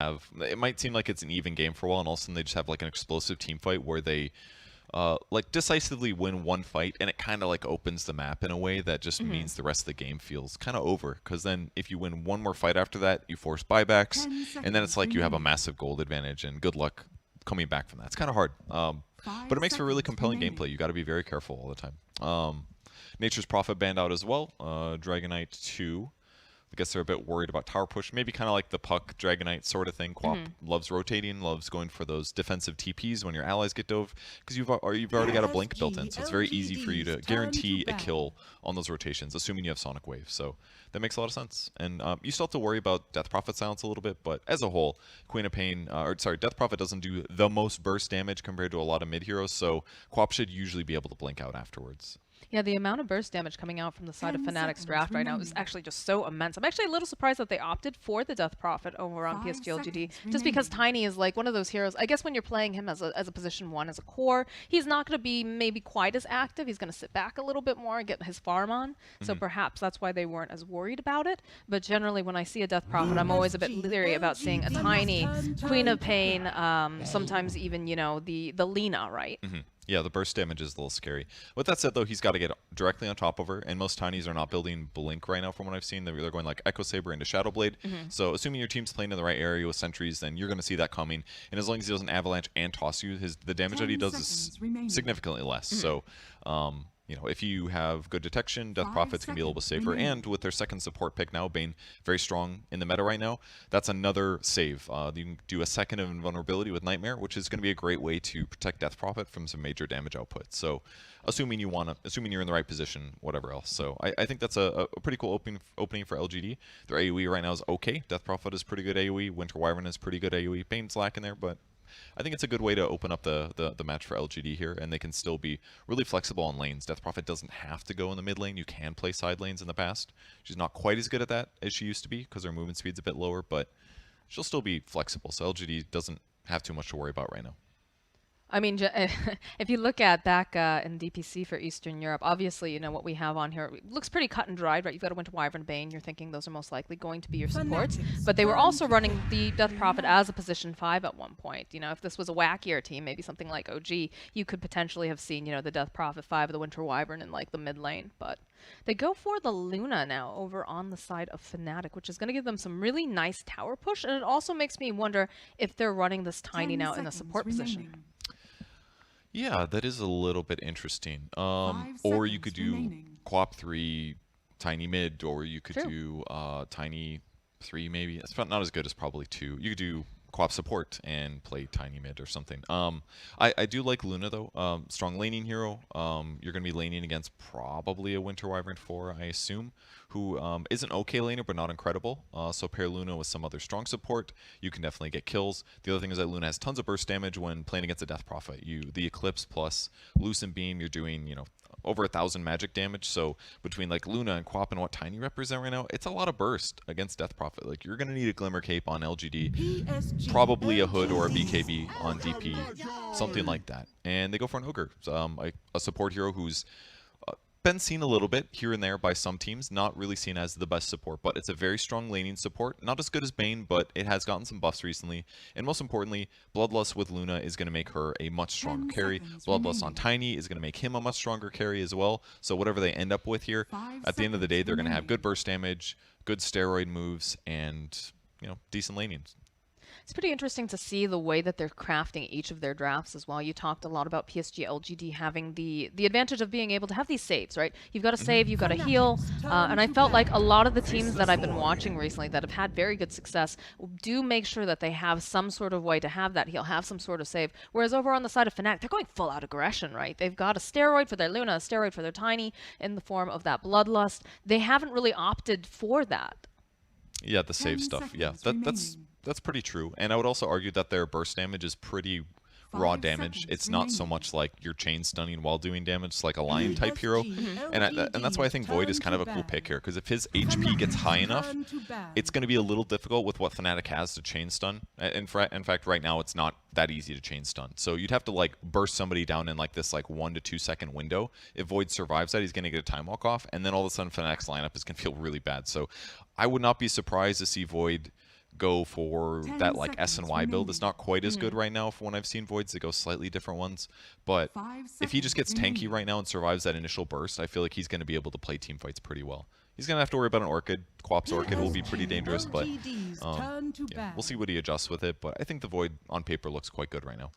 have, it might seem like it's an even game for a while, and all of a sudden they just have like an explosive team fight where they like decisively win one fight, and it kind of like opens the map in a way that just means the rest of the game feels kind of over. Because then if you win one more fight after that, you force buybacks, and then it's like you have a massive gold advantage, and good luck coming back from that. It's kind of hard, but it makes for really compelling gameplay. You got to be very careful all the time. Nature's Prophet banned out as well. Dragonite 2. I guess they're a bit worried about tower push. Maybe kind of like the Puck Dragonite sort of thing. Quap loves rotating, loves going for those defensive TPs when your allies get dove, because you've already got a blink built in, so it's very easy for you to guarantee a kill on those rotations, assuming you have Sonic Wave. So that makes a lot of sense. And you still have to worry about Death Prophet silence a little bit, but as a whole, Queen of Pain, Death Prophet doesn't do the most burst damage compared to a lot of mid heroes, so Quap should usually be able to blink out afterwards. Yeah, the amount of burst damage coming out from the side of Fanatic's draft right now is actually just so immense. I'm actually a little surprised that they opted for the Death Prophet over on PSG LGD, just because Tiny is like one of those heroes. I guess when you're playing him as a position 1, as a core, he's not going to be maybe quite as active. He's going to sit back a little bit more and get his farm on. So perhaps that's why they weren't as worried about it. But generally, when I see a Death Prophet, I'm always a bit leery about seeing a Tiny Queen of Pain, sometimes even, you know, the Lina, right? Yeah, the burst damage is a little scary. With that said, though, he's got to get directly on top of her, and most Tinies are not building Blink right now from what I've seen. They're going like Echo Saber into Shadow Blade. So assuming your team's playing in the right area with sentries, then you're going to see that coming. And as long as he doesn't avalanche and toss you, the damage that he does is significantly less. So, you know, if you have good detection, Death Prophet's going to be a little bit safer. And with their second support pick now, Bane, very strong in the meta right now, that's another save. You can do a second of invulnerability with Nightmare, which is going to be a great way to protect Death Prophet from some major damage output. So, assuming you're in the right position, whatever else. So, I think that's a pretty cool opening for LGD. Their AoE right now is okay. Death Prophet is pretty good AoE. Winter Wyvern is pretty good AoE. Bane's lacking there, but I think it's a good way to open up the match for LGD here, and they can still be really flexible on lanes. Death Prophet doesn't have to go in the mid lane. You can play side lanes in the past. She's not quite as good at that as she used to be because her movement speed's a bit lower, but she'll still be flexible. So LGD doesn't have too much to worry about right now. I mean, if you look at back in DPC for Eastern Europe, obviously, you know, what we have on here looks pretty cut and dried, right? You've got a Winter Wyvern Bane. You're thinking those are most likely going to be your supports. But they were also running the Death Prophet as a position 5 at one point. You know, if this was a wackier team, maybe something like OG, you could potentially have seen, you know, the Death Prophet 5 of the Winter Wyvern in, like, the mid lane. But they go for the Luna now over on the side of Fnatic, which is going to give them some really nice tower push. And it also makes me wonder if they're running this Tiny now in the support position. Yeah, that is a little bit interesting. Or you could do Quap 3, Tiny mid, or you could do Tiny 3 maybe. That's not as good as probably 2. You could do Quap support and play Tiny mid or something. I do like Luna though. Strong laning hero. You're going to be laning against probably a Winter Wyvern 4, I assume, who is an okay laner but not incredible. So pair Luna with some other strong support, you can definitely get kills. The other thing is that Luna has tons of burst damage when playing against a Death Prophet. The Eclipse plus Lucent Beam, you're doing, you know, over 1,000 magic damage. So between like Luna and Quap and what Tiny represent right now, it's a lot of burst against Death Prophet. Like you're gonna need a Glimmer Cape on LGD, probably a Hood or a BKB on DP, something like that. And they go for an Ogre, a support hero who's been seen a little bit here and there by some teams, not really seen as the best support, but it's a very strong laning support. Not as good as Bane, but it has gotten some buffs recently. And most importantly, Bloodlust with Luna is going to make her a much stronger carry. Bloodlust on Tiny is going to make him a much stronger carry as well. So whatever they end up with here, at the end of the day, they're going to have good burst damage, good steroid moves, and, you know, decent laning. It's pretty interesting to see the way that they're crafting each of their drafts as well. You talked a lot about PSG LGD having the advantage of being able to have these saves, right? You've got to save, you've got to heal, and I felt like a lot of the teams that I've been watching recently that have had very good success do make sure that they have some sort of way to have that heal, have some sort of save. Whereas over on the side of Fnatic, they're going full out aggression, right? They've got a steroid for their Luna, a steroid for their Tiny in the form of that Bloodlust. They haven't really opted for that. Yeah, the save stuff. Yeah, that's pretty true. And I would also argue that their burst damage is pretty raw damage. It's not so much like you're chain stunning while doing damage. It's like a lion type hero. And that's why I think Void is kind of a cool pick here, because if his HP gets high enough, it's going to be a little difficult with what Fnatic has to chain stun. In fact, right now it's not that easy to chain stun. So you'd have to like burst somebody down in like this like 1 to 2 second window. If Void survives that, he's going to get a time walk off, and then all of a sudden Fnatic's lineup is going to feel really bad. So I would not be surprised to see Void go for that like S and Y build. It's not quite as good right now for when I've seen Voids. They go slightly different ones. But if he just gets tanky right now and survives that initial burst, I feel like he's going to be able to play team fights pretty well. He's going to have to worry about an Orchid. Quap's Orchid will be pretty dangerous, but yeah, we'll see what he adjusts with it. But I think the Void on paper looks quite good right now.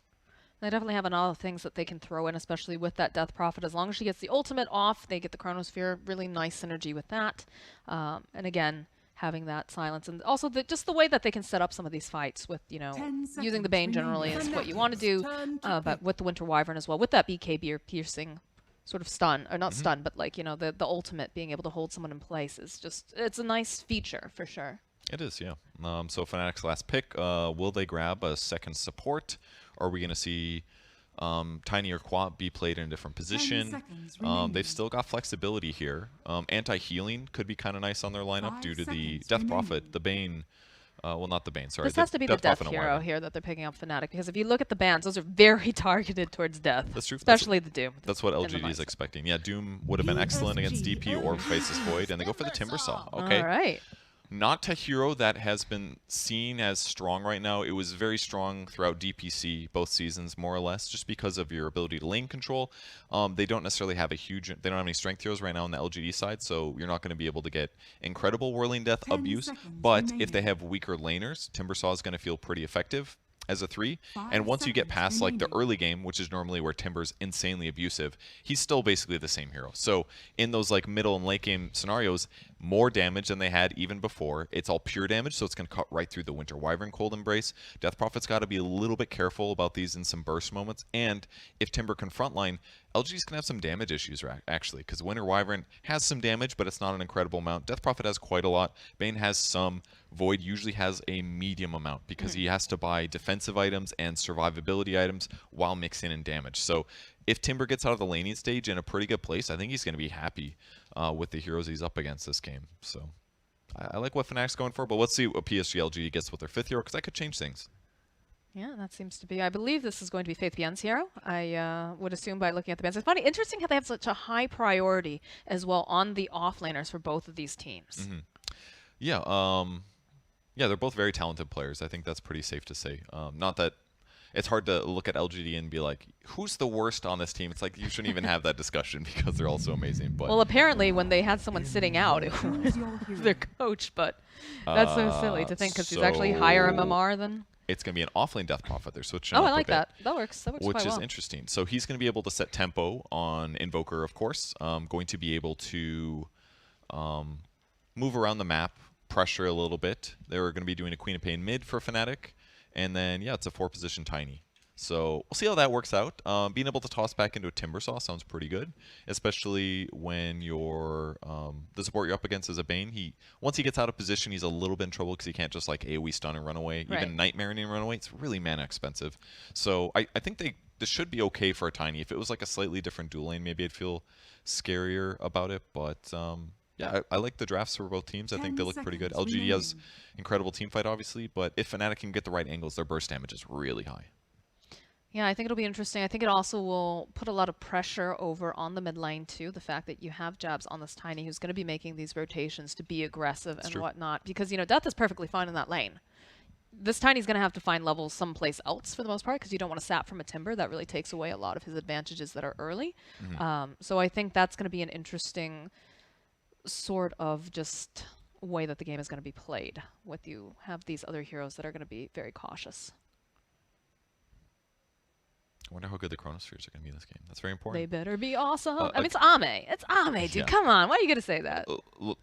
They definitely have all the things that they can throw in, especially with that Death Prophet. As long as she gets the ultimate off, they get the Chronosphere. Really nice synergy with that. And again, having that silence. And also just the way that they can set up some of these fights with, you know, using the Bane generally is what you want to do. But with the Winter Wyvern as well, with that BKB or piercing sort of stun, or not stun, but like, you know, the ultimate being able to hold someone in place is just, it's a nice feature for sure. It is, yeah. So Fnatic's last pick, will they grab a second support? Or are we going to see Tiny or Quap be played in a different position? They've still got flexibility here. Anti-healing could be kind of nice on their lineup due to the Death Prophet, the Bane. Well, not the Bane, sorry. This has to be the Death hero here that they're picking up Fnatic, because if you look at the bans, those are very targeted towards Death. That's true. Especially the Doom. That's what LGD is expecting. Yeah, Doom would have been excellent against DP or Faceless Void, and they go for the Timbersaw. Okay. All right. Not a hero that has been seen as strong right now. It was very strong throughout DPC both seasons, more or less, just because of your ability to lane control. They don't necessarily have they don't have any strength heroes right now on the LGD side, so you're not going to be able to get incredible Whirling Death abuse. But if they have weaker laners, Timbersaw is going to feel pretty effective as a 3, and once you get past like the early game, which is normally where Timber's insanely abusive, he's still basically the same hero. So in those like middle and late game scenarios, more damage than they had even before. It's all pure damage, so it's going to cut right through the Winter Wyvern Cold Embrace. Death Prophet's got to be a little bit careful about these in some burst moments, and if Timber can frontline, LG's going to have some damage issues, actually, because Winter Wyvern has some damage, but it's not an incredible amount. Death Prophet has quite a lot. Bane has some. Void usually has a medium amount because he has to buy defensive items and survivability items while mixing in damage. So if Timber gets out of the laning stage in a pretty good place, I think he's going to be happy with the heroes he's up against this game. So I like what Fnatic's going for, but let's see what PSG LG gets with their 5th hero, because that could change things. Yeah, that seems to be. I believe this is going to be Faith Bien's hero. I would assume by looking at the bans. It's funny, interesting how they have such a high priority as well on the offlaners for both of these teams. Yeah, yeah, they're both very talented players. I think that's pretty safe to say. Not that it's hard to look at LGD and be like, who's the worst on this team? It's like you shouldn't even have that discussion because they're all so amazing. But well, apparently when they had someone sitting out, it was their coach. But that's so silly to think, because he's actually higher MMR than. It's going to be an offlane Death Prophet. They're switching. Oh, I like that. That works. That works which quite is well. interesting. So he's going to be able to set tempo on Invoker, of course. Going to be able to move around the map, pressure a little bit. They're going to be doing a Queen of Pain mid for Fnatic. And then, yeah, it's a 4-position Tiny. So we'll see how that works out. Being able to toss back into a Timbersaw sounds pretty good, especially when you're the support you're up against is a Bane. Once he gets out of position, he's a little bit in trouble because he can't just like AoE stun and run away. Right. Even Nightmaring and run away, it's really mana expensive. So I think this should be okay for a Tiny. If it was like a slightly different dual lane, maybe I'd feel scarier about it. But yeah, I like the drafts for both teams. I think they look pretty good. LGD has incredible team fight, obviously, but if Fnatic can get the right angles, their burst damage is really high. Yeah, I think it'll be interesting. I think it also will put a lot of pressure over on the mid lane too. The fact that you have Jabs on this Tiny who's going to be making these rotations to be aggressive and whatnot. Because, you know, Death is perfectly fine in that lane. This Tiny's going to have to find levels someplace else for the most part, because you don't want to sap from a Timber. That really takes away a lot of his advantages that are early. So I think that's going to be an interesting sort of just way that the game is going to be played, with you have these other heroes that are going to be very cautious. I wonder how good the Chronospheres are going to be in this game. That's very important. They better be awesome. I mean, it's Ame. It's Ame, dude. Yeah. Come on. Why are you going to say that?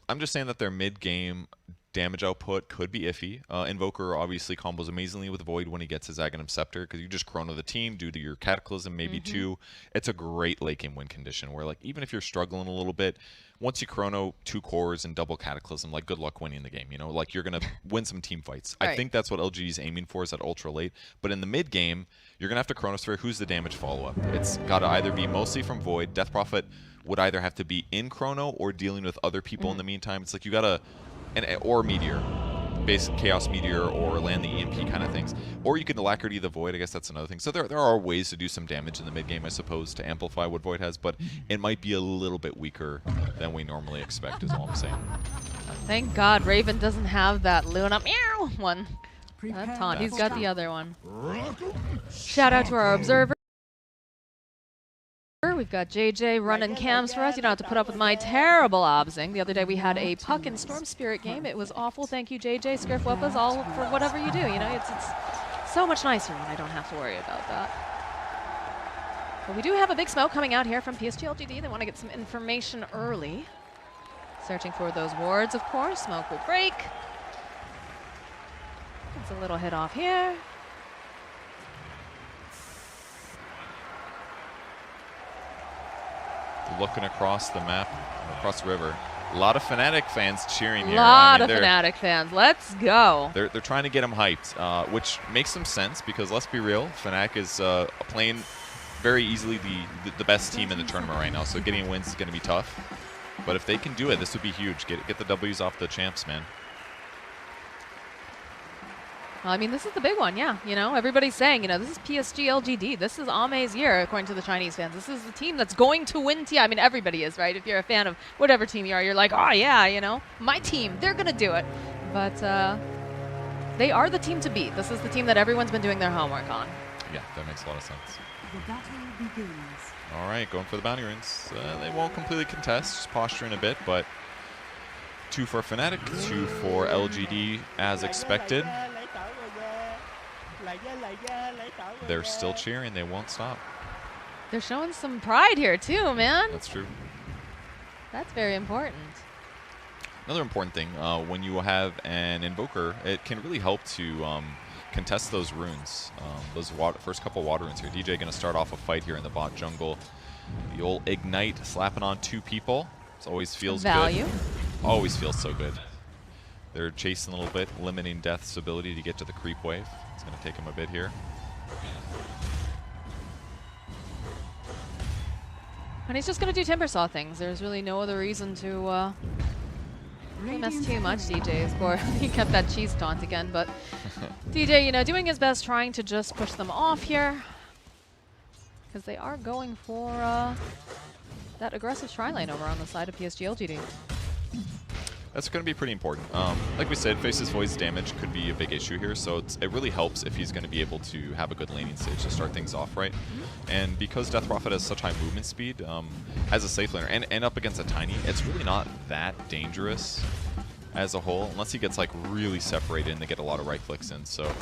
I'm just saying that their mid-game damage output could be iffy. Invoker obviously combos amazingly with Void when he gets his Aghanim Scepter, because you just chrono the team due to your Cataclysm, maybe two. It's a great late game win condition where, like, even if you're struggling a little bit, once you chrono 2 cores and double Cataclysm, like, good luck winning the game. You know, like, you're going to win some team fights. Right. I think that's what LG is aiming for, is that ultra late. But in the mid game, you're going to have to Chronosphere. Who's the damage follow-up? It's got to either be mostly from Void. Death Prophet would either have to be in chrono or dealing with other people in the meantime. It's like you got to... or Meteor. basic Chaos Meteor or land the EMP kind of things. Or you can Alacrity the Void, I guess that's another thing. So there are ways to do some damage in the mid game, I suppose, to amplify what Void has, but it might be a little bit weaker than we normally expect, is all I'm saying. Thank God Raven doesn't have that Luna meow one. That taunt. He's got the other one. Shout out to our observer. We've got JJ running cams for us. You don't have to put up with my terrible obsing. The other day we had a Puck and Storm Spirit game. It was awful. Thank you, JJ. Scriff Wuppas, all for whatever you do. You know, it's so much nicer when I don't have to worry about that. But we do have a big smoke coming out here from PSG LGD. They want to get some information early. Searching for those wards, of course. Smoke will break. It's a little hit off here. Looking across the map, across the river. A lot of Fnatic fans cheering here. A lot of Fnatic fans. Let's go. They're trying to get them hyped, which makes some sense because let's be real, Fnatic is playing very easily the best team in the tournament right now. So getting wins is going to be tough. But if they can do it, this would be huge. Get the W's off the champs, man. Well, I mean, this is the big one, yeah. You know, everybody's saying, you know, this is PSG LGD. This is Ame's year, according to the Chinese fans. This is the team that's going to win. I mean, everybody is, right? If you're a fan of whatever team you are, you're like, oh, yeah, you know, my team, they're going to do it. But they are the team to beat. This is the team that everyone's been doing their homework on. Yeah, that makes a lot of sense. The battle begins. All right, going for the bounty runes. They won't completely contest, just posturing a bit, but 2 for Fnatic, 2 for LGD as expected. They're still cheering. They won't stop. They're showing some pride here too, man. That's true. That's very important. Another important thing, when you have an Invoker, it can really help to contest those runes. Those first couple water runes here. DJ going to start off a fight here in the bot jungle. The old Ignite slapping on 2 people. It always feels Value. good. Always feels so good. They're chasing a little bit, limiting Death's ability to get to the creep wave. It's going to take him a bit here. And he's just going to do Timber Saw things. There's really no other reason to mess too much. DJ is poor. He kept that cheese taunt again, but DJ, you know, doing his best, trying to just push them off here. Because they are going for that aggressive Shrine Lane over on the side of PSG LGD. That's going to be pretty important. Like we said, Face's Void's damage could be a big issue here, so it really helps if he's going to be able to have a good laning stage to start things off right. And because Death Prophet has such high movement speed, as a safe laner, and up against a Tiny, it's really not that dangerous as a whole, unless he gets like really separated and they get a lot of right clicks in. So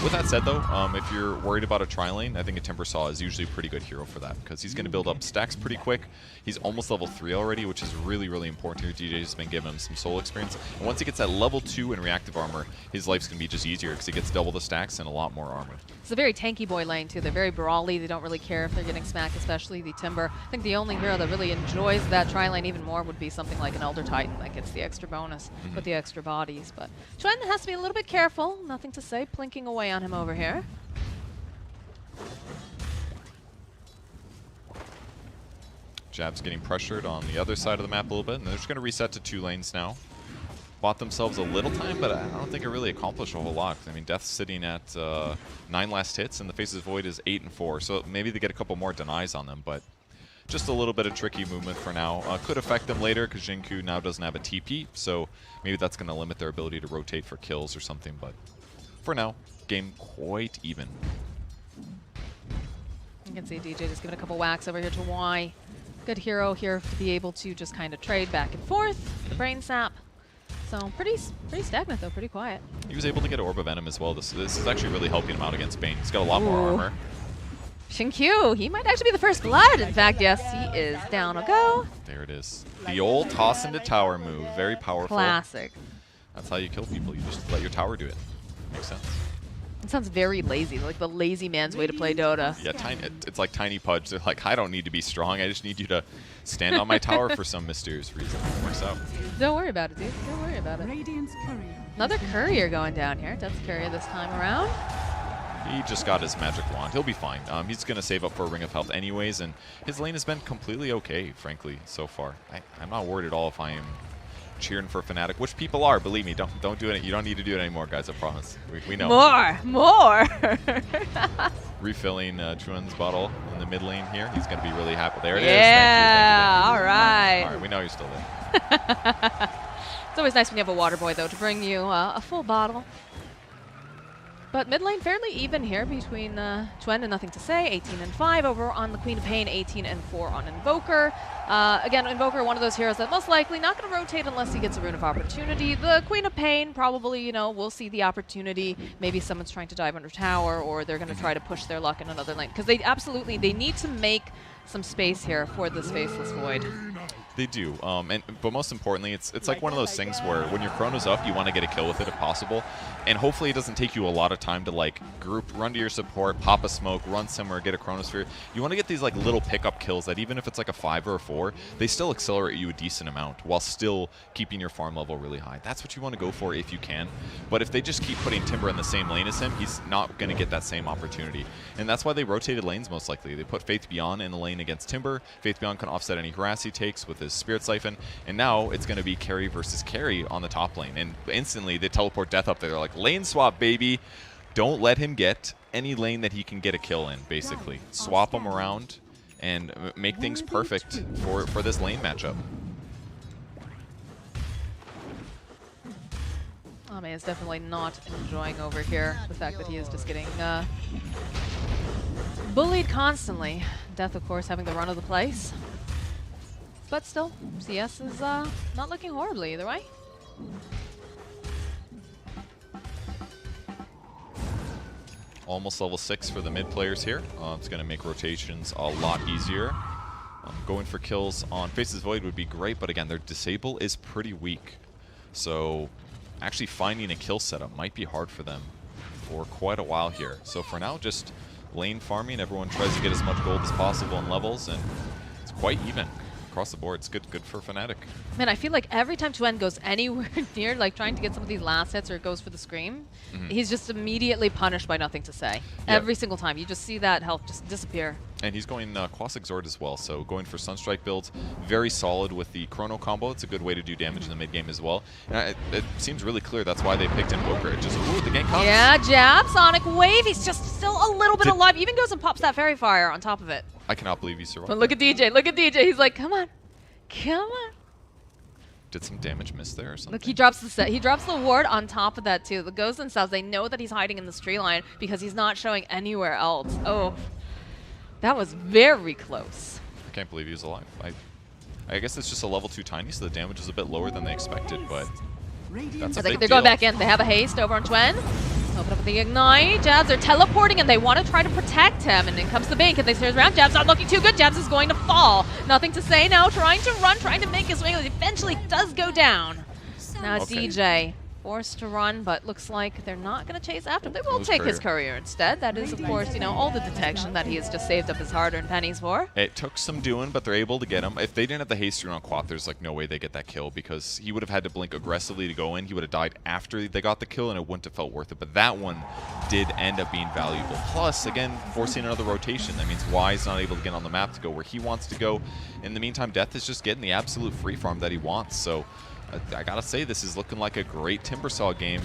with that said though, if you're worried about a tri-lane, I think a Timber Saw is usually a pretty good hero for that because he's going to build up stacks pretty quick. He's almost level 3 already, which is really, really important here. DJ's been giving him some soul experience. And once he gets that level 2 in reactive armor, his life's going to be just easier because he gets double the stacks and a lot more armor. It's a very tanky boy lane too. They're very brawly. They don't really care if they're getting smacked, especially the Timber. I think the only hero that really enjoys that tri-lane even more would be something like an Elder Titan that gets the extra bonus with the extra bodies. But Chuen has to be a little bit careful. Nothing to say. Plinking away on him over here. Jab's getting pressured on the other side of the map a little bit, and they're just going to reset to 2 lanes now. Bought themselves a little time, but I don't think it really accomplished a whole lot. I mean, Death's sitting at 9 last hits, and the Face's Void is 8 and 4, so maybe they get a couple more denies on them, but just a little bit of tricky movement for now. Could affect them later, because Jinku now doesn't have a TP, so maybe that's going to limit their ability to rotate for kills or something, but for now, game quite even. You can see DJ just giving a couple whacks over here to Y. Good hero here to be able to just kind of trade back and forth. The brain sap. So pretty stagnant though, pretty quiet. He was able to get Orb of Venom as well. This is actually really helping him out against Bane. He's got a lot more armor. Xinkyu, he might actually be the first blood. In fact, yes, he is down a go. There it is. The old toss into tower move. Very powerful. Classic. That's how you kill people. You just let your tower do it. Makes sense. It sounds very lazy, like the lazy man's way to play Dota. Yeah, it's like Tiny Pudge. They're like, I don't need to be strong. I just need you to stand on my tower for some mysterious reason. It works out. Don't worry about it, dude. Don't worry about it. Another courier going down here. Death's courier this time around. He just got his magic wand. He'll be fine. He's going to save up for a Ring of Health anyways, and his lane has been completely okay, frankly, so far. I'm not worried at all if I am cheering for Fnatic, which people are, believe me. Don't do it. You don't need to do it anymore, guys, I promise. We know. More! Refilling Chuan's bottle in the mid lane here. He's going to be really happy. There it is. Yeah, all right. All right, we know you're still there. It's always nice when you have a water boy, though, to bring you a full bottle. But mid lane fairly even here between Chuen and Nothing to Say, 18 and 5 over on the Queen of Pain, 18 and 4 on Invoker. Again, Invoker, one of those heroes that most likely not going to rotate unless he gets a Rune of Opportunity. The Queen of Pain probably, you know, will see the opportunity. Maybe someone's trying to dive under tower, or they're going to try to push their luck in another lane. Because they need to make some space here for this Faceless Void. They do, but most importantly, it's like one of those things where when your chrono's up, you want to get a kill with it if possible, and hopefully it doesn't take you a lot of time to like group, run to your support, pop a smoke, run somewhere, get a chronosphere. You want to get these like little pickup kills that even if it's like a 5 or a 4, they still accelerate you a decent amount while still keeping your farm level really high. That's what you want to go for if you can, but if they just keep putting Timber in the same lane as him, he's not going to get that same opportunity, and that's why they rotated lanes most likely. They put Faith Beyond in the lane against Timber. Faith Beyond can offset any harass he takes with his Spirit Siphon, and now it's going to be carry versus carry on the top lane, and instantly they teleport Death up there. They're like, lane swap, baby. Don't let him get any lane that he can get a kill in, basically. Swap him around and make things perfect for this lane matchup. Ame is definitely not enjoying over here the fact that he is just getting bullied constantly. Death, of course, having the run of the place. But still, CS is not looking horribly either way. Almost level 6 for the mid players here. It's going to make rotations a lot easier. Going for kills on Faces Void would be great, but again, their disable is pretty weak. So actually finding a kill setup might be hard for them for quite a while here. So for now, just lane farming. Everyone tries to get as much gold as possible in levels, and it's quite even across the board. It's good for Fnatic. Man, I feel like every time Chuen goes anywhere near like trying to get some of these last hits or goes for the scream, he's just immediately punished by Nothing to Say. Yeah. Every single time. You just see that health just disappear. And he's going Quas Exhort as well, so going for Sunstrike builds. Very solid with the Chrono combo. It's a good way to do damage in the mid game as well. And it seems really clear that's why they picked Invoker. It just, ooh, the gank comes. Yeah, jab, Sonic Wave. He's just still a little bit alive. Even goes and pops that Fairy Fire on top of it. I cannot believe he survived. But look at DJ. Look at DJ. He's like, come on. Come on. Did some damage miss there or something? Look, he drops the ward on top of that too. The Ghosts themselves, they know that he's hiding in this tree line because he's not showing anywhere else. Oh, that was very close. I can't believe he was alive. I guess it's just a level 2 tiny, so the damage is a bit lower than they expected, but that's a big They're deal. going back in. They have a haste over on Chuen. Open up with the Ignite. Jabs are teleporting, and they want to try to protect him. And in comes the bank, and they stares around. Jabs not looking too good. Jabs is going to fall. Nothing to Say now. Trying to run, trying to make his way. Eventually does go down. Now DJ forced to run, but looks like they're not going to chase after him. They will take his courier instead. That is, of course, you know, all the detection that he has just saved up his hard-earned pennies for. It took some doing, but they're able to get him. If they didn't have the haste rune on Quath, there's like no way they get that kill because he would have had to blink aggressively to go in. He would have died after they got the kill, and it wouldn't have felt worth it. But that one did end up being valuable. Plus, again, forcing another rotation. That means Y's not able to get on the map to go where he wants to go. In the meantime, Death is just getting the absolute free farm that he wants. So I gotta say, this is looking like a great Timbersaw game.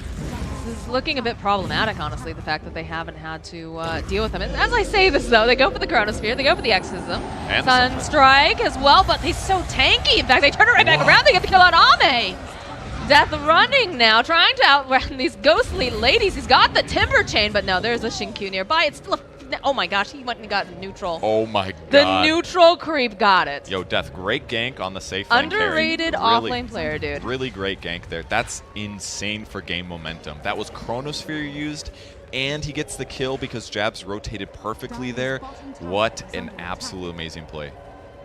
This is looking a bit problematic, honestly, the fact that they haven't had to deal with him. And as I say this, though, they go for the Chronosphere, they go for the Exorcism, Sunstrike as well, but he's so tanky. In fact, they turn it right back around, they get the kill on Ame. Death running now, trying to outrun these ghostly ladies. He's got the Timber Chain, but no, there's a Shinkyu nearby. It's still a... Oh my gosh, he went and got neutral. Oh my god. The neutral creep got it. Yo, Death, great gank on the safe lane Underrated carry. off-lane player, dude. Really great gank there. That's insane for game momentum. That was Chronosphere used, and he gets the kill because Jabs rotated perfectly there. What an absolute amazing play.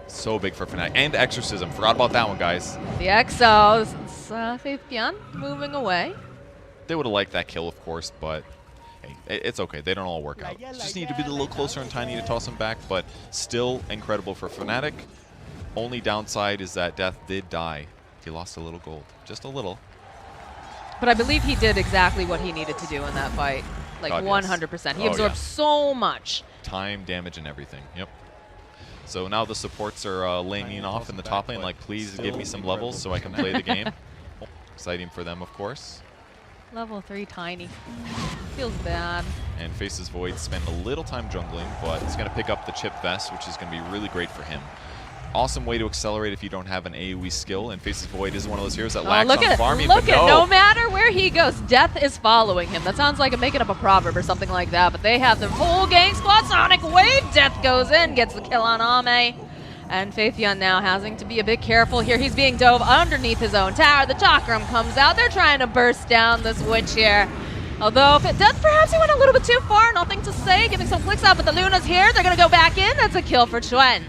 So big for Fnatic. And Exorcism. Forgot about that one, guys. The Exos. Faith Beyond moving away. They would have liked that kill, of course, but hey, it's okay. They don't all work out. Just need to be a little closer and Tiny to toss him back, but still incredible for Fnatic. Only downside is that Death did die. He lost a little gold. Just a little. But I believe he did exactly what he needed to do in that fight. Like 100%. He absorbed so much. Time, damage, and everything. Yep. So now the supports are laning off in the top lane, like, please give me some levels so I can play the game. Exciting for them, of course. Level 3 Tiny. Feels bad. And faces Void, spend a little time jungling, but he's going to pick up the chip vest, which is going to be really great for him. Awesome way to accelerate if you don't have an AoE skill, and faces Void is one of those heroes that lacks on farming. Look at no matter where he goes, death is following him. That sounds like I'm making up a proverb or something like that, but they have the whole gang squad. Sonic Wave, death goes in, gets the kill on Ame. And Faithion now having to be a bit careful here. He's being dove underneath his own tower. The Chakram comes out. They're trying to burst down this witch here. Although, if it does, perhaps he went a little bit too far. Nothing to say, giving some clicks out, but the Luna's here. They're going to go back in. That's a kill for Chuen.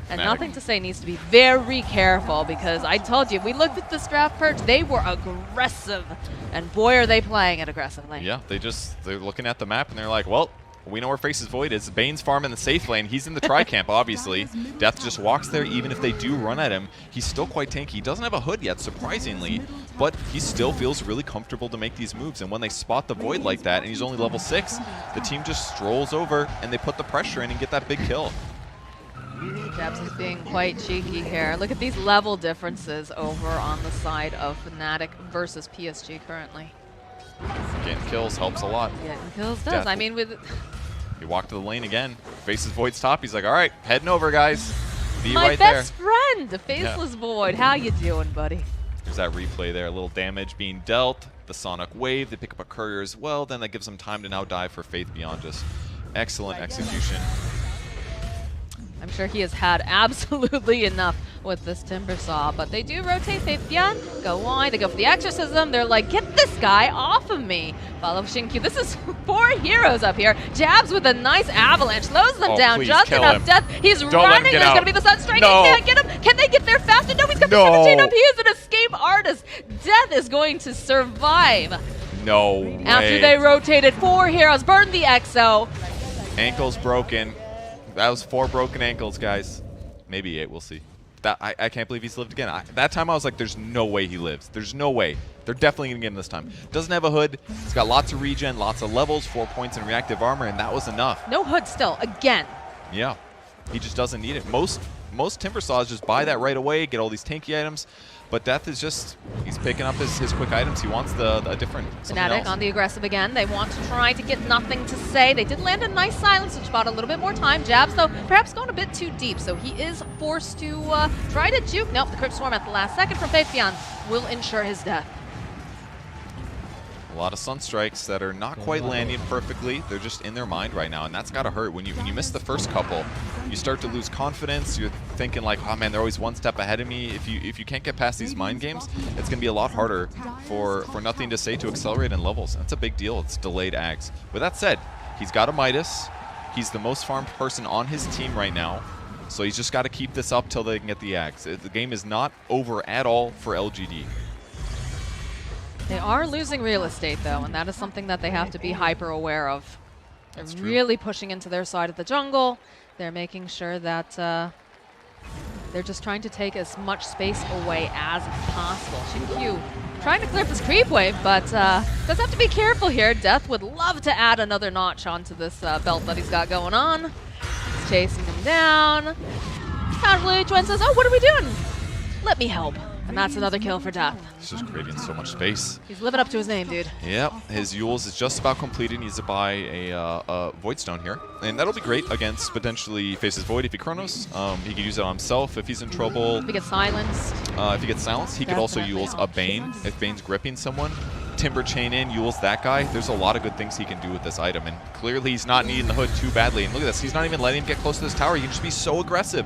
And Nothing to say needs to be very careful because I told you, we looked at this draft purge, they were aggressive. And boy, are they playing it aggressively. Yeah, they're looking at the map and they're like, well, we know where Faces Void is. Bane's farm in the safe lane. He's in the tri-camp, obviously. Death just walks there. Even if they do run at him, he's still quite tanky. He doesn't have a hood yet, surprisingly, but he still feels really comfortable to make these moves. And when they spot the Void like that, and he's only level 6, the team just strolls over and they put the pressure in and get that big kill. Jabs is being quite cheeky here. Look at these level differences over on the side of Fnatic versus PSG currently. Getting kills helps a lot. Getting kills does. I mean, with... He walked to the lane again. Faces Void's top. He's like, all right, heading over, guys. Be My right there. best friend, the Faceless Void. How you doing, buddy? There's that replay there. A little damage being dealt. The Sonic Wave. They pick up a courier as well. Then that gives them time to now dive for Faith Beyond. Just excellent execution. I'm sure he has had absolutely enough with this Timber Saw, but they do rotate Faithion, go wide, they go for the Exorcism, they're like, get this guy off of me. Follow Shinkyu, this is 4 heroes up here. Jabs with a nice avalanche, slows them down, just enough death. He's running, there's gonna be the Sunstrike, no. He can't get him. Can they get there faster? No, he's got the 17 up, he is an escape artist. Death is going to survive. No way. After they rotated 4 heroes, burned the Exo. Ankle's broken. That was 4 broken ankles, guys. Maybe 8, we'll see. That I can't believe he's lived again. That time I was like, there's no way he lives. There's no way. They're definitely going to get him this time. Doesn't have a hood. He's got lots of regen, lots of levels, 4 points in reactive armor, and that was enough. No hood still, again. Yeah. He just doesn't need it. Most Timber Saws just buy that right away, get all these tanky items. But Death is just, he's picking up his quick items. He wants a different Fnatic on the aggressive again. They want to try to get Nothing to say. They did land a nice silence, which bought a little bit more time. Jabs, though, perhaps going a bit too deep, so he is forced to try to juke. Nope, the Crypt Swarm at the last second from Faithion will ensure his death. A lot of Sunstrikes that are not quite landing perfectly. They're just in their mind right now, and that's got to hurt. When you miss the first couple, you start to lose confidence. You're thinking like, oh man, they're always one step ahead of me. If you can't get past these mind games, it's going to be a lot harder for Nothing to say to accelerate in levels. That's a big deal. It's delayed ags. With that said, he's got a Midas. He's the most farmed person on his team right now. So he's just got to keep this up till they can get the ags. The game is not over at all for LGD. They are losing real estate, though, and that is something that they have to be hyper aware of. They're really pushing into their side of the jungle. They're making sure that they're just trying to take as much space away as possible. Shinkyu trying to clear up this creep wave, but does have to be careful here. Death would love to add another notch onto this belt that he's got going on. He's chasing him down. Casually, Chuen says, oh, what are we doing? Let me help. And that's another kill for Death. He's just creating so much space. He's living up to his name, dude. Yep, his Yules is just about completed. He needs to buy a Void Stone here. And that'll be great against potentially Faces Void if he Chronos. He could use it on himself if he's in trouble. If he gets silenced. If he gets silenced, he could also Yules a Bane if Bane's gripping someone. Timber chain in, Yules that guy. There's a lot of good things he can do with this item. And clearly he's not needing the hood too badly. And look at this, he's not even letting him get close to this tower. He can just be so aggressive.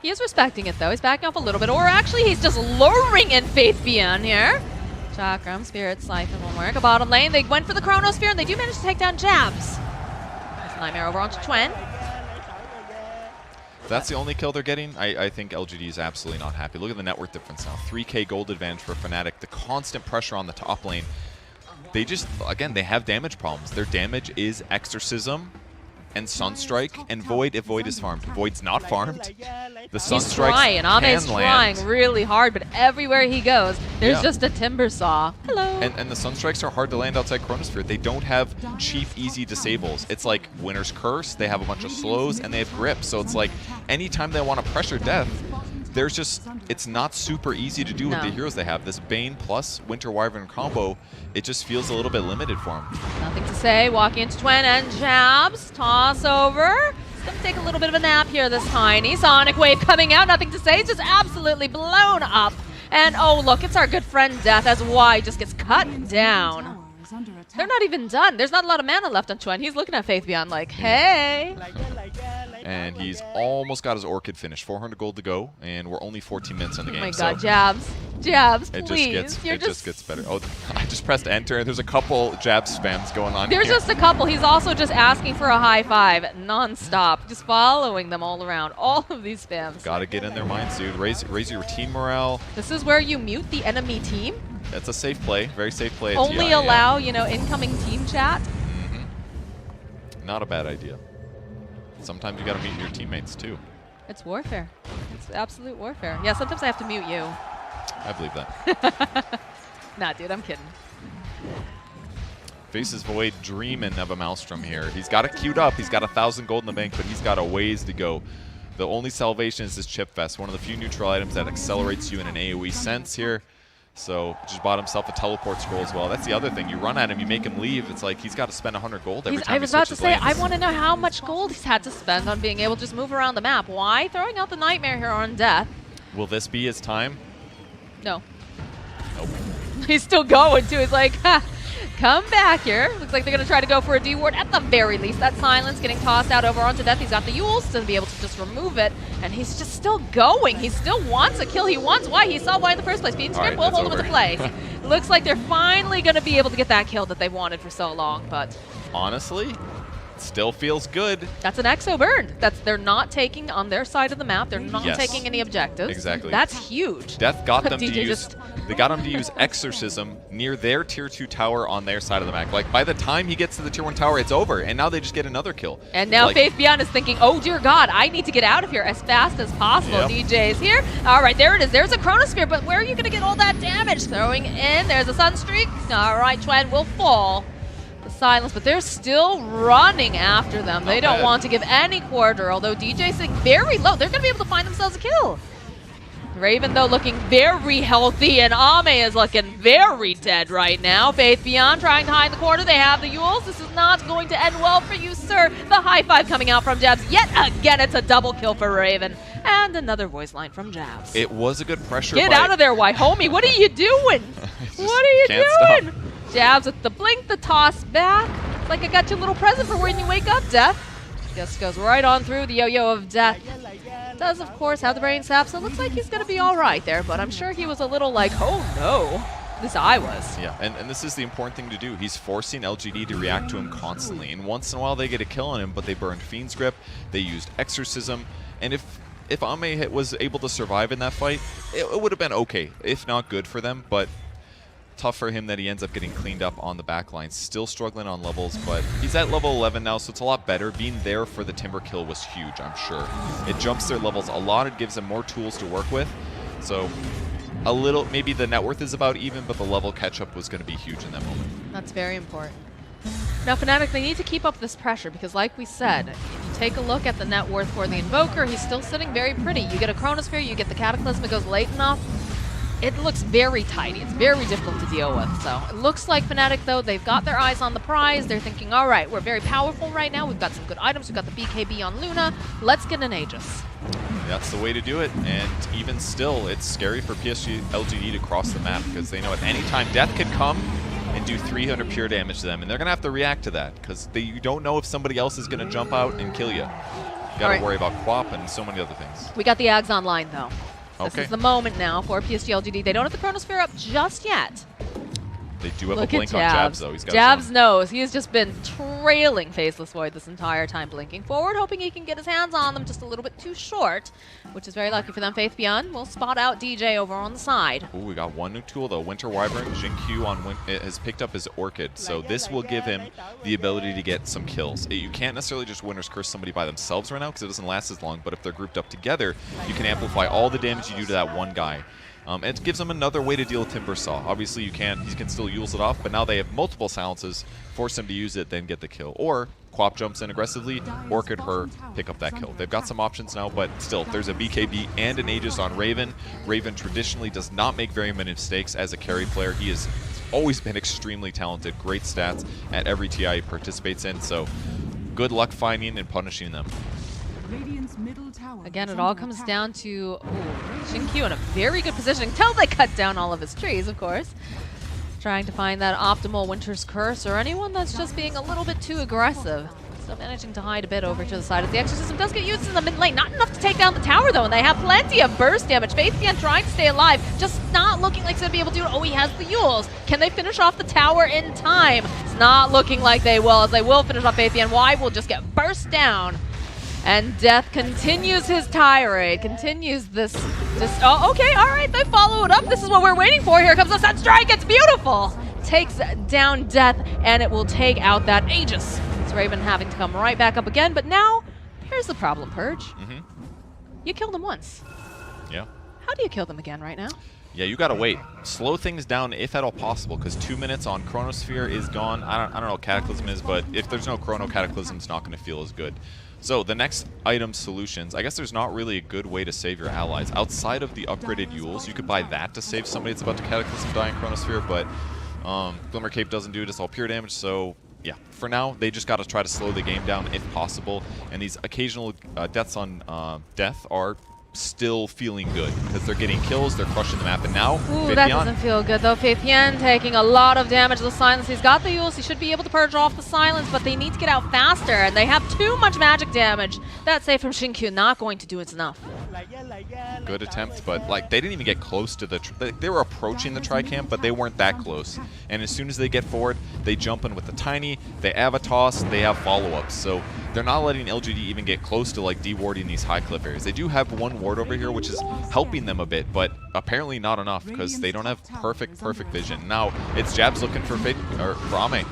He is respecting it, though. He's backing off a little bit. Or actually, he's just luring in Faithion here. Chakram, Spirit, Siphon will work. A bottom lane. They went for the Chronosphere, and they do manage to take down Jabs. That's Nightmare over onto Chuen. If that's the only kill they're getting, I think LGD is absolutely not happy. Look at the net worth difference now. 3K gold advantage for Fnatic. The constant pressure on the top lane. They just, again, they have damage problems. Their damage is Exorcism and Sunstrike and Void if Void is farmed. Void's not farmed. The Sunstrike's Ame's trying really hard, but everywhere he goes, there's just a Timber Saw. Hello. And the Sunstrikes are hard to land outside Chronosphere. They don't have cheap, easy disables. It's like Winter's Curse, they have a bunch of slows, and they have grip. So it's like anytime they want to pressure Death, there's just, it's not super easy to do with the heroes they have. This Bane plus Winter Wyvern combo, it just feels a little bit limited for him. Nothing to say. Walking into Twen and jabs. Toss over. He's going to take a little bit of a nap here, this Tiny. Sonic Wave coming out. Nothing to say. It's just absolutely blown up. And oh, look, it's our good friend Death as Y just gets cut down. They're not even done. There's not a lot of mana left on Twen. He's looking at Faith Beyond like, hey. And he's almost got his Orchid finished. 400 gold to go, and we're only 14 minutes in the game. Oh my god, jabs. Jabs, it please. just gets better. Oh, I just pressed enter, and there's a couple jab spams going on There's here. just a couple. He's also just asking for a high five non-stop, just following them all around. All of these spams. Gotta get in their minds, dude. Raise your team morale. This is where you mute the enemy team. That's a safe play. Very safe play. Only TI, allow, you know, incoming team chat. Not a bad idea. Sometimes you gotta mute your teammates too. It's warfare. It's absolute warfare. Yeah, sometimes I have to mute you. I believe that. Nah, dude, I'm kidding. Faces Void dreaming of a Maelstrom here. He's got it queued up. He's got 1,000 gold in the bank, but he's got a ways to go. The only salvation is this Chip Fest, one of the few neutral items that accelerates you in an AoE sense here. So just bought himself a teleport scroll as well. That's the other thing. You run at him, you make him leave. It's like he's got to spend 100 gold every time I was about to say, lanes. I want to know how much gold he's had to spend on being able to just move around the map. Why? Throwing out the Nightmare here on Death. Will this be his time? No. Nope. He's still going, too. He's like, ha, come back here. Looks like they're going to try to go for a D-ward at the very least. That silence getting tossed out over onto Death. He's got the Yules to be able to just remove it. And he's just still going. He still wants a kill. He wants why. He saw why in the first place. Being Script will hold him into place. Looks like they're finally going to be able to get that kill that they've wanted for so long. But honestly, still feels good. That's an Exo burn. They're not taking on their side of the map. They're not taking any objectives. Exactly. That's huge. Death got them to use. They got him to use Exorcism near their tier 2 tower on their side of the map. Like by the time he gets to the tier 1 tower, it's over, and now they just get another kill. And now like, Faith Beyond is thinking, oh dear God, I need to get out of here as fast as possible. DJ is here. All right, there it is. There's a Chronosphere, but where are you going to get all that damage? Throwing in. There's a Sunstreak. All right, Twen will fall. The silence, but they're still running after them. They don't want to give any quarter, although DJ's sitting very low. They're going to be able to find themselves a kill. Raven, though, looking very healthy, and Ame is looking very dead right now. Faith Beyond trying to hide in the corner. They have the Yules. This is not going to end well for you, sir. The high five coming out from Jabs. Yet again, it's a double kill for Raven. And another voice line from Jabs. It was a good pressure. Get out of there, why, homie. What are you doing? What are you doing? Stop. Jabs with the blink, the toss back. It's like I got you a little present for when you wake up, Death. Just goes right on through the yo-yo of Death. Does, of course, have the brain sap, so it looks like he's going to be all right there, but I'm sure he was a little like, oh no. At least I was. Yeah, and this is the important thing to do. He's forcing LGD to react to him constantly, and once in a while they get a kill on him, but they burned Fiend's Grip, they used Exorcism, and if Ame was able to survive in that fight, it would have been okay, if not good for them, but tough for him that he ends up getting cleaned up on the back line. Still struggling on levels, but he's at level 11 now, so it's a lot better. Being there for the Timber kill was huge, I'm sure. It jumps their levels a lot. It gives them more tools to work with. So a little, maybe the net worth is about even, but the level catch-up was going to be huge in that moment. That's very important. Now, Fnatic, they need to keep up this pressure because, like we said, if you take a look at the net worth for the Invoker, he's still sitting very pretty. You get a Chronosphere, you get the Cataclysm, it goes late enough. It looks very tidy. It's very difficult to deal with. So it looks like Fnatic, though, they've got their eyes on the prize. They're thinking, all right, we're very powerful right now. We've got some good items. We've got the BKB on Luna. Let's get an Aegis. That's the way to do it. And even still, it's scary for PSG LGD to cross the map because they know at any time Death could come and do 300 pure damage to them. And they're going to have to react to that because you don't know if somebody else is going to jump out and kill you. You got to worry about Quap and so many other things. We got the Ags online, though. Okay. This is the moment now for PSG LGD. They don't have the Chronosphere up just yet. They do have a blink on Jabs, though. He's got Jabs knows. He has just been trailing Faceless Void this entire time, blinking forward, hoping he can get his hands on them just a little bit too short, which is very lucky for them. Faith Beyond will spot out DJ over on the side. Ooh, we got one new tool, though. Winter Wyvern, Jin-Q has picked up his Orchid, so this will give him the ability to get some kills. You can't necessarily just Winter's Curse somebody by themselves right now because it doesn't last as long, but if they're grouped up together, you can amplify all the damage you do to that one guy. It gives them another way to deal with Timber Saw. Obviously, he can still use it off, but now they have multiple silences, force him to use it, then get the kill. Or Quap jumps in aggressively, or could her pick up that kill. They've got some options now, but still, there's a BKB and an Aegis on Raven. Raven traditionally does not make very many mistakes as a carry player. He has always been extremely talented, great stats at every TI he participates in, so good luck finding and punishing them. Again, it all comes down to Xinkyu in a very good position until they cut down all of his trees, of course. Trying to find that optimal Winter's Curse or anyone that's just being a little bit too aggressive. Still managing to hide a bit over to the side. As the Exorcism does get used in the mid lane. Not enough to take down the tower, though, and they have plenty of burst damage. Faithian trying to stay alive, just not looking like he's going to be able to do it. Oh, he has the Yules. Can they finish off the tower in time? It's not looking like they will, as they will finish off Faithian. Y will just get burst down. And Death continues his tirade, continues this, oh, okay, all right, they follow it up. This is what we're waiting for. Here comes the Sun Strike, it's beautiful. Takes down Death, and it will take out that Aegis. It's Raven having to come right back up again, but now, here's the problem, Purge. You killed him once. Yeah. How do you kill them again right now? Yeah, you gotta wait. Slow things down if at all possible, because 2 minutes on Chronosphere is gone. I don't know what Cataclysm is, but if there's no Chrono Cataclysm, it's not gonna feel as good. So the next item solutions, I guess there's not really a good way to save your allies. Outside of the upgraded Yules, you could buy that to save somebody that's about to Cataclysm die in Chronosphere, but Glimmer Cape doesn't do it, it's all pure damage, so yeah. For now, they just gotta try to slow the game down if possible, and these occasional deaths on Death are still feeling good because they're getting kills, they're crushing the map, and now ooh, that doesn't feel good though. Faithian taking a lot of damage to the silence. He's got the Yules, he should be able to purge off the silence, but they need to get out faster, and they have too much magic damage. That save from Xinkyu not going to do it enough. Good attempt, but like they didn't even get close to the they were approaching the tri-camp, but they weren't that close. And as soon as they get forward, they jump in with the tiny, they have a toss, they have follow-ups, so they're not letting LGD even get close to like dewarding these high cliff areas. They do have one ward over here, which is helping them a bit, but apparently not enough because they don't have perfect vision. Now it's Jabs looking for Ame.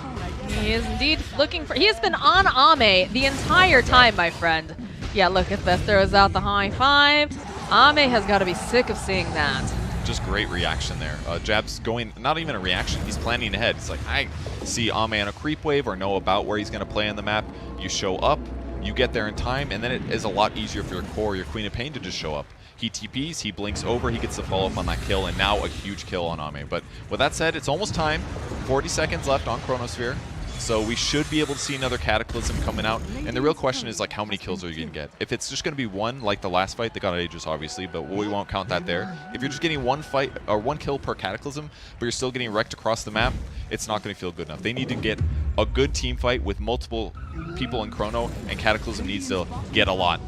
He is indeed looking for. He has been on Ame the entire time, my friend. Yeah, look at this. Throws out the high five. Ame has got to be sick of seeing that. Just great reaction there. Jab's going, not even a reaction, he's planning ahead. It's like, I see Ame on a creep wave or know about where he's going to play on the map. You show up, you get there in time, and then it is a lot easier for your core, your Queen of Pain to just show up. He TPs, he blinks over, he gets the follow-up on that kill, and now a huge kill on Ame. But with that said, it's almost time. 40 seconds left on Chronosphere. So we should be able to see another Cataclysm coming out. And the real question is, like, how many kills are you going to get? If it's just going to be one, like the last fight, they got Aegis, obviously, but we won't count that there. If you're just getting one fight or one kill per Cataclysm, but you're still getting wrecked across the map, it's not going to feel good enough. They need to get a good team fight with multiple people in Chrono, and Cataclysm needs to get a lot.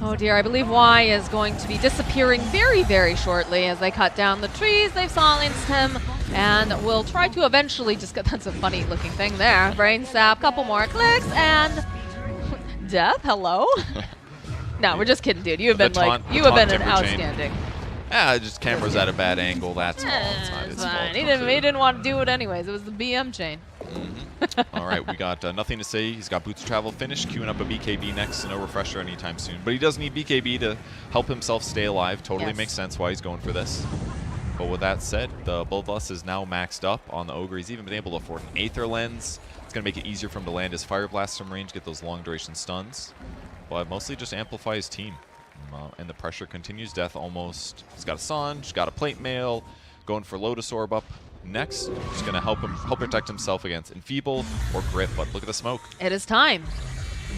Oh dear, I believe Y is going to be disappearing very shortly as they cut down the trees. They've silenced him, and we'll try to eventually just get, that's a funny looking thing there. Brain sap, couple more clicks, and Death, hello? No, we're just kidding, dude. You have been an outstanding. Yeah, just camera's at a bad angle, that's all. It's not his fault. He didn't want to do it anyways. It was the BM chain. All right, we got nothing to say. He's got Boots of Travel finished, queuing up a BKB next, so no refresher anytime soon. But he does need BKB to help himself stay alive. Totally makes sense why he's going for this. But with that said, the Bloodlust is now maxed up on the Ogre. He's even been able to afford an Aether Lens. It's going to make it easier for him to land his Fire Blast from range, get those long duration stuns. But mostly just amplify his team. And the pressure continues. Death almost. He's got a Sange, got a Plate Mail, going for Lotus Orb up next. Just going to help protect himself against Enfeeble or Grip. But look at the smoke. It is time.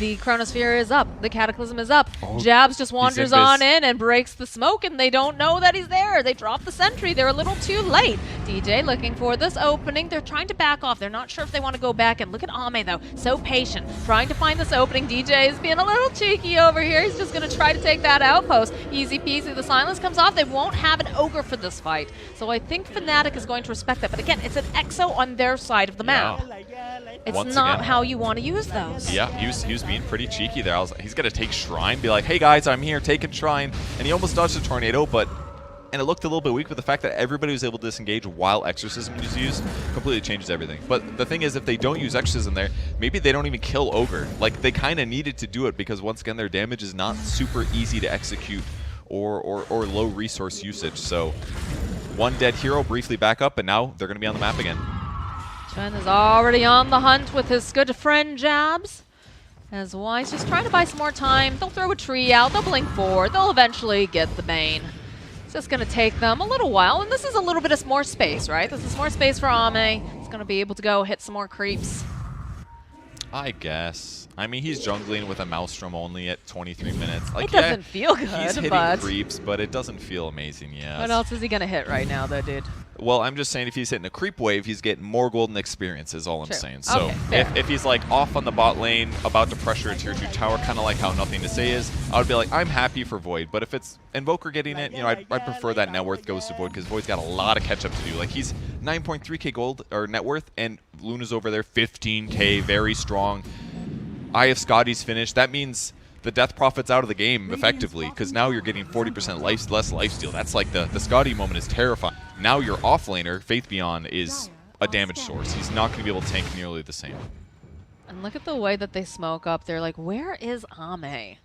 The Chronosphere is up. The Cataclysm is up. Jabs just wanders on in and breaks the smoke, and they don't know that he's there. They drop the sentry. They're a little too late. DJ looking for this opening. They're trying to back off. They're not sure if they want to go back. And look at Ame, though. So patient. Trying to find this opening. DJ is being a little cheeky over here. He's just going to try to take that outpost. Easy peasy. The silence comes off. They won't have an Ogre for this fight. So I think Fanatic is going to respect that. But again, it's an Exo on their side of the map. It's Once not again, how you want to use those. Yeah, he was being pretty cheeky there. He's going to take Shrine, be like, hey guys, I'm here, taking Shrine. And he almost dodged the Tornado, and it looked a little bit weak, but the fact that everybody was able to disengage while Exorcism was used completely changes everything. But the thing is, if they don't use Exorcism there, maybe they don't even kill Ogre. Like, they kind of needed to do it because, once again, their damage is not super easy to execute or low resource usage. So, one dead hero briefly back up, and now they're going to be on the map again. Chen is already on the hunt with his good friend Jabs. As Wise just trying to buy some more time. They'll throw a tree out, they'll blink forward, they'll eventually get the Bane. It's just going to take them a little while, and this is a little bit of more space, right? This is more space for Ame. It's going to be able to go hit some more creeps. I guess. I mean, he's jungling with a Maelstrom only at 23 minutes. Like, it doesn't feel good, he's hitting but creeps, but it doesn't feel amazing yet. What else is he going to hit right now, though, dude? Well, I'm just saying if he's hitting a creep wave, he's getting more golden experience is all I'm True. saying. So Okay, if he's like off on the bot lane, about to pressure a tier 2 tower, kind of like how Nothing to Say is, I would be like, I'm happy for Void. But if it's Invoker getting it, you know, I'd prefer that net worth goes to Void because Void's got a lot of catch up to do. Like he's 9.3k gold or net worth, and Luna's over there 15k, very strong. Eye of Scotty's finished. That means the Death Prophet's out of the game effectively because now you're getting 40% less lifesteal. That's like the Scotty moment is terrifying. Now your offlaner, Faith Beyond, is a damage source. He's not going to be able to tank nearly the same. And look at the way that they smoke up. They're like, where is Ame?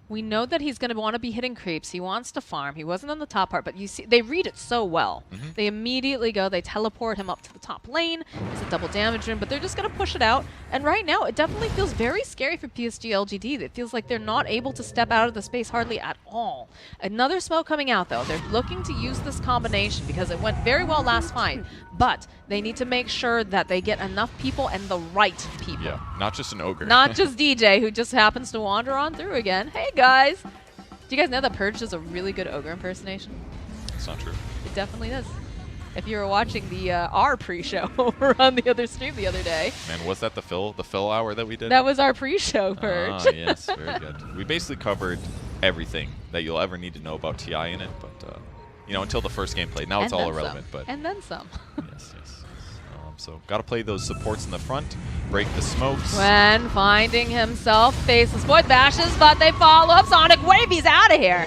We know that he's going to want to be hitting creeps. He wants to farm. He wasn't on the top part, but you see, they read it so well. They immediately go, they teleport him up to the top lane. It's a double damage room, but they're just going to push it out. And right now, it definitely feels very scary for PSG LGD. It feels like they're not able to step out of the space hardly at all. Another smoke coming out, though. They're looking to use this combination because it went very well last fight. But they need to make sure that they get enough people and the right people. Yeah, not just an ogre. Not just DJ, who just happens to wander on through again. Hey, guys. Do you guys know that Purge does a really good ogre impersonation? It's not true. It definitely does. If you were watching the our pre-show over on the other stream the other day. Man, was that the fill hour that we did? That was our pre-show, Purge. Ah, yes, very good. We basically covered everything that you'll ever need to know about TI in it, but you know, until the first game played. Now it's all irrelevant. But and then some. yes. So got to play those supports in the front, break the smokes. When finding himself faceless Void bashes, but they follow up. Sonic Wave, he's out of here.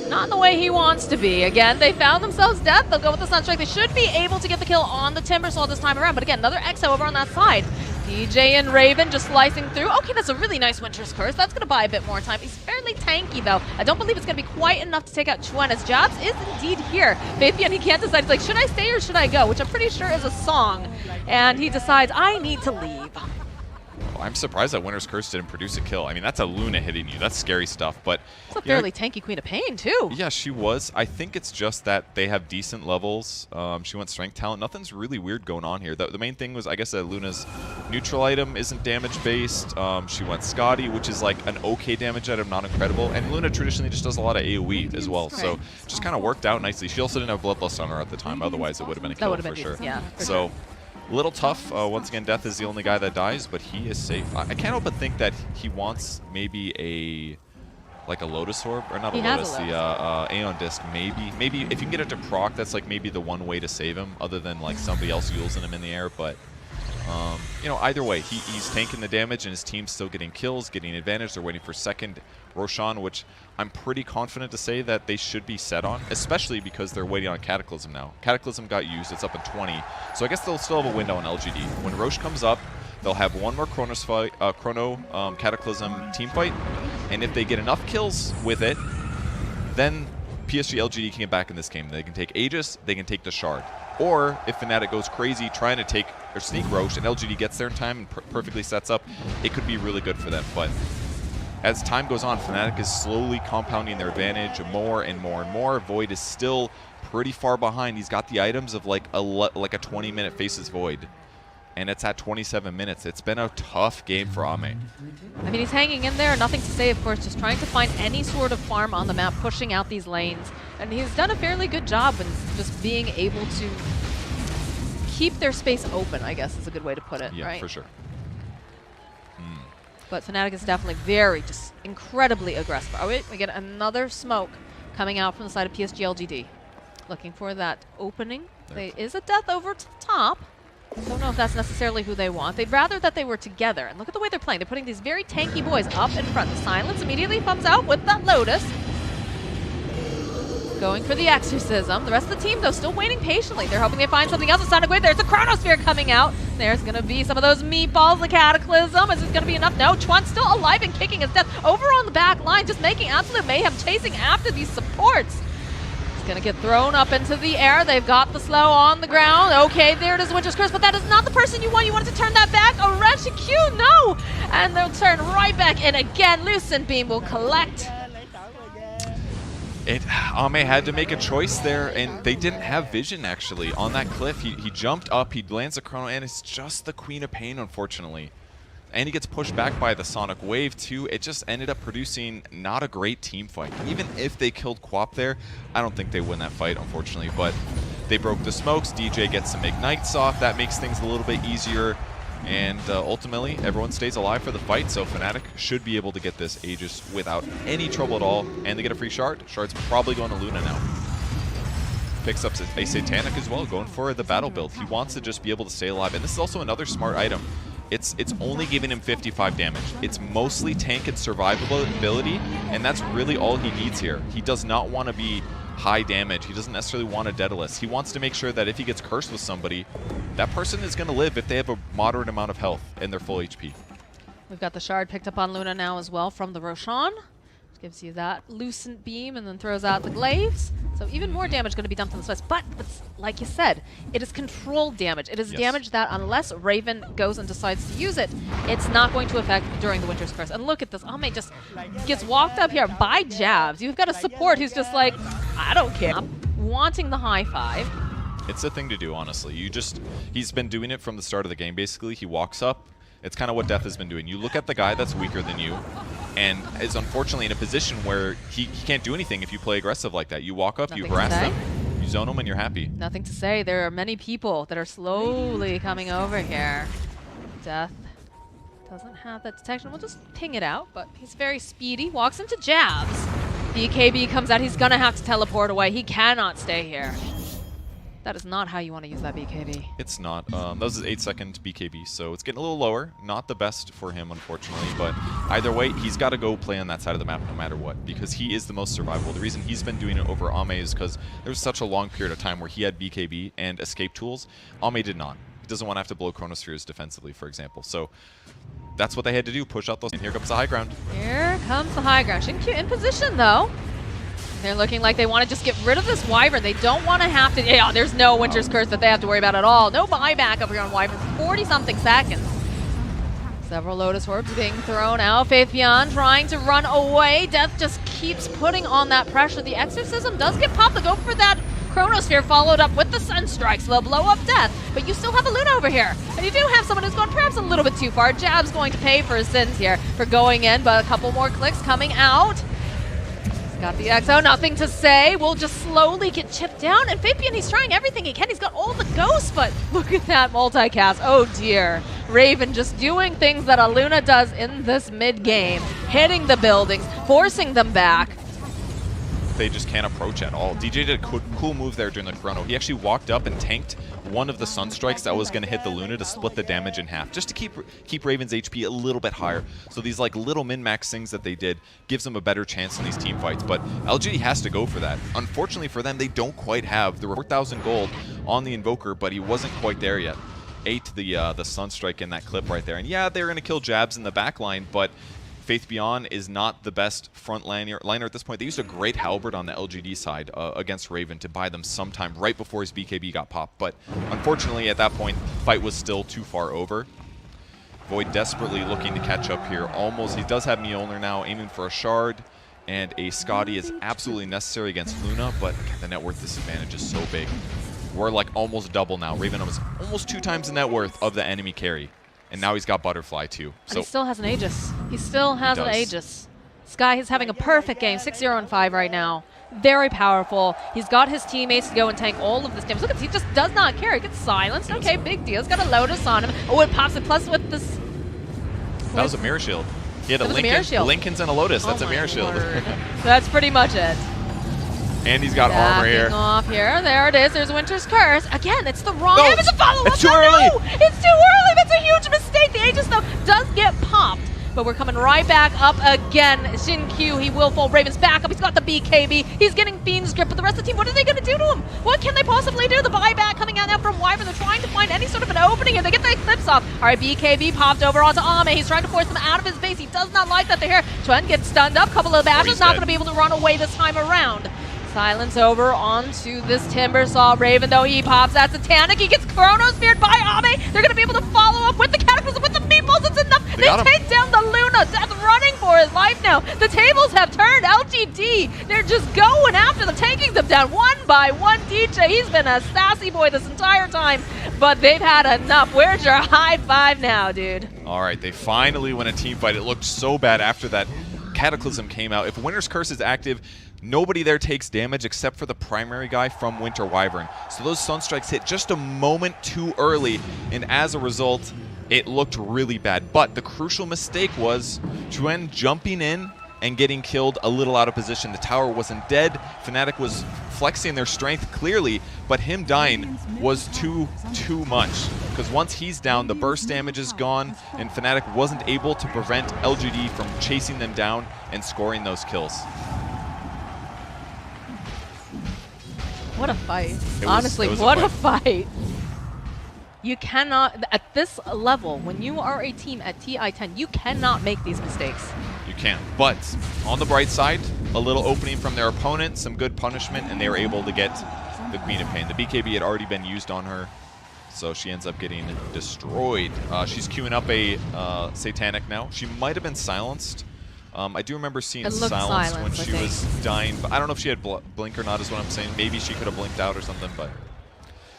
Not in the way he wants to be. Again, they found themselves dead. They'll go with the Sunstrike. They should be able to get the kill on the Timbersaw this time around. But again, another X over on that side. DJ and Raven just slicing through. Okay, that's a really nice Winter's Curse. That's going to buy a bit more time. He's fairly tanky, though. I don't believe it's going to be quite enough to take out Chuen, as Jabs is indeed here. Faithian, he can't decide. He's like, should I stay or should I go? Which I'm pretty sure is a song. And he decides, I need to leave. Well, I'm surprised that Winter's Curse didn't produce a kill. I mean, that's a Luna hitting you. That's scary stuff. But it's a fairly tanky Queen of Pain, too. Yeah, she was. I think it's just that they have decent levels. She went Strength Talent. Nothing's really weird going on here. The main thing was, I guess, that Luna's neutral item isn't damage-based. She went Scotty, which is like an okay damage item, not incredible. And Luna traditionally just does a lot of AoE as well. So it just kind of worked out nicely. She also didn't have Bloodlust on her at the time. Otherwise, it would have been a kill for sure. Yeah, so a little tough. Once again, Death is the only guy that dies, but he is safe. I can't help but think that he wants maybe like a Lotus Orb, or not a Lotus, the Aeon Disc, maybe. Maybe if you can get it to proc, that's like maybe the one way to save him, other than like somebody else using him in the air. But you know, either way, he's tanking the damage, and his team's still getting kills, getting advantage. They're waiting for second Roshan, which I'm pretty confident to say that they should be set on, especially because they're waiting on Cataclysm now. Cataclysm got used. It's up in 20. So I guess they'll still have a window on LGD. When Rosh comes up, they'll have one more Chrono Cataclysm team fight, and if they get enough kills with it, then PSG LGD can get back in this game. They can take Aegis, they can take the Shard. Or if Fnatic goes crazy trying to take or sneak Rosh and LGD gets there in time and perfectly sets up, it could be really good for them. But as time goes on, Fnatic is slowly compounding their advantage more and more and more. Void is still pretty far behind. He's got the items of like a 20-minute Faces Void, and it's at 27 minutes. It's been a tough game for Ame. I mean, he's hanging in there. Nothing to say, of course, just trying to find any sort of farm on the map, pushing out these lanes. And he's done a fairly good job in just being able to keep their space open, I guess is a good way to put it, yeah, right? For sure. But Fnatic is definitely just incredibly aggressive. Oh, wait, we get another smoke coming out from the side of PSG LGD. Looking for that opening. There is a death over to the top. Don't know if that's necessarily who they want. They'd rather that they were together. And look at the way they're playing. They're putting these very tanky boys up in front. The Silence immediately comes out with that Lotus. Going for the Exorcism. The rest of the team, though, still waiting patiently. They're hoping they find something else. Sonic Wave. There's a Chronosphere coming out. There's going to be some of those meatballs. The Cataclysm. Is it going to be enough? No. Chuan's still alive and kicking his death over on the back line, just making absolute mayhem, chasing after these supports. gonna get thrown up into the air. They've got the slow on the ground. Okay, there it is, Winter's Curse, but that is not the person you want. You wanted to turn that back. A wretched Q, no! And they'll turn right back in again. Lucent Beam will collect. Ame had to make a choice there, and they didn't have vision, actually. On that cliff, he jumped up, he lands a chrono, and it's just the Queen of Pain, unfortunately. And he gets pushed back by the Sonic Wave, too. It just ended up producing not a great team fight. Even if they killed Quap there, I don't think they win that fight, unfortunately. But they broke the smokes. DJ gets some ignites off. That makes things a little bit easier. And ultimately, everyone stays alive for the fight, so Fnatic should be able to get this Aegis without any trouble at all. And they get a free shard. Shard's probably going to Luna now. Picks up a Satanic as well, going for the battle build. He wants to just be able to stay alive. And this is also another smart item. It's only giving him 55 damage. It's mostly tank and survivability, and that's really all he needs here. He does not want to be high damage. He doesn't necessarily want a Daedalus. He wants to make sure that if he gets cursed with somebody, that person is going to live if they have a moderate amount of health and they're full HP. We've got the shard picked up on Luna now as well from the Roshan. Gives you that Lucent Beam and then throws out the glaives. So even more damage going to be dumped on the Swiss. But like you said, it is controlled damage. It is damage that unless Raven goes and decides to use it, it's not going to affect during the Winter's Curse. And look at this. Ame just gets walked up here by jabs. You've got a support who's just like, I don't care. Wanting the high five. It's a thing to do, honestly. He's been doing it from the start of the game, basically. He walks up. It's kind of what Death has been doing. You look at the guy that's weaker than you, and is unfortunately in a position where he can't do anything if you play aggressive like that. You walk up, you harass them, you zone them, and you're happy. Nothing to say. There are many people that are slowly coming over here. Death doesn't have that detection. We'll just ping it out, but he's very speedy. Walks into jabs. BKB comes out. He's going to have to teleport away. He cannot stay here. That is not how you want to use that BKB. It's not. That was his 8-second BKB, so it's getting a little lower. Not the best for him, unfortunately, but either way, he's got to go play on that side of the map no matter what, because he is the most survivable. The reason he's been doing it over Ame is because there was such a long period of time where he had BKB and escape tools. Ame did not. He doesn't want to have to blow Chronospheres defensively, for example. So that's what they had to do, push out those. And here comes the high ground. Here comes the high ground. Shinkyu in position, though. They're looking like they want to just get rid of this Wyvern. They don't want to have to... Yeah, there's no Winter's Curse that they have to worry about at all. No buyback up here on Wyvern. 40-something seconds. Several Lotus Orbs being thrown out. Faith Beyond trying to run away. Death just keeps putting on that pressure. The Exorcism does get popped. They go for that Chronosphere, followed up with the Sunstrikes. They'll blow up Death, but you still have a Luna over here. And you do have someone who's gone perhaps a little bit too far. Jab's going to pay for his sins here for going in, but a couple more clicks coming out. Got the XO, nothing to say. We'll just slowly get chipped down. And Fabian, he's trying everything he can. He's got all the ghosts, but look at that multicast. Oh dear. Raven just doing things that a Luna does in this mid-game. Hitting the buildings, forcing them back. They just can't approach at all. DJ did a cool move there during the chrono. He actually walked up and tanked one of the Sunstrikes that was going to hit the Luna to split the damage in half, just to keep Raven's HP a little bit higher. So these like little min-max things that they did gives them a better chance in these team fights. But LGD has to go for that. Unfortunately for them, they don't quite have the 4,000 gold on the Invoker, but he wasn't quite there yet. Ate the Sunstrike in that clip right there. And yeah, they're going to kill Jabs in the back line, but Faith Beyond is not the best front liner at this point. They used a great halberd on the LGD side against Raven to buy them sometime right before his BKB got popped. But unfortunately, at that point, fight was still too far over. Void desperately looking to catch up here. Almost, he does have Mjolnir now, aiming for a shard. And a Scotty is absolutely necessary against Luna, but the net worth disadvantage is so big. We're like almost double now. Raven was almost 2 times the net worth of the enemy carry. And now he's got Butterfly too. So and he still has an Aegis. He still has an Aegis. Sky is having a perfect game, 6-0-5 right now. Very powerful. He's got his teammates to go and tank all of this damage. Look at he just does not care. He gets silenced. Okay, big deal. He's got a Lotus on him. Oh, it pops it. Plus with this. That was a Mirror Shield. He had a Lincoln's and a Lotus. That's a Mirror Shield. That's pretty much it. And he's got armor here. Off here. There it is. There's Winter's Curse. Again, it's the wrong image to follow up. It's too early. No, it's too early. That's a huge mistake. The Aegis, though, does get popped. But we're coming right back up again. Xin-Q, he will fall. Raven's back up. He's got the BKB. He's getting Fiend's Grip. But the rest of the team, what are they going to do to him? What can they possibly do? The buyback coming out now from Wyvern. They're trying to find any sort of an opening here. They get the Eclipse off. All right, BKB popped over onto Ame. He's trying to force them out of his base. He does not like that they're here. Trent gets stunned up. Couple of bashes. Not going to be able to run away this time around. Silence over onto this Timbersaw Raven, though he pops at Satanic. He gets Chronosphered by Ame. They're going to be able to follow up with the Cataclysm, with the meatballs. It's enough. They take down the Luna. Death running for his life now. The tables have turned. LGD, they're just going after them, taking them down one by one. DJ, he's been a sassy boy this entire time, but they've had enough. Where's your high five now, dude? All right, they finally win a team fight. It looked so bad after that Cataclysm came out. If Winter's Curse is active, nobody there takes damage except for the primary guy from Winter Wyvern. So those Sunstrikes hit just a moment too early, and as a result, it looked really bad. But the crucial mistake was Chuen jumping in and getting killed a little out of position. The tower wasn't dead. Fnatic was flexing their strength clearly, but him dying was too much. Because once he's down, the burst damage is gone, and Fnatic wasn't able to prevent LGD from chasing them down and scoring those kills. What a fight. Honestly, what a fight. You cannot, at this level, when you are a team at TI-10, you cannot make these mistakes. You can't. But on the bright side, a little opening from their opponent, some good punishment, and they were able to get the Queen of Pain. The BKB had already been used on her, so she ends up getting destroyed. She's queuing up a Satanic now. She might have been silenced. I do remember seeing silence when she was dying, but I don't know if she had blink or not is what I'm saying. Maybe she could have blinked out or something, but...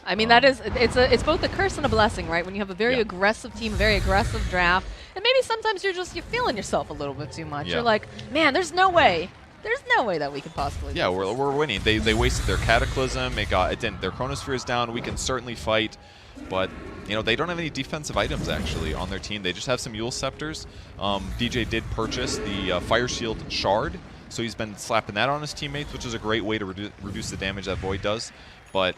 I mean, that is, it's both a curse and a blessing, right? When you have a very aggressive team, a very aggressive draft, and maybe sometimes you're feeling yourself a little bit too much. You're like, man, there's no way that we could possibly do this. We're winning. They wasted their Cataclysm. It didn't. Their Chronosphere is down. We can certainly fight, but you know, they don't have any defensive items actually on their team. They just have some Yule Scepters. DJ did purchase the Fire Shield Shard, so he's been slapping that on his teammates, which is a great way to reduce the damage that Void does. But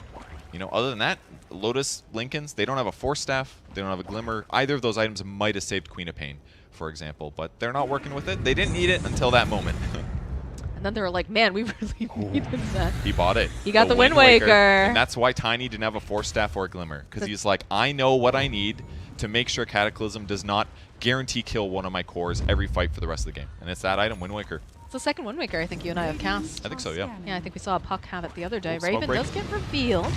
you know, other than that, Lotus, Lincolns, they don't have a Force Staff, they don't have a Glimmer. Either of those items might have saved Queen of Pain, for example, but they're not working with it. They didn't need it until that moment. And then they were like, man, we really needed that. He bought it. He got the Wind Waker. And that's why Tiny didn't have a Force Staff or a Glimmer, because he's like, I know what I need to make sure Cataclysm does not guarantee kill one of my cores every fight for the rest of the game. And it's that item, Wind Waker. It's the second Wind Waker I think you and I have cast. I think so, yeah. Yeah, I think we saw a Puck have it the other day. Oops, Raven does get revealed.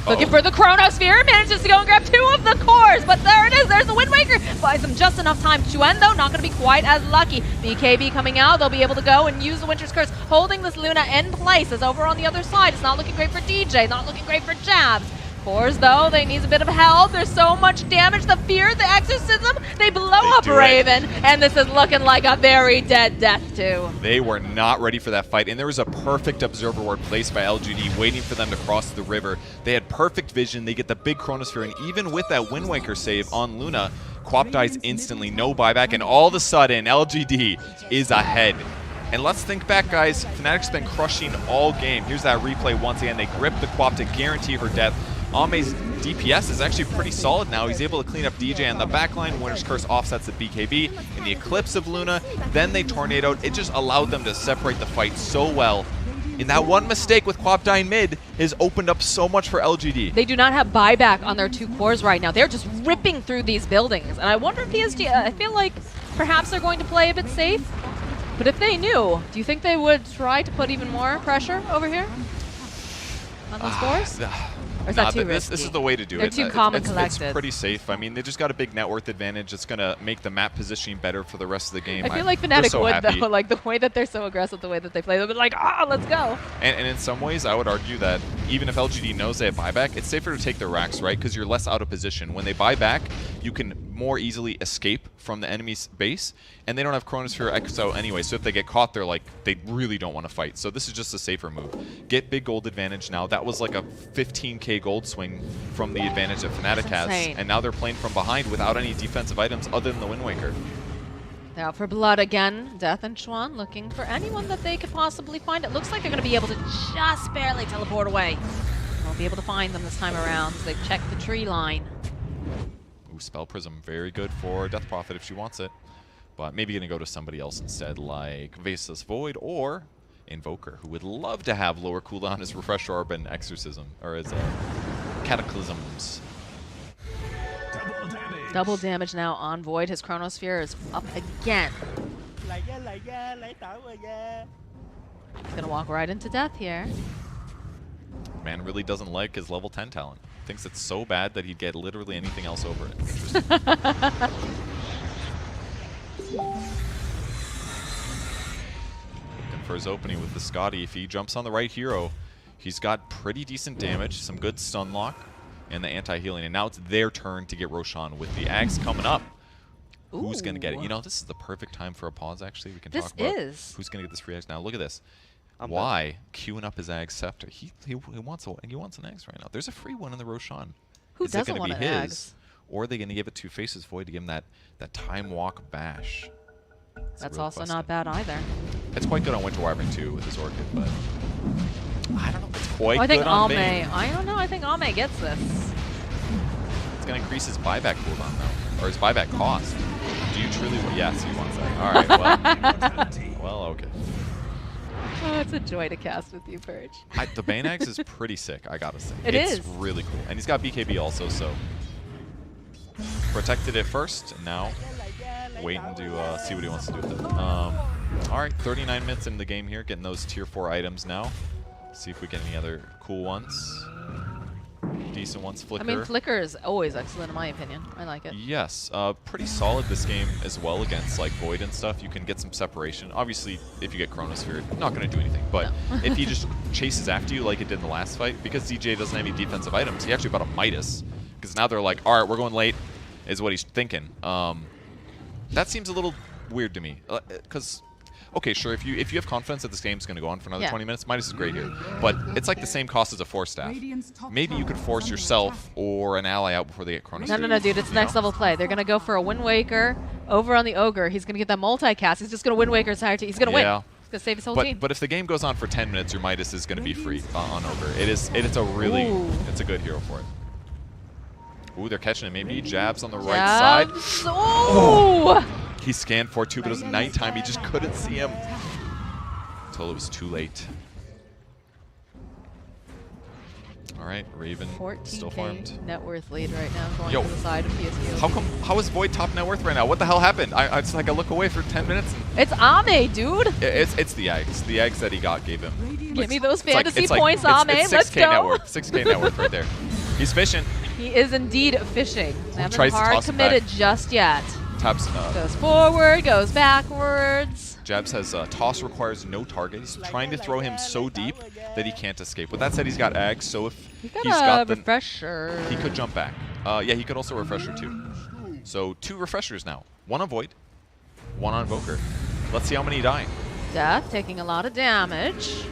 Looking for the Chronosphere, manages to go and grab 2 of the cores, but there it is, there's the Wind Waker. Buys him just enough time. Chuen, though, not going to be quite as lucky. BKB coming out, they'll be able to go and use the Winter's Curse, holding this Luna in place. As over on the other side, it's not looking great for DJ, not looking great for Jabs. Cores, though, they need a bit of help. There's so much damage. The Fear, the Exorcism, they blow up Raven, and this is looking like a very dead death, too. They were not ready for that fight, and there was a perfect Observer Ward placed by LGD waiting for them to cross the river. They had perfect vision. They get the big Chronosphere, and even with that Wind Waker save on Luna, Quap dies instantly, no buyback, and all of a sudden, LGD is ahead. And let's think back, guys. Fnatic's been crushing all game. Here's that replay once again. They grip the Quap to guarantee her death. Ame's DPS is actually pretty solid now. He's able to clean up DJ on the backline. Winter's Curse offsets the BKB. In the Eclipse of Luna, then they tornadoed. It just allowed them to separate the fight so well. And that one mistake with Quap dying mid has opened up so much for LGD. They do not have buyback on their 2 cores right now. They're just ripping through these buildings. And I wonder if PSG, I feel like perhaps they're going to play a bit safe. But if they knew, do you think they would try to put even more pressure over here on those cores? Or is that too risky? This is the way to do They're it. Too calm and collected. It's pretty safe. I mean, they just got a big net worth advantage. It's going to make the map positioning better for the rest of the game. I feel like Fnatic would, though. Like, the way that they're so aggressive, the way that they play, they'll be like, let's go. And in some ways, I would argue that even if LGD knows they have buyback, it's safer to take the racks, right? Because you're less out of position. When they buy back, you can more easily escape from the enemy's base, and they don't have Chronosphere Exo anyway, so if they get caught, they're like, they really don't want to fight. So this is just a safer move. Get big gold advantage now. That was like a 15k gold swing from the advantage that Fnatic has, and now they're playing from behind without any defensive items other than the Wind Waker. They're out for blood again. Death and Chuan looking for anyone that they could possibly find. It looks like they're going to be able to just barely teleport away. Won't be able to find them this time around, so they've checked the tree line. Ooh, Spell Prism, very good for Death Prophet if she wants it. But maybe going to go to somebody else instead, like Vaseless Void or Invoker, who would love to have lower cooldown as Refresh Orb and Exorcism, or as Cataclysms. Double damage now on Void. His Chronosphere is up again. He's going to walk right into death here. Man really doesn't like his level 10 talent. Thinks it's so bad that he'd get literally anything else over it. Interesting. Looking for his opening with the Scotty. If he jumps on the right hero, he's got pretty decent damage, some good stun lock, and the anti-healing. And now it's their turn to get Roshan with the Axe coming up. Who's going to get it? You know, this is the perfect time for a pause, actually. We can talk about who's going to get this free Axe now. Look at this. Why queuing up his Ag Scepter? He wants an Axe right now. There's a free one in the Roshan. Who Is it doesn't going want to be an his, Ags? or are they going to give it to Faces Void to give him that time walk bash? That's also not bad either. It's quite good on Winter Wyvern too with his Orchid, but I don't know. It's quite I think good on Ame. Bane. I don't know. I think Ame gets this. It's going to increase his buyback cooldown though, or his buyback cost. Do you truly? Yes, he wants that. All right. Well, okay. Oh, it's a joy to cast with you, Purge. The Bane Axe is pretty sick, I gotta say. It's really cool. And he's got BKB also, so protected it first, and now waiting to see what he wants to do with it. Alright, 39 minutes in the game here, getting those tier 4 items now. See if we get any other cool ones. Decent ones. Flicker. I mean, Flicker is always excellent in my opinion. I like it. Yes, pretty solid this game as well against like Void and stuff. You can get some separation. Obviously, if you get Chronosphere, not going to do anything. But if he just chases after you like it did in the last fight, because DJ doesn't have any defensive items, he actually bought a Midas. Because now they're like, all right, we're going late, is what he's thinking. That seems a little weird to me. Because, okay, sure, if you have confidence that this game's going to go on for another 20 minutes, Midas is great here. But it's like the same cost as a Force Staff. Maybe you could force yourself or an ally out before they get Chronosphere. No, dude, it's next level play. They're going to go for a Wind Waker over on the Ogre. He's going to get that multicast. He's just going to Wind Waker his entire team. He's going to win. He's going to save his whole team. But if the game goes on for 10 minutes, your Midas is going to be free on Ogre. It's a good hero for it. Ooh, they're catching it. Maybe jabs on the right side. Oh! He scanned for it too, but it was nighttime. He just couldn't see him until it was too late. All right, Raven still farmed. 14K net worth lead right now, going to the side of PSG. How is Void top net worth right now? What the hell happened? It's like I look away for 10 minutes. And it's Ame, dude. It's the eggs. The eggs that he gave him. Give me those fantasy points, Ame. Let's go. Net worth. 6K net worth right there. He's fishing. He is indeed fishing. Haven't Tries to hard toss him committed back. just yet. Taps. Goes forward, goes backwards. Jabs has toss requires no target. He's trying to throw him so deep that he can't escape. With that said, he's got Ags, so if he's got the refresher, he could jump back. Yeah, he could also refresher too. So 2 refreshers now. 1 on Void, 1 on Invoker. Let's see how many die. Death taking a lot of damage.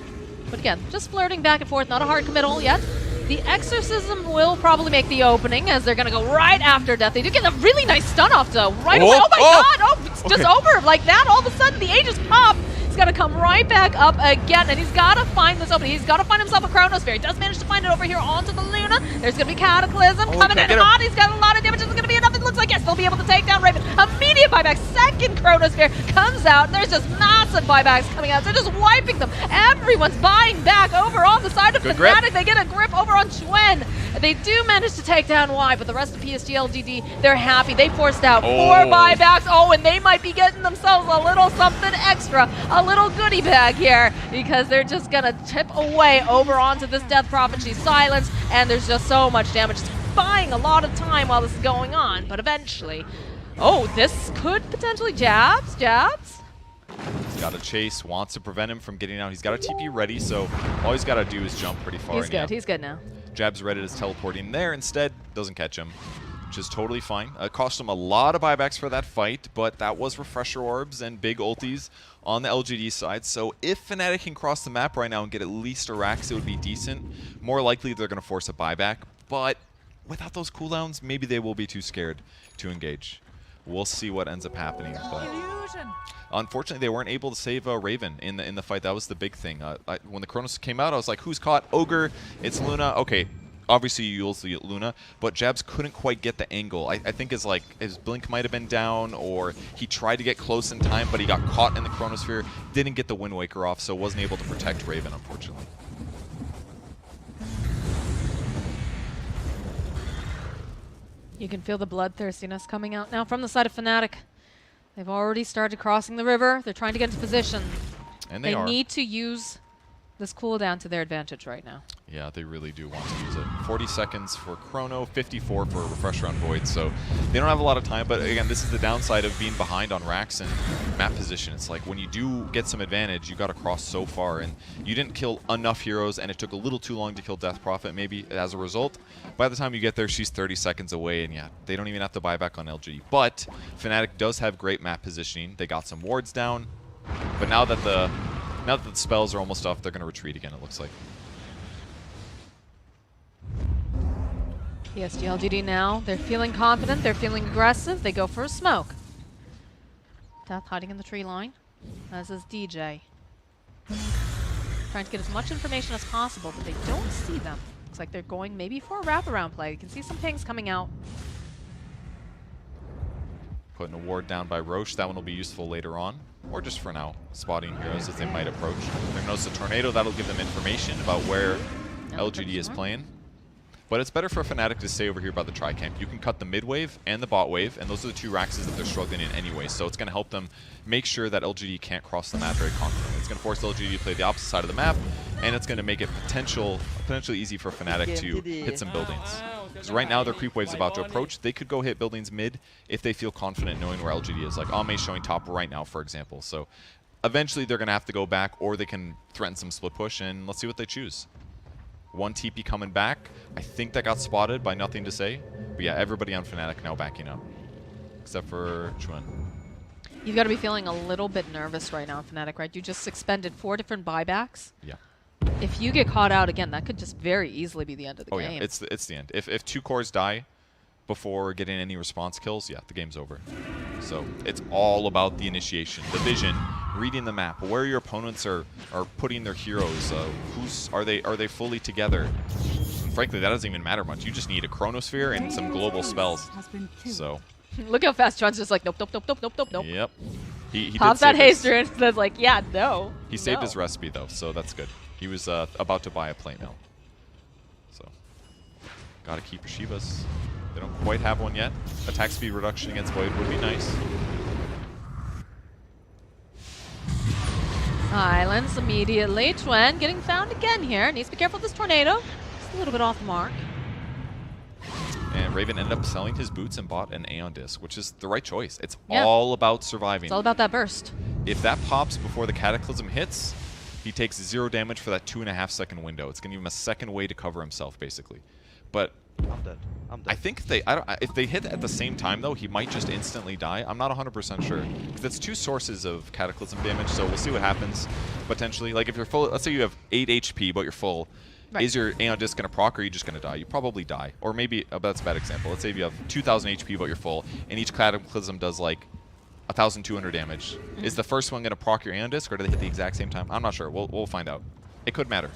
But again, just flirting back and forth, not a hard committal yet. The Exorcism will probably make the opening as they're going to go right after Death. They do get a really nice stun off though. Right away. Oh my god! Oh, it's just over like that. All of a sudden, the Aegis pop. He's got to come right back up again, and he's got to find this opening. He's got to find himself a Chronosphere. He does manage to find it over here onto the Luna. There's going to be Cataclysm coming in hot. He's got a lot of damage. There's going to be enough. It looks like yes, they'll be able to take down Raven. Immediate buyback. Second Chronosphere comes out. There's just massive buybacks coming out. They're just wiping them. Everyone's buying back over on the side of Fanatic. They get a grip over on Chuen. They do manage to take down Y, but the rest of PSG LGD, they're happy. They forced out 4 buybacks. Oh, and they might be getting themselves a little something extra, a little goodie bag here, because they're just going to tip away over onto this Death Prophet. She's silenced, and there's just so much damage. It's buying a lot of time while this is going on, but eventually, this could potentially jabs. He's got to chase, wants to prevent him from getting out. He's got a TP ready, so all he's got to do is jump pretty far. He's good now. Jab's ready to teleporting there. Instead, doesn't catch him, which is totally fine. Cost him a lot of buybacks for that fight, but that was refresher orbs and big ultis on the LGD side. So if Fnatic can cross the map right now and get at least a Rax, it would be decent. More likely, they're going to force a buyback, but without those cooldowns, maybe they will be too scared to engage. We'll see what ends up happening. But unfortunately, they weren't able to save Raven in the fight. That was the big thing. When the Chronos came out, I was like, who's caught? Ogre, it's Luna. Okay, obviously you'll see Luna, but Jabs couldn't quite get the angle. I think his blink might have been down, or he tried to get close in time, but he got caught in the Chronosphere, didn't get the Wind Waker off, so wasn't able to protect Raven, unfortunately. You can feel the bloodthirstiness coming out now from the side of Fnatic. They've already started crossing the river. They're trying to get into position. And they need to use this cooldown to their advantage right now. Yeah, they really do want to use it. 40 seconds for Chrono, 54 for Refresher on Void, so they don't have a lot of time, but again, this is the downside of being behind on racks and map position. It's like when you do get some advantage, you got to cross so far, and you didn't kill enough heroes, and it took a little too long to kill Death Prophet, maybe, as a result. By the time you get there, she's 30 seconds away, and yeah, they don't even have to buy back on LGD. But Fnatic does have great map positioning. They got some wards down, but now that the spells are almost off, they're going to retreat again, it looks like. PSG LGD now, they're feeling confident, they're feeling aggressive, they go for a smoke. Death hiding in the tree line, as is DJ. Trying to get as much information as possible, but they don't see them. Looks like they're going maybe for a wraparound play. You can see some pings coming out. Putting a ward down by Roche, that one will be useful later on. Or just for now, spotting heroes as they might approach. They're notice a tornado, that'll give them information about where LGD is playing. But it's better for Fnatic to stay over here by the tri-camp. You can cut the mid wave and the bot wave, and those are the two raxes that they're struggling in anyway. So it's going to help them make sure that LGD can't cross the map very confidently. It's going to force LGD to play the opposite side of the map, and it's going to make it potentially easy for Fnatic to hit some buildings. Because right now their creep wave's about to approach. They could go hit buildings mid if they feel confident knowing where LGD is. Like Ame showing top right now, for example. So eventually they're going to have to go back, or they can threaten some split push, and let's see what they choose. One TP coming back. I think that got spotted by Nothing to Say. But yeah, everybody on Fnatic now backing up. Except for Chuan. You've got to be feeling a little bit nervous right now, Fnatic, right? You just expended 4 different buybacks. Yeah. If you get caught out again, that could just very easily be the end of the game. Oh yeah, it's the end. If 2 cores die before getting any response kills, yeah, the game's over. So it's all about the initiation, the vision, reading the map, where your opponents are putting their heroes, are they fully together. And frankly, that doesn't even matter much. You just need a Chronosphere and some global spells. So look how fast Chuan's just like nope, nope, nope, nope, nope, nope, nope. Yep. He pops that haster and says like, yeah, no. He saved his recipe though, so that's good. He was about to buy a plate mill. So gotta keep your Shivas. They don't quite have one yet. Attack speed reduction against Void would be nice. Silence immediately. Chuan getting found again here. Needs to be careful of this tornado. Just a little bit off the mark. And Raven ended up selling his boots and bought an Aeon Disc, which is the right choice. It's all about surviving. It's all about that burst. If that pops before the Cataclysm hits, he takes 0 damage for that 2.5 second window. It's going to give him a second way to cover himself, basically. But I'm dead. I think if they hit at the same time, though, he might just instantly die. I'm not 100% sure. Because it's 2 sources of Cataclysm damage, so we'll see what happens, potentially. Like, if you're full, let's say you have 8 HP, but you're full. Right. Is your Aeon Disc going to proc, or are you just going to die? You probably die. Or maybe, that's a bad example. Let's say if you have 2,000 HP, but you're full, and each Cataclysm does, like, 1,200 damage. Is the first one going to proc your Aeon Disc, or do they hit the exact same time? I'm not sure. We'll find out. It could matter.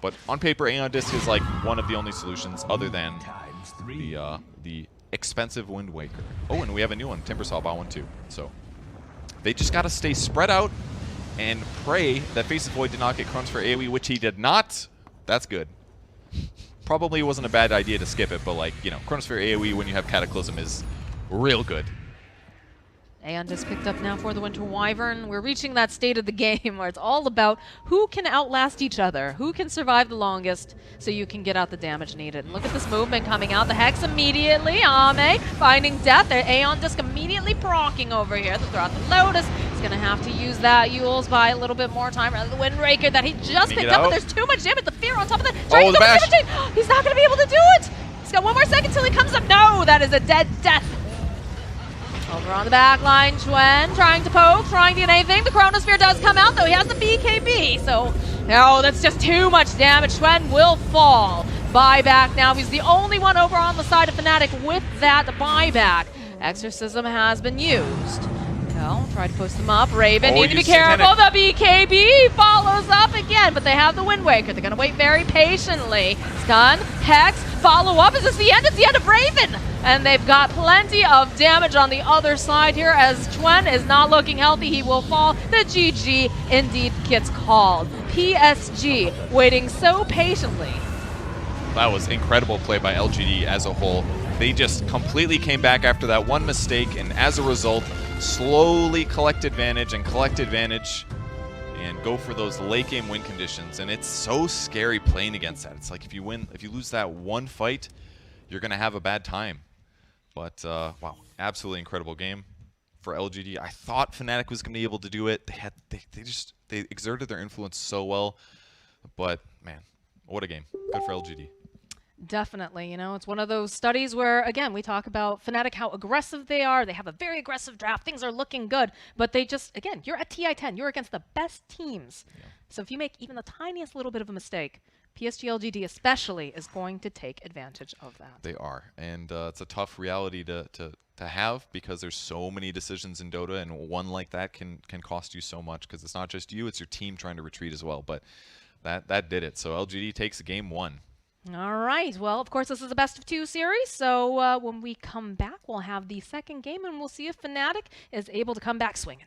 But on paper, Aeon Disc is like one of the only solutions other than the expensive Wind Waker. Oh, and we have a new one. Timbersaw bought one too. So they just got to stay spread out and pray that Face of Void did not get Chronos for AoE, which he did not. That's good. Probably wasn't a bad idea to skip it, but like, you know, Chronosphere AoE when you have Cataclysm is real good. Aeon Disc picked up now for the Winter Wyvern. We're reaching that state of the game where it's all about who can outlast each other, who can survive the longest so you can get out the damage needed. And look at this movement coming out. The Hex immediately. Ame finding death. The Aeon Disc immediately proccing over here. Throw out the Lotus. He's going to have to use that Yule's by a little bit more time rather than the Windbreaker that he just picked up. But there's too much damage. The Fear on top of that. Oh, the bash. He's not going to be able to do it. He's got 1 more second till he comes up. No, that is a dead death. Over on the back line, Chuan trying to poke, trying to get anything. The Chronosphere does come out, though. He has the BKB, so no, that's just too much damage. Chuan will fall. Buyback now. He's the only one over on the side of Fnatic with that buyback. Exorcism has been used. Well, try to post them up. Raven, need to be careful. The BKB follows up again, but they have the Wind Waker. They're going to wait very patiently. Stun, Hex, follow up. Is this the end? It's the end of Raven. And they've got plenty of damage on the other side here as Chuan is not looking healthy. He will fall. The GG indeed gets called. PSG waiting so patiently. That was incredible play by LGD as a whole. They just completely came back after that one mistake, and as a result, slowly collect advantage and collect advantage and go for those late game win conditions. And it's so scary playing against that. It's like if you lose that one fight, you're gonna have a bad time. But wow, absolutely incredible game for LGD. I thought Fnatic was gonna be able to do it. They exerted their influence so well. But man, what a game. Good for LGD. Definitely, you know, it's one of those studies where, again, we talk about Fnatic, how aggressive they are. They have a very aggressive draft. Things are looking good, but they just, again, you're at TI-10. You're against the best teams. Yeah. So if you make even the tiniest little bit of a mistake, PSG LGD especially is going to take advantage of that. They are, and it's a tough reality to have, because there's so many decisions in Dota, and one like that can cost you so much, because it's not just you, it's your team trying to retreat as well. But that did it. So LGD takes game 1. All right. Well, of course, this is a best-of-2 series, so when we come back, we'll have the second game, and we'll see if Fnatic is able to come back swinging.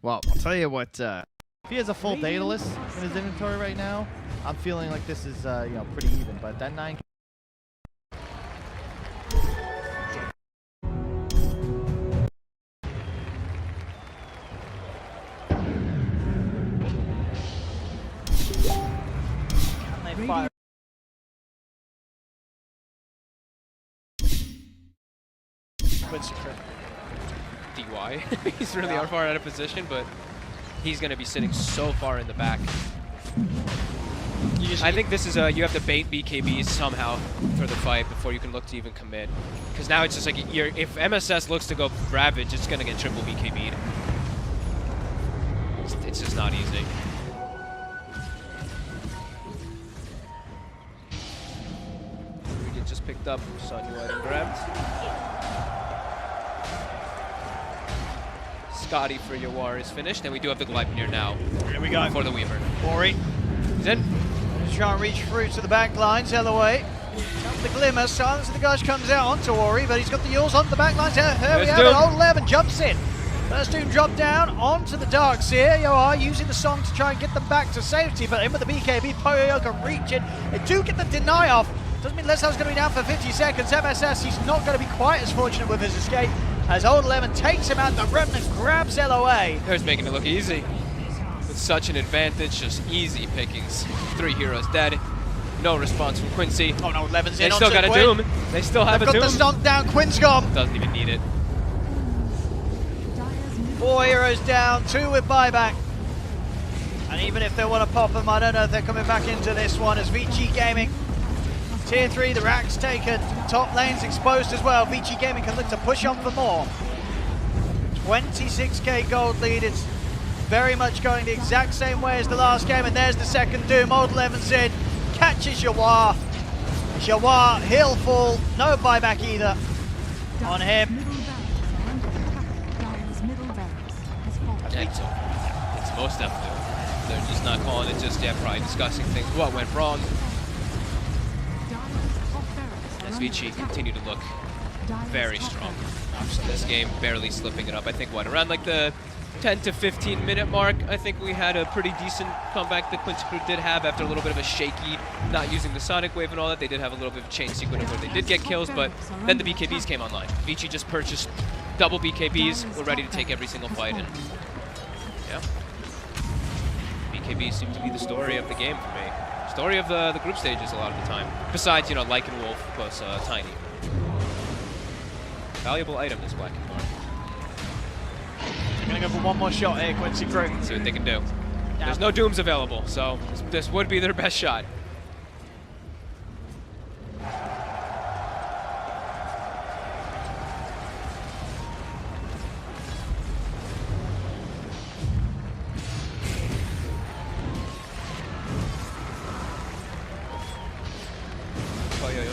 Well, I'll tell you what, if he has a full Daedalus in his inventory right now, I'm feeling like this is, you know, pretty even, but that 9... Can they fire? DY. He's really far out of position, but he's going to be sitting so far in the back. I think this is you have to bait BKBs somehow for the fight before you can look to even commit. Because now it's just like if MSS looks to go Ravage, it's going to get triple BKB'd. It's just not easy. Regent just picked up, saw new item grabbed. Scotty for Yawar is finished, and we do have the Gleipnir now. Here we go. For the Weaver. Ori. He's in. Just trying to reach through to the back lines, Ellaway. The glimmer, Silence of the Gush comes out onto Ori, but he's got the Yules onto the back lines. Here we have it, Old 11 jumps in. First Doom drop down onto the Darkseer. Yawar using the song to try and get them back to safety, but in with the BKB, Poyo can reach it. They do get the deny off. Doesn't mean Leslow's going to be down for 50 seconds. MSS, he's not going to be quite as fortunate with his escape as Old 11 takes him out. The Remnant grabs LOA. They're just making it look easy. With such an advantage, just easy pickings. 3 heroes dead. No response from Quincy. Oh no, 11's in. They still got a Doom. They still have a Doom. They've got the stomp down. Quinn's gone. Doesn't even need it. 4 heroes down, 2 with buyback. And even if they want to pop them, I don't know if they're coming back into this one as Vici Gaming. Tier 3, the rack's taken. Top lane's exposed as well. Vici Gaming can look to push on for more. 26k gold lead. It's very much going the exact same way as the last game. And there's the second Doom. Old 11's in. Catches Yawar. Yawar, he'll fall. No buyback either on him. It's most definitely. They're just not calling it just yet, probably discussing things. What went wrong? As Vici continue to look very strong. This game barely slipping it up. I think what, around like the 10 to 15 minute mark, I think we had a pretty decent comeback that Quincy Crew did have after a little bit of a shaky, not using the Sonic Wave and all that. They did have a little bit of a chain sequence where they did get kills, but then the BKBs came online. Vici just purchased double BKBs. We're ready to take every single fight. And yeah, BKBs seem to be the story of the game for me. Story of the group stages a lot of the time. Besides, you know, Lycan Wolf plus Tiny. Valuable item, this Black and White. They're going to go for one more shot here, Quincy Crew. See what they can do. There's no Dooms available, so this would be their best shot.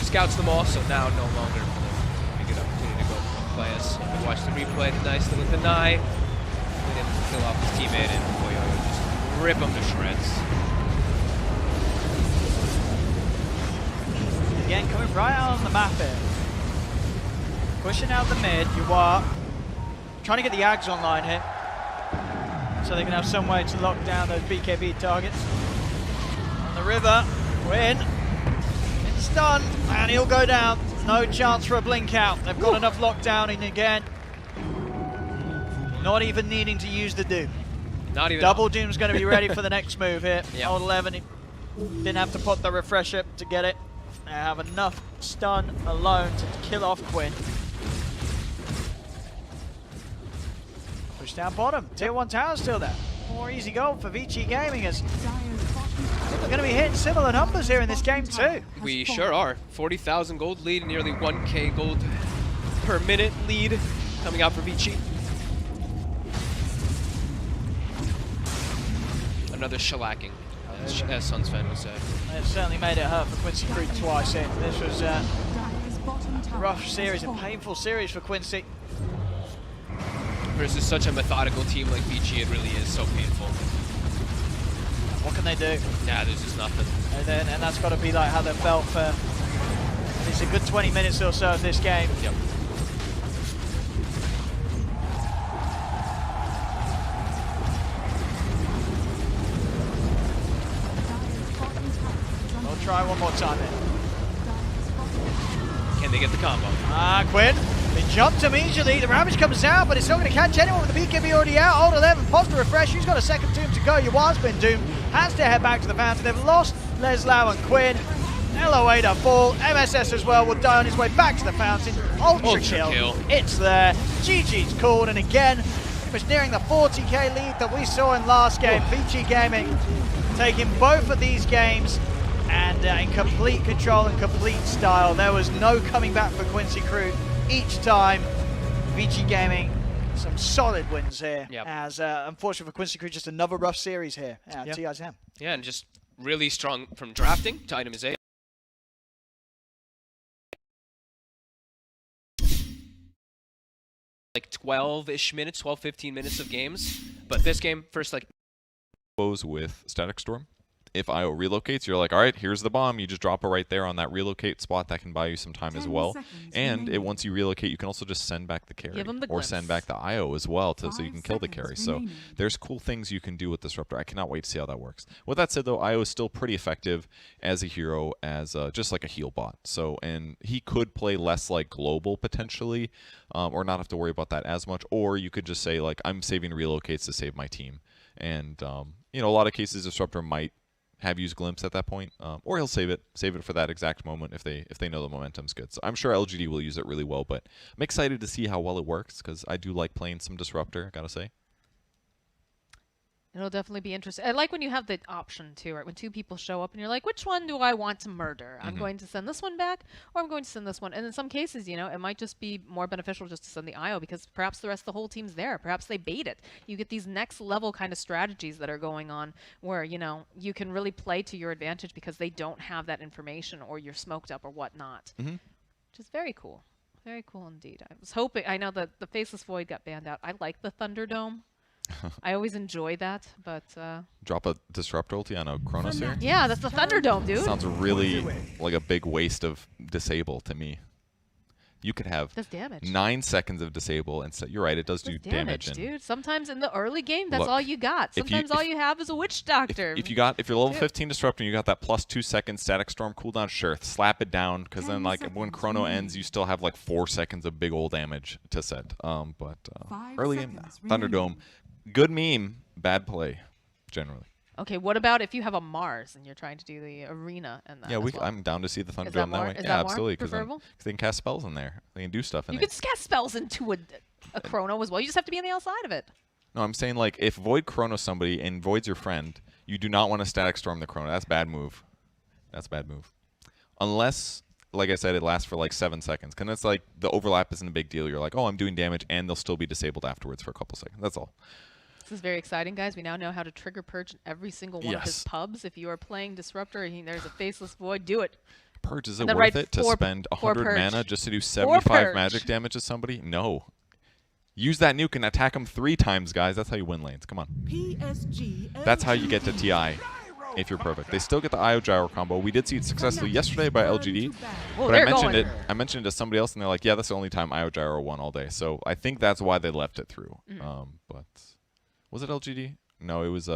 Scouts them all, so now no longer a good opportunity to go play us. Watch the replay, nice little deny. Been able to kill off his teammate and Poyo just rip him to shreds. Again, coming right out on the map here. Pushing out the mid, Yawar. Trying to get the Ags online here. So they can have some way to lock down those BKB targets. On the river, Quinn. Stunned, and he'll go down. No chance for a blink out. They've got enough lockdown in again. Not even needing to use the Doom. Not even. Double Doom's going to be ready for the next move here. Yep. Old 11 he didn't have to put the refresher to get it. They have enough stun alone to kill off Quinn. Push down bottom. Tier 1 tower still there. More easy goal for Vici Gaming as we're going to be hitting similar numbers here in this game too. We sure are. 40,000 gold lead, nearly 1k gold per minute lead coming out for Vici. Another shellacking, as Suns fan would say. It certainly made it hurt for Quincy Crew twice here. This was a rough series, a painful series for Quincy. Versus such a methodical team like Vici, it really is so painful. What can they do? Yeah, there's just nothing. And that's got to be like how they felt for at least a good 20 minutes or so of this game. Yep. try one more time here. Can they get the combo? Quinn, they jumped immediately. The Ravage comes out, but it's not going to catch anyone with the BKB already out. Hold 11, pause the refresh. Who's got a second Doom to go? Yua's been doomed. Has to head back to the fountain. They've lost Leslau and Quinn. LOA to fall. MSS as well will die on his way back to the fountain. Ultra kill. It's there. GG's called, and again, it was nearing the 40k lead that we saw in last game. VG Gaming taking both of these games and in complete control and complete style. There was no coming back for Quincy Crew each time. VG Gaming, some solid wins here. Yep. As unfortunately for Quincy Crew, just another rough series here. TI's ham. Yeah, and just really strong from drafting to itemization. Like 12-ish minutes, 12, 15 minutes of games. But this game, first like... With Static Storm. If IO relocates, you're like, all right, here's the bomb. You just drop it right there on that relocate spot. That can buy you some time as well. And once you relocate, you can also just send back the carry. Or send back the IO as well so you can kill the carry. So there's cool things you can do with Disruptor. I cannot wait to see how that works. With that said, though, IO is still pretty effective as a hero, as just like a heal bot. So, and he could play less like global potentially, or not have to worry about that as much. Or you could just say, like, I'm saving relocates to save my team. And, you know, a lot of cases, Disruptor might have used Glimpse at that point, or he'll save it for that exact moment if they know the momentum's good. So I'm sure LGD will use it really well, but I'm excited to see how well it works because I do like playing some Disruptor, gotta say. It'll definitely be interesting. I like when you have the option too, right? When two people show up and you're like, which one do I want to murder? I'm going to send this one back, or I'm going to send this one. And in some cases, you know, it might just be more beneficial just to send the IO because perhaps the rest of the whole team's there. Perhaps they bait it. You get these next level kind of strategies that are going on where, you know, you can really play to your advantage because they don't have that information or you're smoked up or whatnot. Which is very cool. Very cool indeed. I was hoping, I know that the Faceless Void got banned out. I like the Thunderdome. I always enjoy that, but... Drop a Disrupt ulti on a Chronos here? Yeah, that's the Thunderdome, dude. Sounds really like a big waste of disable to me. You could have 9 seconds of disable, and you're right, it does do damage. Dude. Sometimes in the early game, that's all you got. Sometimes all you have is a Witch Doctor. If you're level 15 Disrupt and you got that plus 2 seconds Static Storm cooldown, sure, slap it down, because then like when Chrono ends, you still have like 4 seconds of big old damage to set. But early game, Thunderdome. Good meme, bad play, generally. Okay, what about if you have a Mars and you're trying to do the arena and that? Yeah, I'm down to see the Thunderdome that way. Yeah, absolutely, because they can cast spells in there. They can do stuff in there. You can cast spells into a Chrono as well. You just have to be on the outside of it. No, I'm saying like if Void Chrono somebody and Void's your friend, you do not want to Static Storm the Chrono. That's bad move. That's bad move. Unless, like I said, it lasts for like 7 seconds. Because it's like the overlap isn't a big deal. You're like, oh, I'm doing damage, and they'll still be disabled afterwards for a couple seconds. That's all. This is very exciting, guys. We now know how to trigger Purge in every single one of his pubs. If you are playing Disruptor and there's a Faceless Void, do it. Purge, is it worth it to spend 100 mana just to do 75 magic damage to somebody? No. Use that nuke and attack them 3 times, guys. That's how you win lanes. Come on. That's how you get to TI if you're perfect. They still get the IO Gyro combo. We did see it successfully yesterday by LGD. But I mentioned it to somebody else, and they're like, yeah, that's the only time IO Gyro won all day. So I think that's why they left it through. But... was it LGD? No, it was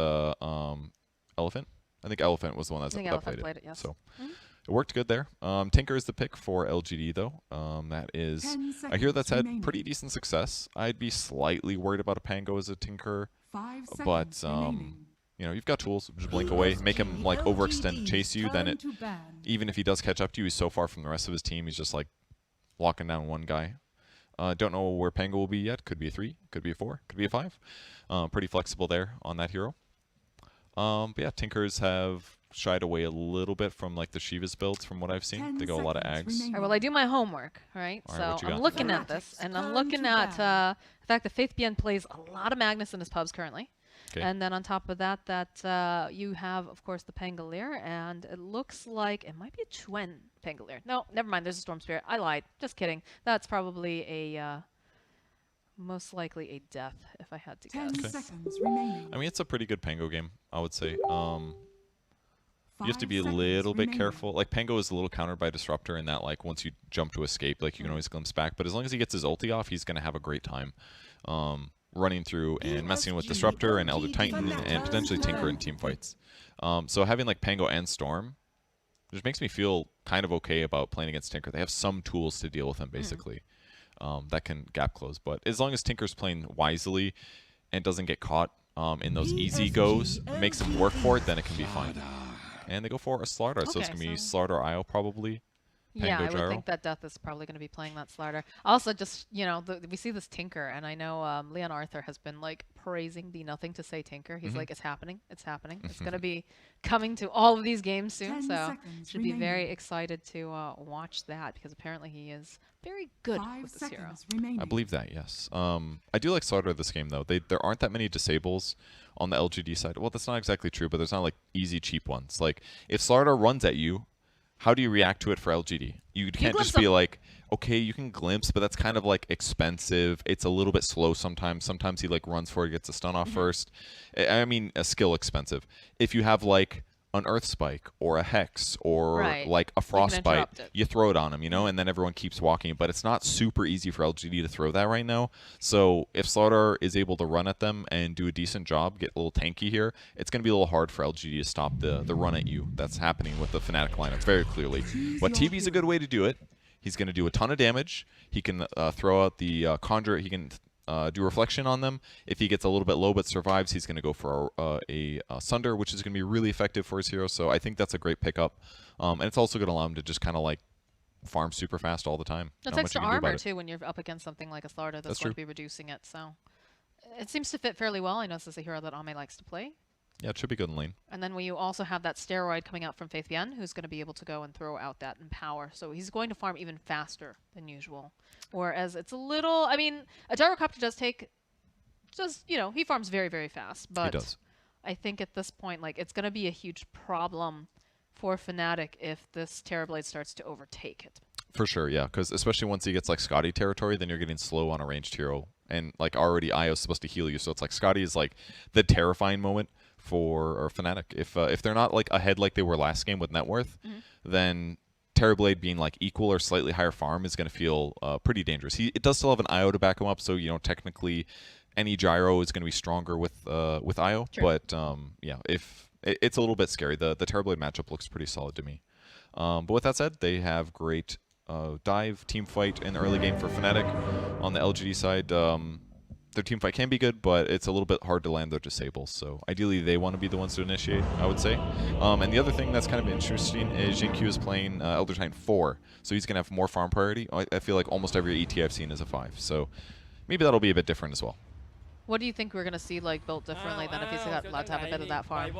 Elephant. I think Elephant was the one that played it. Yes. So it worked good there. Tinker is the pick for LGD, though. That is, I hear that's had pretty decent success. I'd be slightly worried about a Pango as a Tinker, but you know, you've got tools. Just blink away, make him like overextend to chase you. Then even if he does catch up to you, he's so far from the rest of his team. He's just like locking down one guy. Don't know where Pango will be yet. Could be a 3, could be a 4, could be a 5. Pretty flexible there on that hero. But yeah, Tinkers have shied away a little bit from like the Shiva's builds from what I've seen. They go a lot of Ags. All right, well, I do my homework, all right? So I'm looking at this, and I'm looking at the fact that Faith Bien plays a lot of Magnus in his pubs currently. And then on top of that, you have, of course, the Pangolier, and it looks like it might be a twin Pangolier. No, never mind. There's a Storm Spirit. I lied. Just kidding. That's probably a, most likely a death, if I had to guess. 10 seconds remaining. I mean, it's a pretty good Pango game, I would say. You have to be a little bit careful. Like, Pango is a little countered by Disruptor in that, like, once you jump to escape, like, you can always glimpse back. But as long as he gets his ulti off, he's going to have a great time. Running through and messing with Disruptor and Elder Titan and potentially Tinker in team fights. So having like Pango and Storm which makes me feel kind of okay about playing against Tinker. They have some tools to deal with him, basically, that can gap close. But as long as Tinker's playing wisely and doesn't get caught in those easy goes, makes him work for it, then it can be fine. And they go for a Slardar, so it's going to be Slardar IO probably. Yeah, I Gyro. would think that Death is probably going to be playing that Slardar. Also, just, you know, we see this Tinker, and I know Leon Arthur has been, like, praising the Nothing to Say Tinker. He's like, it's happening, it's happening. It's going to be coming to all of these games soon, so should be very excited to watch that, because apparently he is very good with this hero. I believe that, yes. I do like Slardar this game, though. There aren't that many disables on the LGD side. Well, that's not exactly true, but there's not, like, easy, cheap ones. Like, if Slardar runs at you, how do you react to it for LGD? You can't just be like, okay, you can glimpse, but that's kind of like expensive. It's a little bit slow sometimes. Sometimes he like runs for it, gets a stun off first. I mean, a skill expensive. If you have like an Earth Spike or a Hex or like a Frostbite, you throw it on him, you know, and then everyone keeps walking. But it's not super easy for LGD to throw that right now. So if Slardar is able to run at them and do a decent job, get a little tanky here, it's going to be a little hard for LGD to stop the run at you that's happening with the Fnatic lineup very clearly. But TV's a good way to do it. He's going to do a ton of damage. He can throw out the Conjure. He can do Reflection on them. If he gets a little bit low but survives, he's going to go for a Sunder, which is going to be really effective for his hero. So I think that's a great pickup. And it's also going to allow him to just kind of like farm super fast all the time. That's extra armor, too, when you're up against something like a Slardar that's going to be reducing it. So it seems to fit fairly well. I know this is a hero that Ame likes to play. Yeah, it should be good in lane. And then you also have that steroid coming out from Faith Bien, who's going to be able to go and throw out that Empower. So he's going to farm even faster than usual. Whereas it's a little, I mean, a Gyrocopter does take, just, you know, he farms very, very fast. But he does. I think at this point, like, it's going to be a huge problem for Fnatic if this Terrorblade starts to overtake it. For sure, yeah. Because especially once he gets, like, Scotty territory, then you're getting slow on a ranged hero. And, like, already Io's supposed to heal you. So it's like Scotty is, like, the terrifying moment for Fnatic. If they're not like ahead like they were last game with net worth, then Terrorblade being like equal or slightly higher farm is going to feel pretty dangerous. It does still have an IO to back him up, so you know technically any gyro is going to be stronger with IO. True. But yeah, if it's a little bit scary. The Terrorblade matchup looks pretty solid to me. But with that said, they have great dive team fight in the early game for Fnatic. On the LGD side, their team fight can be good, but it's a little bit hard to land their disables. So ideally, they want to be the ones to initiate, I would say. And the other thing that's kind of interesting is Jinq is playing Elder Titan 4, so he's going to have more farm priority. I feel like almost every ET I've seen is a 5, so maybe that'll be a bit different as well. What do you think we're going to see like built differently than if he's allowed to have a bit of that farm?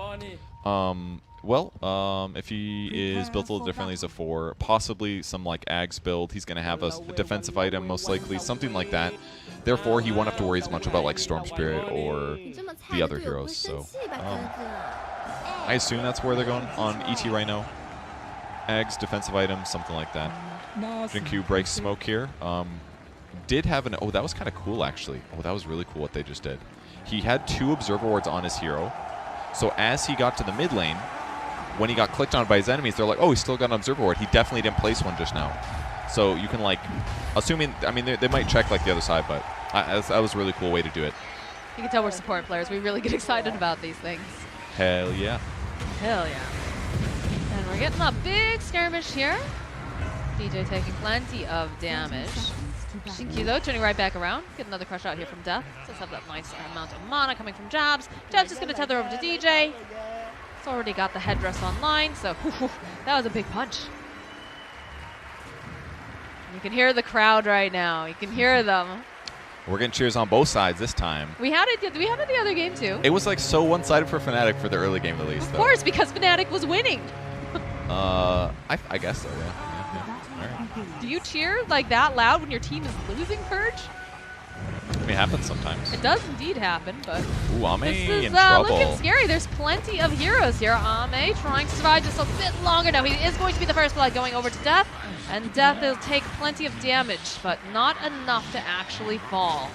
If he is built a little differently as a 4, possibly some like Ags build, he's going to have a defensive item most likely, something like that. Therefore, he won't have to worry as much about like Storm Spirit or the other heroes. So I assume that's where they're going on ET right now. Ags, defensive items, something like that. Jinq breaks smoke here. Did have an... Oh, that was kind of cool, actually. Oh, that was really cool what they just did. He had 2 Observer Wards on his hero. So as he got to the mid lane, when he got clicked on by his enemies, they're like, oh, he's still got an Observer Ward. He definitely didn't place one just now. So you can, like... Assuming... I mean, they might check, like, the other side, but that was a really cool way to do it. You can tell we're support players. We really get excited about these things. Hell yeah. Hell yeah. And we're getting a big skirmish here. DJ taking plenty of damage. Jinq, though, turning right back around. Get another crush out here from Death. Does have that nice amount of mana coming from Jabs. Jabs is going to tether over to DJ. It's already got the headdress online, so that was a big punch. You can hear the crowd right now. You can hear them. We're getting cheers on both sides this time. We had it. Did we have it the other game, too? It was like so one-sided for Fnatic for the early game at least. Of course, because Fnatic was winning. I guess so, yeah. Do you cheer like that loud when your team is losing, Purge? I mean, it happens sometimes. It does indeed happen, but ooh, Ame this is in trouble. looking scary. There's plenty of heroes here. Ame trying to survive just a bit longer. Now, he is going to be the first blood going over to Death, and Death will take plenty of damage, but not enough to actually fall.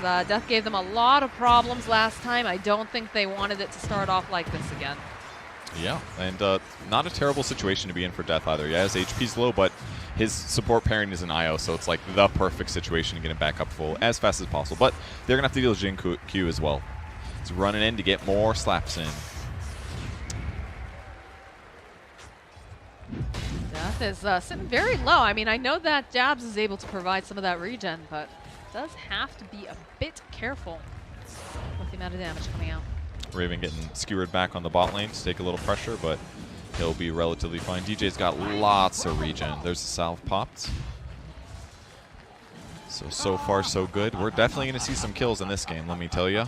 Death gave them a lot of problems last time. I don't think they wanted it to start off like this again. Yeah, and not a terrible situation to be in for Death either. Yeah, his HP's low, but his support pairing is an IO, so it's like the perfect situation to get him back up full as fast as possible. But they're going to have to deal with Jinq as well. He's running in to get more slaps in. is sitting very low. I mean, I know that Jabs is able to provide some of that regen, but does have to be a bit careful with the amount of damage coming out. Raven getting skewered back on the bot lane to take a little pressure, but he'll be relatively fine. DJ's got lots of regen. There's the salve popped. So far, so good. We're definitely going to see some kills in this game, let me tell you.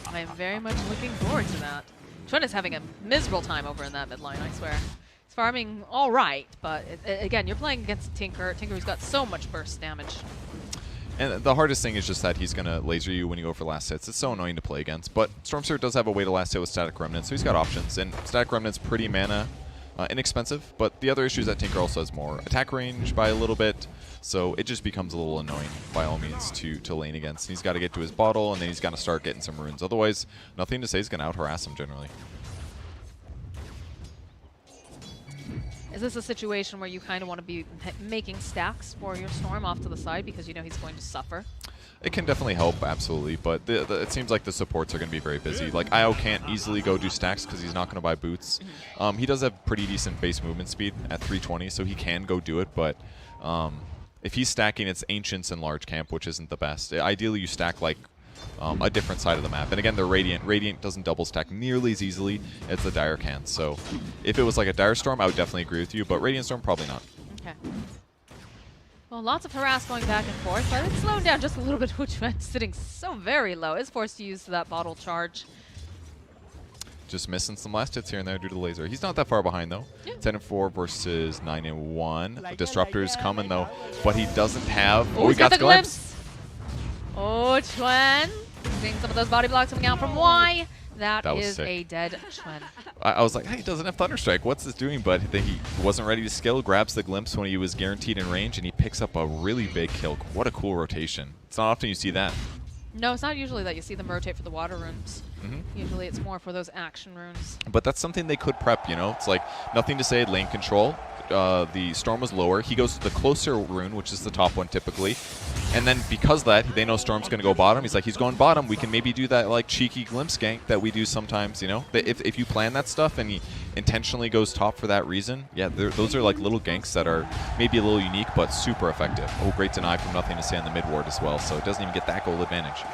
I am very much looking forward to that. Chuen is having a miserable time over in that mid lane, I swear. He's farming all right, but again, you're playing against Tinker. Tinker who's got so much burst damage. And the hardest thing is just that he's going to laser you when you go for last hits. It's so annoying to play against. But Stormsurge does have a way to last hit with Static Remnant, so he's got options. And Static Remnant's pretty mana inexpensive, but the other issue is that Tinker also has more attack range by a little bit, so it just becomes a little annoying by all means to lane against. And he's got to get to his bottle, and then he's got to start getting some runes. Otherwise, nothing to say he's going to out-harass him generally. Is this a situation where you kind of want to be making stacks for your Storm off to the side because you know he's going to suffer? It can definitely help, absolutely, but it seems like the supports are going to be very busy. Like, Io can't easily go do stacks because he's not going to buy boots. He does have pretty decent base movement speed at 320, so he can go do it, but if he's stacking, it's Ancients and Large Camp, which isn't the best. Ideally, you stack, like, a different side of the map. And again, they're Radiant. Radiant doesn't double stack nearly as easily as the Dire can, so if it was like a Dire Storm, I would definitely agree with you, but Radiant Storm, probably not. Okay. Well, lots of harass going back and forth, but it's slowing down just a little bit. Chuen sitting so very low. Is forced to use that bottle charge. Just missing some last hits here and there due to the laser. He's not that far behind, though. Yeah. 10-4 versus 9-1. Disruptor's coming, though, but he doesn't have... Oh, he got the glimpse! Oh, Chuen. Seeing some of those body blocks coming out from Y. That is sick. A dead Chuen. I was like, hey, he doesn't have Thunderstrike. What's this doing? But he wasn't ready to skill, grabs the glimpse when he was guaranteed in range, and he picks up a really big kill. What a cool rotation. It's not often you see that. No, it's not usually that you see them rotate for the water runes. Usually it's more for those action runes. But that's something they could prep, you know? It's like nothing to say lane control. The Storm was lower. He goes to the closer rune, which is the top one typically. And then because of that, they know Storm's going to go bottom. He's like, he's going bottom. We can maybe do that like cheeky glimpse gank that we do sometimes, you know? If you plan that stuff and he intentionally goes top for that reason, yeah, those are like little ganks that are maybe a little unique, but super effective. Oh, great deny from nothing to say on the mid ward as well, so it doesn't even get that goal advantage.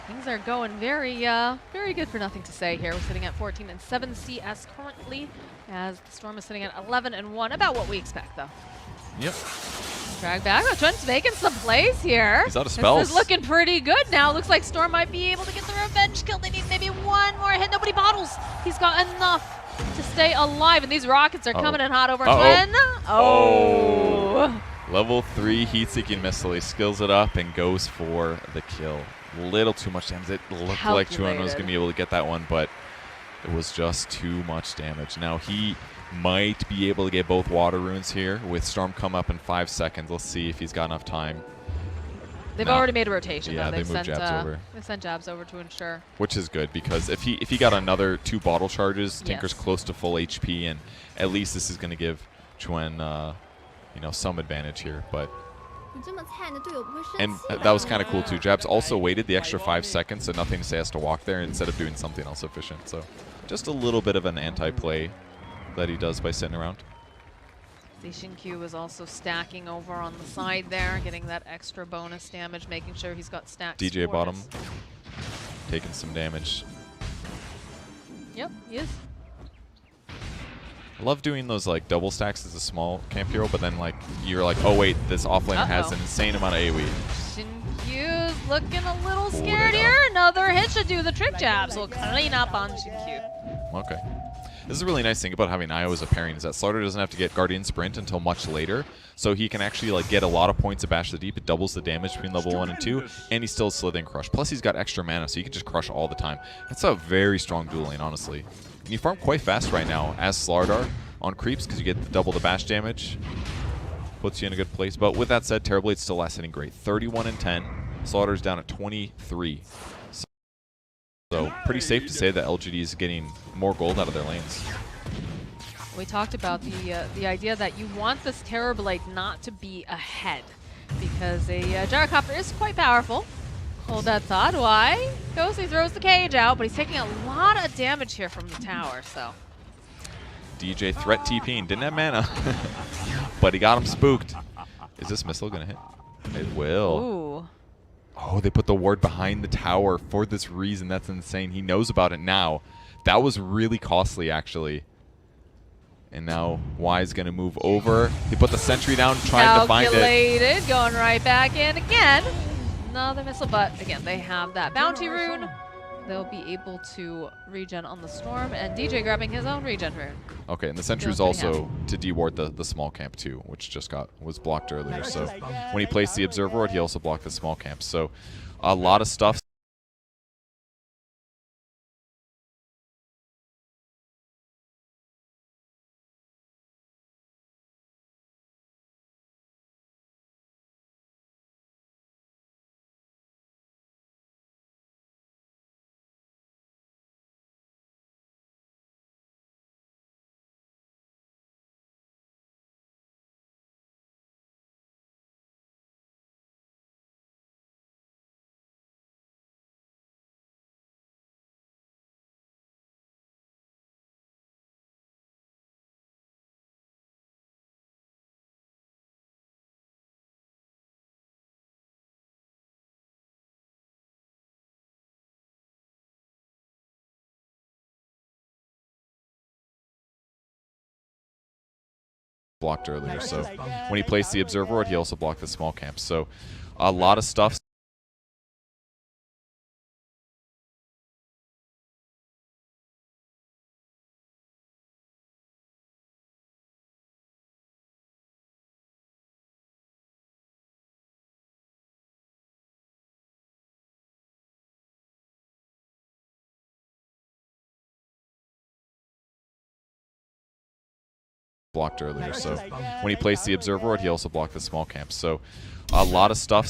Things are going very good for nothing to say here. We're sitting at 14-7 CS currently, as the Storm is sitting at 11-1. About what we expect, though. Yep. Drag back. Oh, Chuen's making some plays here. He's out of spells. This is looking pretty good now. Looks like Storm might be able to get the revenge kill. They need maybe one more hit. Nobody bottles. He's got enough to stay alive, and these rockets are coming in hot over Chuen. Oh. Level 3 heat-seeking missile. He skills it up and goes for the kill. Little too much damage. It looked like Chuen was going to be able to get that one, but it was just too much damage. Now he might be able to get both water runes here with Storm come up in 5 seconds. Let's see if he's got enough time. They've already made a rotation. Yeah, though. they moved Jabs over. They sent Jabs over to ensure. Which is good, because if he got another 2 bottle charges, Tinker's close to full HP, and at least this is going to give Chuen you know, some advantage here. But and that was kind of cool too. Jabs also waited the extra 5 seconds, so nothing to say has to walk there instead of doing something else efficient. So just a little bit of an anti-play that he does by sitting around. Q is also stacking over on the side there, getting that extra bonus damage, making sure he's got stacks. DJ bottom, taking some damage. Yep, he is. I love doing those like double stacks as a small camp hero, but then like you're like, oh wait, this offlaner has an insane amount of AoE. Xinqiu's looking a little scared here. Another hit should do the trick. Jabs will clean up on Xinqiu. Okay. This is a really nice thing about having Io as a pairing, is that Slaughter doesn't have to get Guardian Sprint until much later, so he can actually like get a lot of points of Bash the Deep. It doubles the damage between level 1 and 2, and he's still Slithering Crush. Plus he's got extra mana, so you can just crush all the time. That's a very strong dual lane, honestly. And you farm quite fast right now as Slardar on creeps, because you get double the bash damage. Puts you in a good place. But with that said, Terrorblade's still last hitting great. 31-10. Slaughter's down at 23. So pretty safe to say that LGD is getting more gold out of their lanes. We talked about the idea that you want this Terrorblade not to be ahead, because a Gyrocopter is quite powerful. Hold that thought. Why? Goes, he throws the cage out, but he's taking a lot of damage here from the tower, so... DJ threat TPing. Didn't have mana, but he got him spooked. Is this missile going to hit? It will. Ooh. Oh, they put the ward behind the tower for this reason. That's insane. He knows about it now. That was really costly, actually. And now Y's going to move over. He put the sentry down, trying to find it. Calculated, going right back in again. Another missile, but again, they have that bounty rune. They'll be able to regen on the storm, and DJ grabbing his own regen rune. Okay, and the sentry is also to deward the small camp too, which just was blocked earlier. So when he placed the observer ward, he also blocked the small camp. So a lot of stuff. Blocked earlier. So when he placed the observer ward, he also blocked the small camp. So a lot of stuff. Blocked earlier. So when he placed the observer ward, he also blocked the small camp. So a lot of stuff.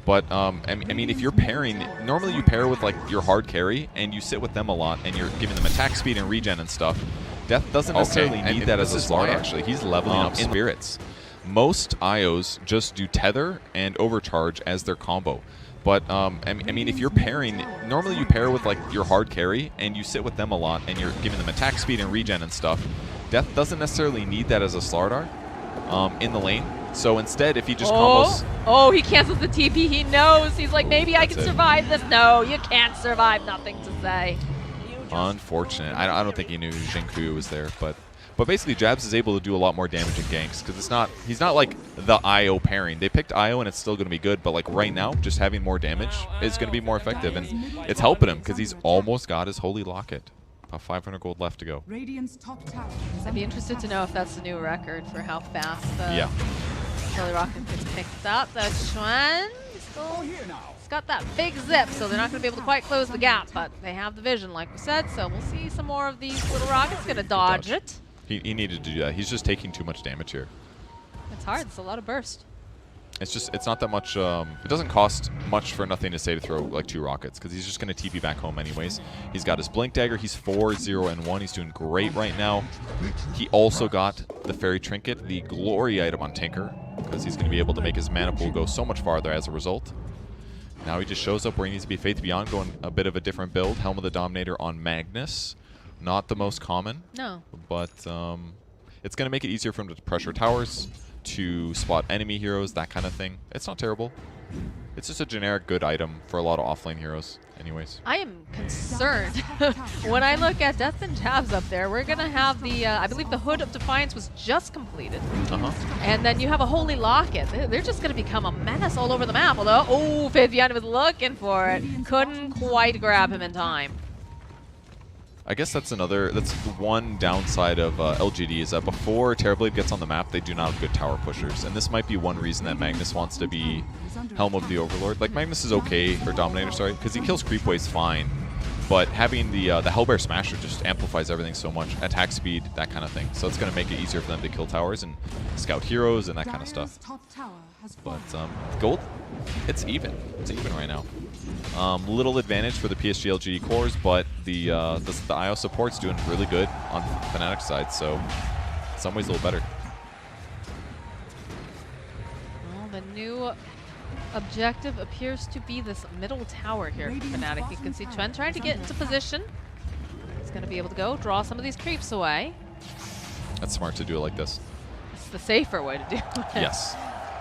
But I mean, if you're pairing, normally you pair with like your hard carry and you sit with them a lot and you're giving them attack speed and regen and stuff. Death doesn't necessarily need that as a slot. Actually, he's leveling up spirits. Most IOs just do tether and overcharge as their combo. But I mean, if you're pairing, normally you pair with like your hard carry and you sit with them a lot and you're giving them attack speed and regen and stuff. Death doesn't necessarily need that as a Slardar in the lane. So instead, if he just combos... Oh, he cancels the TP. He knows. He's like, maybe I can survive this. No, you can't survive. Nothing to say. Unfortunate. I don't think he knew Jinku was there, but basically Jabs is able to do a lot more damage in ganks because he's not like the IO pairing. They picked IO and it's still going to be good, but like right now, just having more damage is going to be more effective, and it's helping him because he's almost got his Holy Locket. About 500 gold left to go. I'd be interested to know if that's the new record for how fast the Holy Rocket gets picked up. The Chuan it's got that big zip, so they're not going to be able to quite close the gap, but they have the vision, like we said, so we'll see some more of these little rockets. Going to dodge it. He needed to do that. He's just taking too much damage here. It's hard. It's a lot of burst. It's not that much. It doesn't cost much for Nothing to Say to throw like 2 rockets because he's just going to TP back home anyways. He's got his Blink Dagger. He's 4, 0, and 1. He's doing great right now. He also got the Fairy Trinket, the Glory item on Tinker, because he's going to be able to make his mana pool go so much farther as a result. Now he just shows up where he needs to be. Faith Beyond going a bit of a different build. Helm of the Dominator on Magnus. Not the most common. No. But it's going to make it easier for him to pressure towers, to spot enemy heroes, that kind of thing. It's not terrible. It's just a generic good item for a lot of offlane heroes anyways. I am concerned. When I look at Death and Jabs up there, we're going to have the, I believe the Hood of Defiance was just completed. And then you have a Holy Locket. They're just going to become a menace all over the map. Although, oh, Vivian was looking for it. Couldn't quite grab him in time. I guess that's one downside of LGD is that before Terrorblade gets on the map, they do not have good tower pushers. And this might be one reason that Magnus wants to be Helm of the Overlord. Like, Magnus is okay, or Dominator, sorry, because he kills creepways fine. But having the Hellbear Smasher just amplifies everything so much. Attack speed, that kind of thing. So it's going to make it easier for them to kill towers and scout heroes and that kind of stuff. But gold, it's even. It's even right now. Little advantage for the PSG LGD cores, but the IO support's doing really good on Fanatic's side, so in some ways a little better. Well, the new objective appears to be this middle tower here for Fnatic. You can see Chuan trying to get into position. going to be able to go draw some of these creeps away. That's smart to do it like this. It's the safer way to do it. Yes.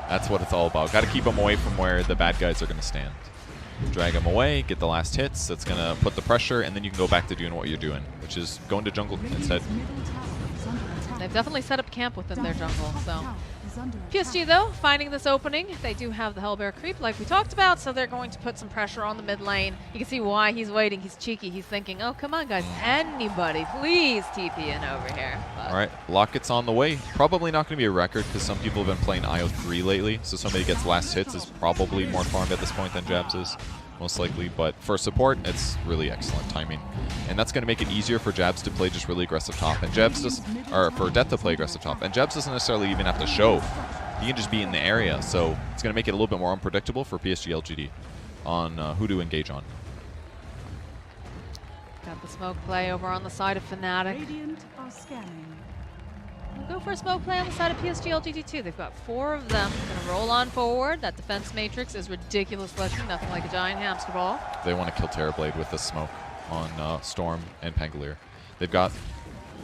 That's what it's all about. Got to keep them away from where the bad guys are going to stand. Drag them away, get the last hits. That's going to put the pressure, and then you can go back to doing what you're doing, which is going to jungle instead. They've definitely set up camp within their jungle, so. PSG, though, finding this opening. They do have the Hellbear creep, like we talked about, so they're going to put some pressure on the mid lane. You can see why he's waiting. He's cheeky. He's thinking, oh, come on, guys. Anybody, please TP in over here. But all right, Locket's on the way. Probably not going to be a record because some people have been playing IO3 lately, so somebody gets last hits is probably more farmed at this point than Jabs is, most likely. But for support, it's really excellent timing. And that's going to make it easier for Jabs to play just really aggressive top. And Jabs does, or for Death to play aggressive top. And Jabs doesn't necessarily even have to show. He can just be in the area. So it's going to make it a little bit more unpredictable for PSG LGD on who to engage on. got the smoke play over on the side of Fnatic. We'll go for a smoke play on the side of PSG LGD too. They've got 4 of them. Gonna roll on forward. That defense matrix is ridiculous looking. Nothing like a giant hamster ball. They want to kill Terrorblade with the smoke on Storm and Pangolier. They've got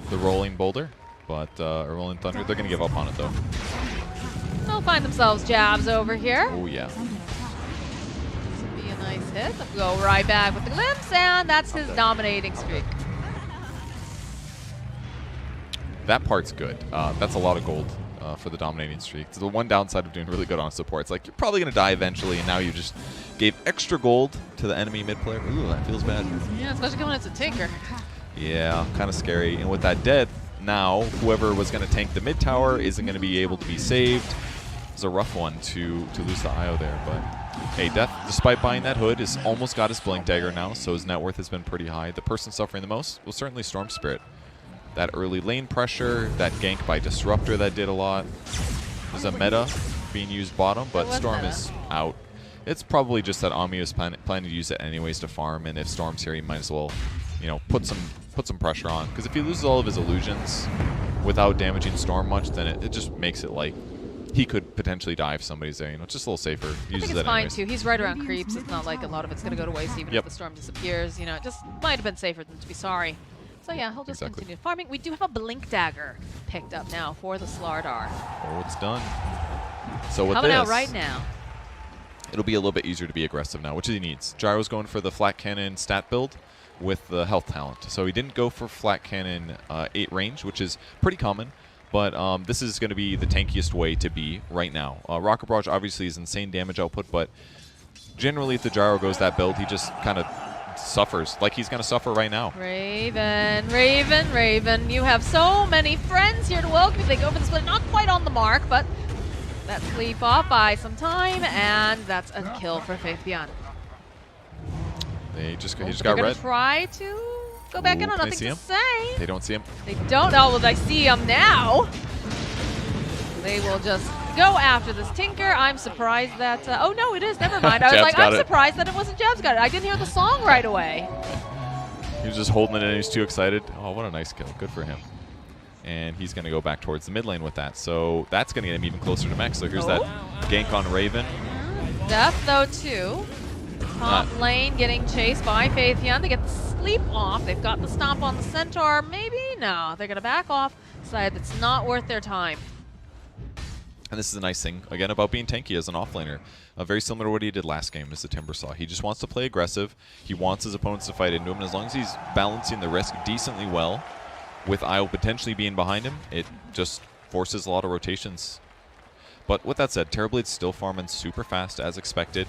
the rolling boulder, but or rolling thunder. They're gonna give up on it though. They'll find themselves jabs over here. Oh yeah. This would be a nice hit. They'll go right back with the glimpse, and that's his dominating streak. That part's good. That's a lot of gold for the dominating streak. It's the one downside of doing really good on support. It's like you're probably going to die eventually, and now you just gave extra gold to the enemy mid player. Ooh, that feels bad. Yeah, especially when it's a Tinker. Yeah, kind of scary. And with that death, now whoever was going to tank the mid tower isn't going to be able to be saved. It's a rough one to lose the IO there, but hey, Death, despite buying that hood, has almost got his Blink Dagger now, so his net worth has been pretty high. The person suffering the most was certainly Storm Spirit. That early lane pressure, that gank by Disruptor that did a lot. There's a meta being used bottom, but Storm is out. It's probably just that Ami was planning to use it anyways to farm, and if Storm's here, he might as well, you know, put some pressure on. Because if he loses all of his illusions without damaging Storm much, then it just makes it like he could potentially die if somebody's there. You know, it's just a little safer. I think it's fine too. He's right around creeps. It's not like a lot of it's going to go to waste even if the Storm disappears. You know, it just might have been safer than to be sorry. So yeah, he'll just continue farming. We do have a Blink Dagger picked up now for the Slardar. Oh, it's done. So with coming this, out right now, it'll be a little bit easier to be aggressive now, which he needs. Gyro's going for the flat cannon stat build with the health talent. So he didn't go for flat cannon 8 range, which is pretty common. But this is going to be the tankiest way to be right now. Rocket Barrage obviously is insane damage output, but generally if the Gyro goes that build, he just kind of suffers like he's going to suffer right now. Raven, Raven, Raven. You have so many friends here to welcome you. They go for the split, not quite on the mark, but that sleep off by some time, and that's a kill for Faithian. He just got red. Try to go back in on nothing to say. They don't see him. They don't. Oh, well, they see him now. They will just go after this Tinker. I'm surprised that... oh, no, it is. Never mind. I was like, I'm surprised that it wasn't Jabs got it. I didn't hear the song right away. He was just holding it in. He was too excited. Oh, what a nice kill. Good for him. And he's going to go back towards the mid lane with that. So that's going to get him even closer to mech. So here's that gank on Raven. Death, though, too. Top lane getting chased by Faithian. They get the sleep off. They've got the stomp on the Centaur. Maybe? No. They're going to back off. Decide it's not worth their time. And this is a nice thing, again, about being tanky as an offlaner. Very similar to what he did last game as the Timber Saw. He just wants to play aggressive. He wants his opponents to fight into him. And as long as he's balancing the risk decently well, with IO potentially being behind him, it just forces a lot of rotations. But with that said, Terrorblade's still farming super fast as expected.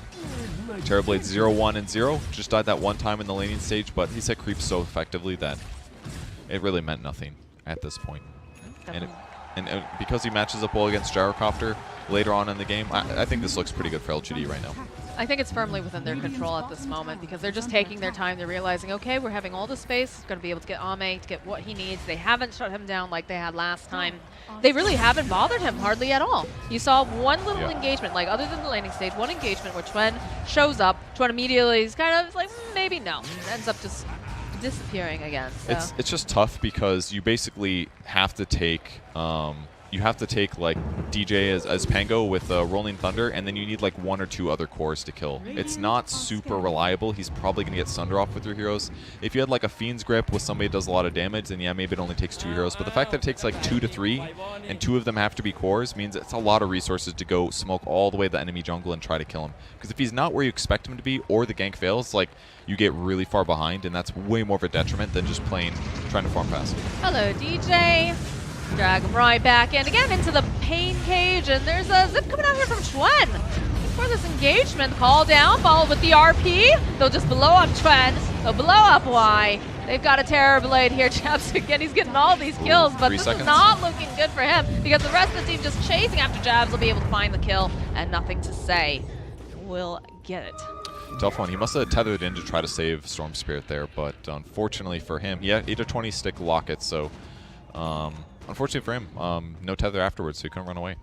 Terrorblade 0-1 and 0. Just died that one time in the laning stage, but he set creeps so effectively that it really meant nothing at this point. And because he matches up well against Gyrocopter later on in the game, I think this looks pretty good for LGD right now. I think it's firmly within their control at this moment because they're just taking their time. They're realizing, okay, we're having all the space. He's going to be able to get Ame to get what he needs. They haven't shut him down like they had last time. They really haven't bothered him hardly at all. You saw one little engagement, like other than the landing stage, one engagement where Chuen shows up. Chuen immediately is kind of like, maybe no. Ends up just disappearing again. So. It's just tough because you basically have to take you have to take like DJ as Pango with Rolling Thunder, and then you need like 1 or 2 other cores to kill. It's not super reliable. He's probably going to get Sunder off with your heroes. If you had like a Fiend's Grip with somebody that does a lot of damage, then yeah, maybe it only takes 2 heroes. But the fact that it takes like 2 to 3, and 2 of them have to be cores, means it's a lot of resources to go smoke all the way to the enemy jungle and try to kill him. Because if he's not where you expect him to be, or the gank fails, like you get really far behind, and that's way more of a detriment than just trying to farm fast. Hello, DJ. Drag him right back in again into the pain cage, and there's a zip coming out here from Chuen for this engagement. Call down, followed with the RP. They'll just blow up Chuen. They'll blow up Y. They've got a Terror Blade here. Jabs again, he's getting all these kills, but this is not looking good for him because the rest of the team just chasing after Jabs will be able to find the kill, and nothing to say. We'll get it. Tough one. He must have tethered in to try to save Storm Spirit there, but unfortunately for him, yeah, 8 to 20 stick locket, so unfortunately for him, no tether afterwards, so he couldn't run away.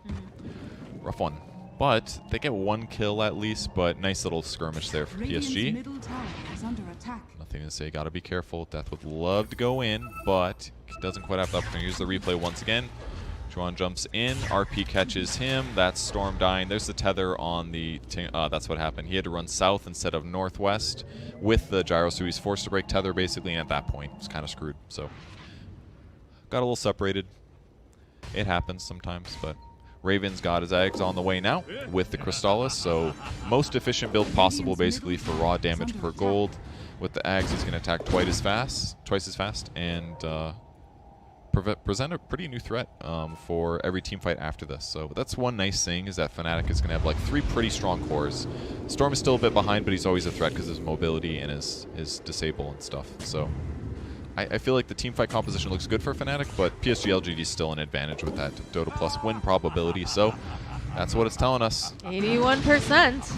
Rough one. But they get 1 kill at least, but nice little skirmish there for PSG. Nothing to say, gotta be careful. Death would love to go in, but he doesn't quite have the opportunity. Here's the replay once again. Juan jumps in, RP catches him, that's Storm dying. There's the tether on the, that's what happened. He had to run south instead of northwest with the gyro, so he's forced to break tether basically, and at that point, he's kind of screwed. So, got a little separated. It happens sometimes, but Raven's got his eggs on the way now with the Crystallis, so most efficient build possible basically for raw damage per gold. With the Ags, he's going to attack twice as fast, and present a pretty new threat for every team fight after this. So that's one nice thing, is that Fnatic is going to have like 3 pretty strong cores. Storm is still a bit behind, but he's always a threat because of his mobility and his disable and stuff. So I feel like the team fight composition looks good for Fnatic, but PSG LGD is still an advantage with that Dota Plus win probability. So that's what it's telling us. 81%.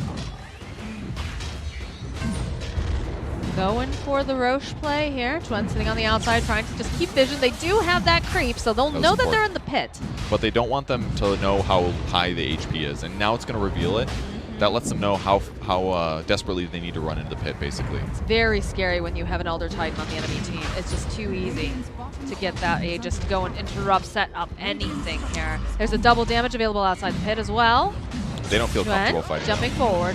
Going for the Roche play here. Chuen sitting on the outside trying to just keep vision. They do have that creep, so they'll know that they're in the pit. But they don't want them to know how high the HP is, and now it's going to reveal it. That lets them know how desperately they need to run into the pit, basically. It's very scary when you have an Elder Titan on the enemy team. It's just too easy to get that Aegis to go and interrupt, set up anything here. There's a double damage available outside the pit as well. They don't feel comfortable fighting. Jumping forward.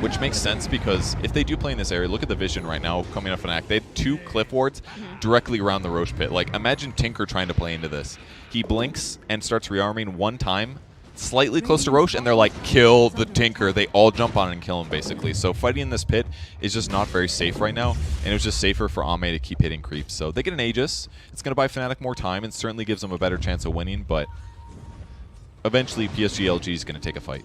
Which makes sense, because if they do play in this area, look at the vision right now coming up Fnatic. They had 2 cliff wards directly around the Roche pit. Like, imagine Tinker trying to play into this. He blinks and starts rearming one time, slightly close to Roche, and they're like, kill the Tinker. They all jump on and kill him, basically. So fighting in this pit is just not very safe right now, and it was just safer for Ame to keep hitting creeps. So they get an Aegis. It's going to buy Fnatic more time and certainly gives them a better chance of winning, but eventually PSG LG is going to take a fight.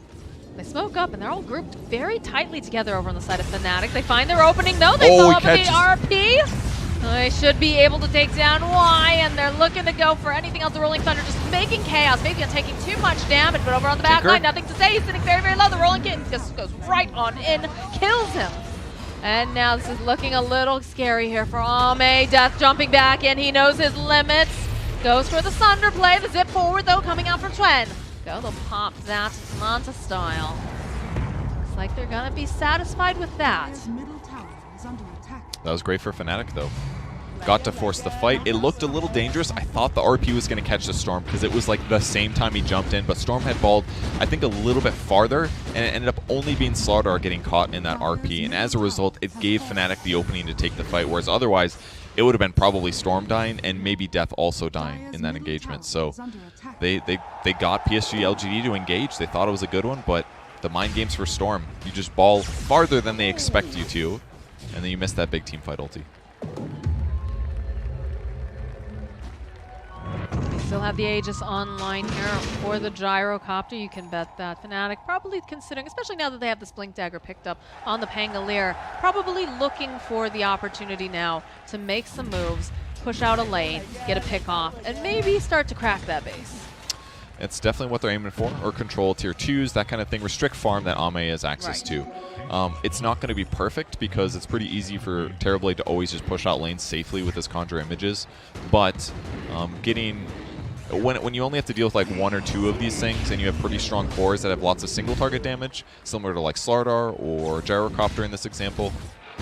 They smoke up, and they're all grouped very tightly together over on the side of Fnatic. They find their opening, though. They blow up with the RP. They should be able to take down Y, and they're looking to go for anything else. The Rolling Thunder just making chaos. Maybe not taking too much damage, but over on the back line, nothing to say. He's sitting very, very low. The Rolling Kitten just goes right on in, kills him. And now this is looking a little scary here for Ame. Death jumping back in. He knows his limits. Goes for the Sunder play. The zip forward, though, coming out from Chuen. Go, they'll pop that Manta style. Looks like they're gonna be satisfied with that. That was great for Fnatic, though. Got to force the fight. It looked a little dangerous. I thought the RP was going to catch the Storm because it was like the same time he jumped in, but Storm had balled, I think, a little bit farther, and it ended up only being Slardar getting caught in that RP, and as a result, it gave Fnatic the opening to take the fight, whereas otherwise, it would have been probably Storm dying and maybe Death also dying in that engagement. So they got PSG LGD to engage. They thought it was a good one, but the mind games for Storm, you just ball farther than they expect you to, and then you miss that big team fight ulti. We still have the Aegis online here for the Gyrocopter. You can bet that Fnatic probably considering, especially now that they have this Blink Dagger picked up on the Pangolier, probably looking for the opportunity now to make some moves, push out a lane, get a pick off, and maybe start to crack that base. It's definitely what they're aiming for, or control tier 2s, that kind of thing. Restrict farm that Ame has access to. It's not going to be perfect because it's pretty easy for Terrorblade to always just push out lanes safely with his Conjure Images, but when you only have to deal with like 1 or 2 of these things and you have pretty strong cores that have lots of single target damage, similar to like Slardar or Gyrocopter in this example,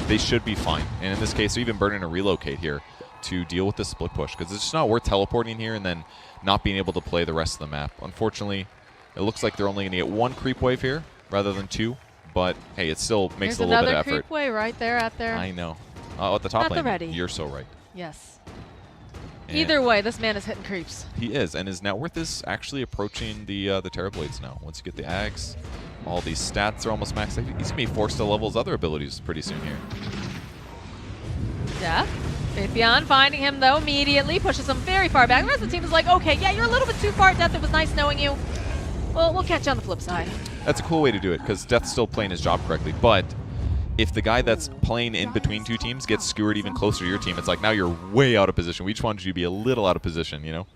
they should be fine. And in this case, they're even burning a relocate here. to deal with this split push, because it's just not worth teleporting here and then not being able to play the rest of the map. Unfortunately, it looks like they're only going to get 1 creep wave here rather than 2, but hey, it still makes a little bit of effort. Another creep wave right there at their... I know. At the top lane, ready. You're so right. Yes. And either way, this man is hitting creeps. He is, and his net worth is actually approaching the Terrorblades now. Once you get the Ags, all these stats are almost maxed out. He's going to be forced to level his other abilities pretty soon here. Death. Faithian finding him, though, immediately. Pushes him very far back. The rest of the team is like, okay, yeah, you're a little bit too far, Death. It was nice knowing you. Well, we'll catch you on the flip side. That's a cool way to do it, because Death's still playing his job correctly. But if the guy that's playing in between 2 teams gets skewered even closer to your team, it's like now you're way out of position. We just wanted you to be a little out of position, you know?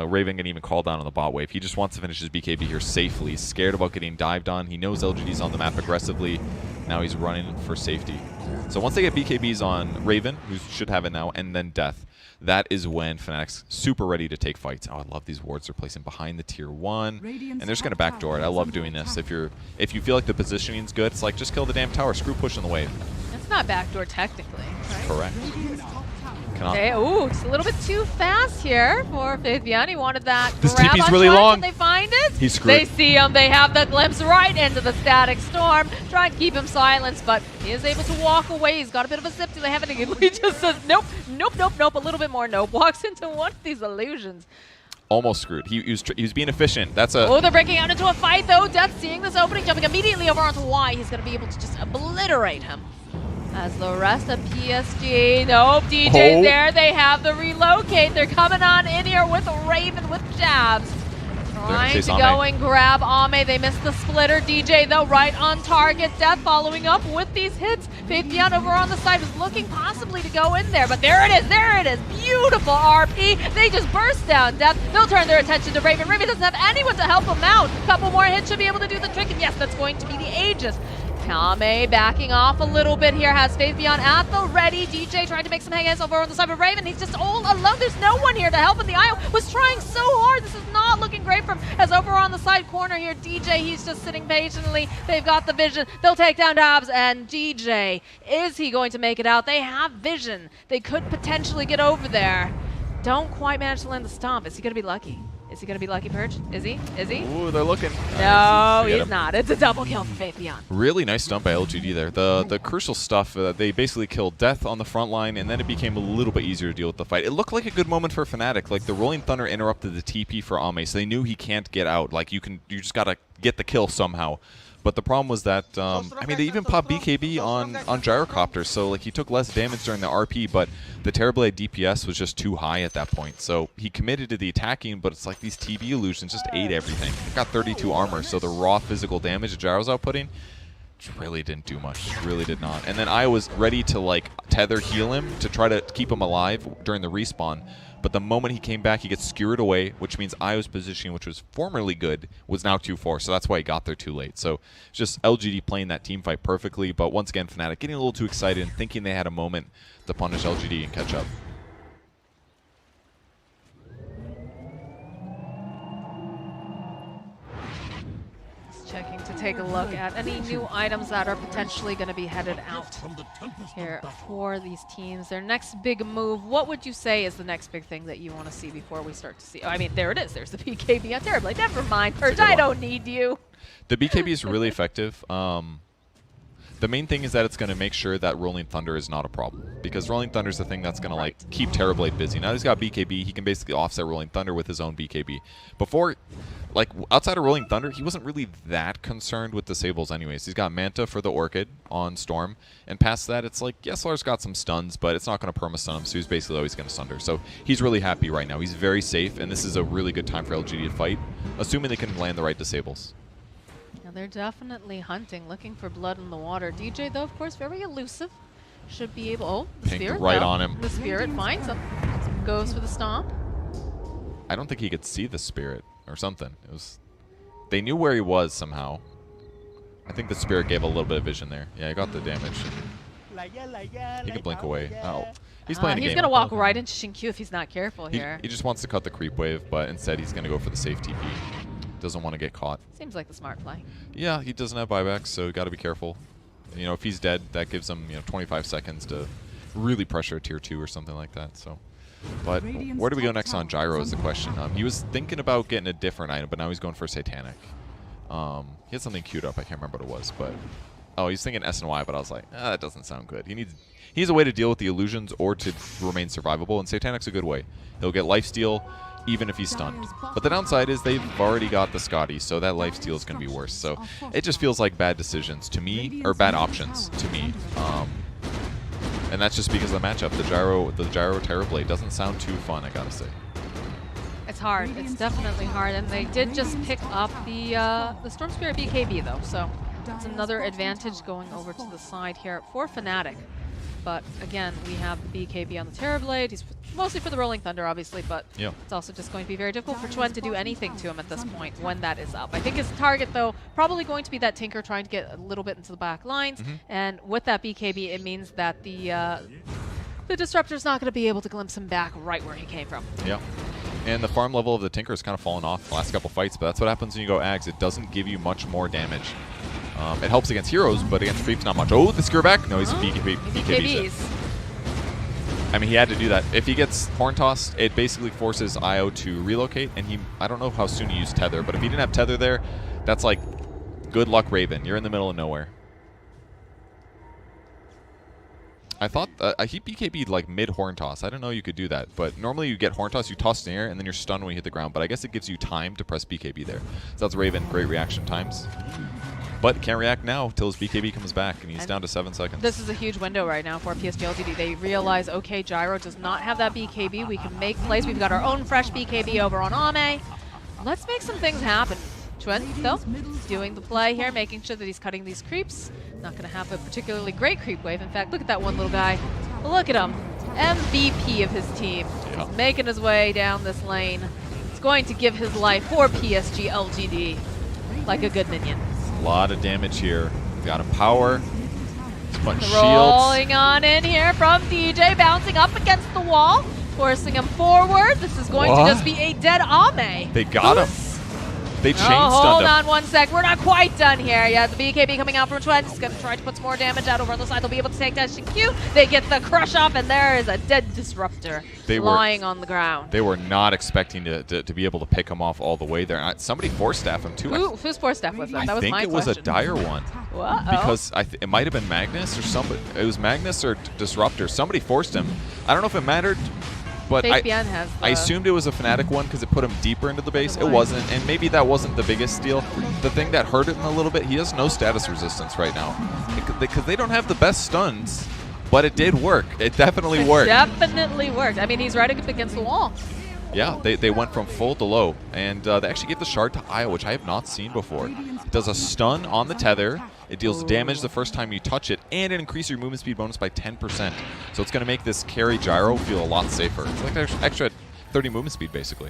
Raven can even call down on the bot wave. He just wants to finish his BKB here safely. He's scared about getting dived on. He knows LGD's on the map aggressively. Now he's running for safety. So once they get BKBs on Raven, who should have it now, and then Death, that is when Fnatic's super ready to take fights. Oh, I love these wards they're placing behind the tier 1. And they're just going to backdoor it. I love doing this. If you feel like the positioning's good, it's like just kill the damn tower. Screw pushing the wave. That's not backdoor technically, right? Correct. Okay, ooh, it's a little bit too fast here for Faithian. He wanted that This grab TP's on really Shrine, long. but they find it. He's screwed. They see him. They have the glimpse right into the static storm. Try and keep him silenced, but he is able to walk away. He's got a bit of a zip to the heaven. He just says, nope, nope, nope, nope. A little bit more nope. Walks into one of these illusions. Almost screwed. He was being efficient. That's a... Oh, they're breaking out into a fight, though. Death seeing this opening, jumping immediately over onto Y. He's going to be able to just obliterate him. As the rest of PSG, nope, DJ's there. They have the relocate. They're coming on in here with Raven with jabs. Trying to go and grab Ame. They missed the splitter. DJ, though, right on target. Death following up with these hits. Faithian over on the side was looking possibly to go in there, but there it is. There it is. Beautiful RP. They just burst down Death. They'll turn their attention to Raven. Raven doesn't have anyone to help him out. A couple more hits should be able to do the trick, and yes, that's going to be the Aegis. Kame backing off a little bit here, has Faithian at the ready. DJ trying to make some hang-outs over on the side of Raven. He's just all alone. There's no one here to help him. The IO was trying so hard. This is not looking great for him. As over on the side corner here, DJ, he's just sitting patiently. They've got the vision. They'll take down Dabs, and DJ, is he going to make it out? They have vision. They could potentially get over there. Don't quite manage to land the stomp. Is he going to be lucky? Is he going to be lucky, Purge? Is he? Is he? Ooh, they're looking. No, he's not. It's a double kill for Faithian. Really nice stump by LGD there. The crucial stuff, they basically killed Death on the front line, and then it became a little bit easier to deal with the fight. It looked like a good moment for Fnatic. Like, the Rolling Thunder interrupted the TP for Ame, so they knew he can't get out. Like, you just got to get the kill somehow. But the problem was that, I mean, they even popped BKB on Gyrocopter, so like he took less damage during the RP, but the Terrorblade DPS was just too high at that point. So he committed to the attacking, but it's like these TB illusions just ate everything. He got 32 armor, so the raw physical damage that Gyro's outputting really didn't do much. Really did not. And then I was ready to like tether heal him to try to keep him alive during the respawn. But the moment he came back, he gets skewered away, which means Io's positioning, which was formerly good, was now 2-4. So that's why he got there too late. So it's just LGD playing that team fight perfectly. But once again, Fnatic getting a little too excited and thinking they had a moment to punish LGD and catch up. Checking to take a look at any new items that are potentially going to be headed out here for these teams. Their next big move, what would you say is the next big thing that you want to see before we start to see? Oh, I mean, there it is. There's the BKB on Terrorblade. Never mind, Purge. I don't need you. The BKB is really effective. The main thing is that it's going to make sure that Rolling Thunder is not a problem, because Rolling Thunder is the thing that's going to like keep Terrorblade busy. Now he's got BKB, he can basically offset Rolling Thunder with his own BKB. Before, like outside of Rolling Thunder, he wasn't really that concerned with disables anyways. He's got Manta for the Orchid on Storm, and past that it's like, yes, Lars got some stuns, but it's not going to perma-stun him, so he's basically always going to sunder. So he's really happy right now. He's very safe, and this is a really good time for LGD to fight, assuming they can land the right disables. They're definitely hunting, looking for blood in the water. DJ, though, of course, very elusive. Should be able... Oh, the Pinked Spirit, right though. on him. The Spirit finds him. Goes for the stomp. I don't think he could see the Spirit or something. It was... They knew where he was somehow. I think the Spirit gave a little bit of vision there. Yeah, he got the damage. He can blink away. Oh, he's playing a game. He's going to walk right into Shinkyu if he's not careful here. He just wants to cut the creep wave, but instead he's going to go for the safe TP. Doesn't want to get caught. Seems like the smart play. Yeah, he doesn't have buybacks, so got to be careful. You know, if he's dead, that gives him 25 seconds to really pressure a tier 2 or something like that. So, but where do we go next on Gyro is the question. He was thinking about getting a different item, but now he's going for Satanic. He had something queued up. I can't remember what it was, but he's thinking S&Y, but I was like, that doesn't sound good. He needs a way to deal with the illusions or to remain survivable, and Satanic's a good way. He'll get lifesteal even if he's stunned. But the downside is they've already got the Scotty, so that lifesteal is going to be worse. So it just feels like bad decisions to me, or bad options to me. And that's just because of the matchup. The Gyro Terrorblade doesn't sound too fun, I gotta say. It's hard. It's definitely hard, and they did just pick up the Storm Spirit BKB though, so it's another advantage going over to the side here for Fnatic. But again, we have the BKB on the Terrorblade. He's mostly for the Rolling Thunder, obviously, but it's also just going to be very difficult for Chuen to do anything to him at this point when that is up. I think his target, though, probably going to be that Tinker trying to get a little bit into the back lines, and with that BKB, it means that the Disruptor's not going to be able to glimpse him back right where he came from. Yeah. And the farm level of the Tinker has kind of fallen off the last couple fights, but that's what happens when you go Ags. It doesn't give you much more damage. It helps against heroes, but against creeps, not much. Oh, the Scare Back? No, he's a BKB. I mean, he had to do that. If he gets Horn Tossed, it basically forces IO to relocate, and I don't know how soon he used Tether, but if he didn't have Tether there, that's like, good luck, Raven. You're in the middle of nowhere. I thought he BKB'd like mid Horn Toss. I didn't know you could do that, but normally you get Horn Toss, you toss in the air, and then you're stunned when you hit the ground, but I guess it gives you time to press BKB there. So that's Raven, great reaction times. But can't react now till his BKB comes back, and he's down to 7 seconds. This is a huge window right now for PSG LGD. They realize, okay, Gyro does not have that BKB. We can make plays. We've got our own fresh BKB over on Ame. Let's make some things happen. Chuen, though, doing the play here, making sure that he's cutting these creeps. Not going to have a particularly great creep wave. In fact, look at that one little guy. Look at him. MVP of his team. Yeah. He's making his way down this lane. It's going to give his life for PSG LGD like a good minion. A lot of damage here. We've got him power. He's putting shields. Rolling on in here from DJ, bouncing up against the wall, forcing him forward. This is going to just be a dead Ame. They got him. They chain stunned hold him. on 1 sec. We're not quite done here. Yeah, the BKB coming out from Chuen. He's going to try to put some more damage out over on the side. They'll be able to take that Q. They get the crush off, and there is a dead Disruptor lying on the ground. They were not expecting to be able to pick him off all the way there. Somebody force staff him, too. Who's force staff with him? That was my question. I think it was a dire one. Because it might have been Magnus or somebody. It was Magnus or Disruptor. Somebody forced him. I don't know if it mattered. But I assumed it was a Fnatic one because it put him deeper into the base. It wasn't, and maybe that wasn't the biggest deal. The thing that hurt him a little bit, he has no status resistance right now. Because they don't have the best stuns, but it did work. It definitely worked. It definitely worked. I mean, he's right up against the wall. Yeah, they went from full to low, and they actually gave the shard to Io, which I have not seen before. It does a stun on the tether, it deals damage the first time you touch it, and it increases your movement speed bonus by 10%. So it's going to make this carry Gyro feel a lot safer. It's like an extra 30 movement speed, basically.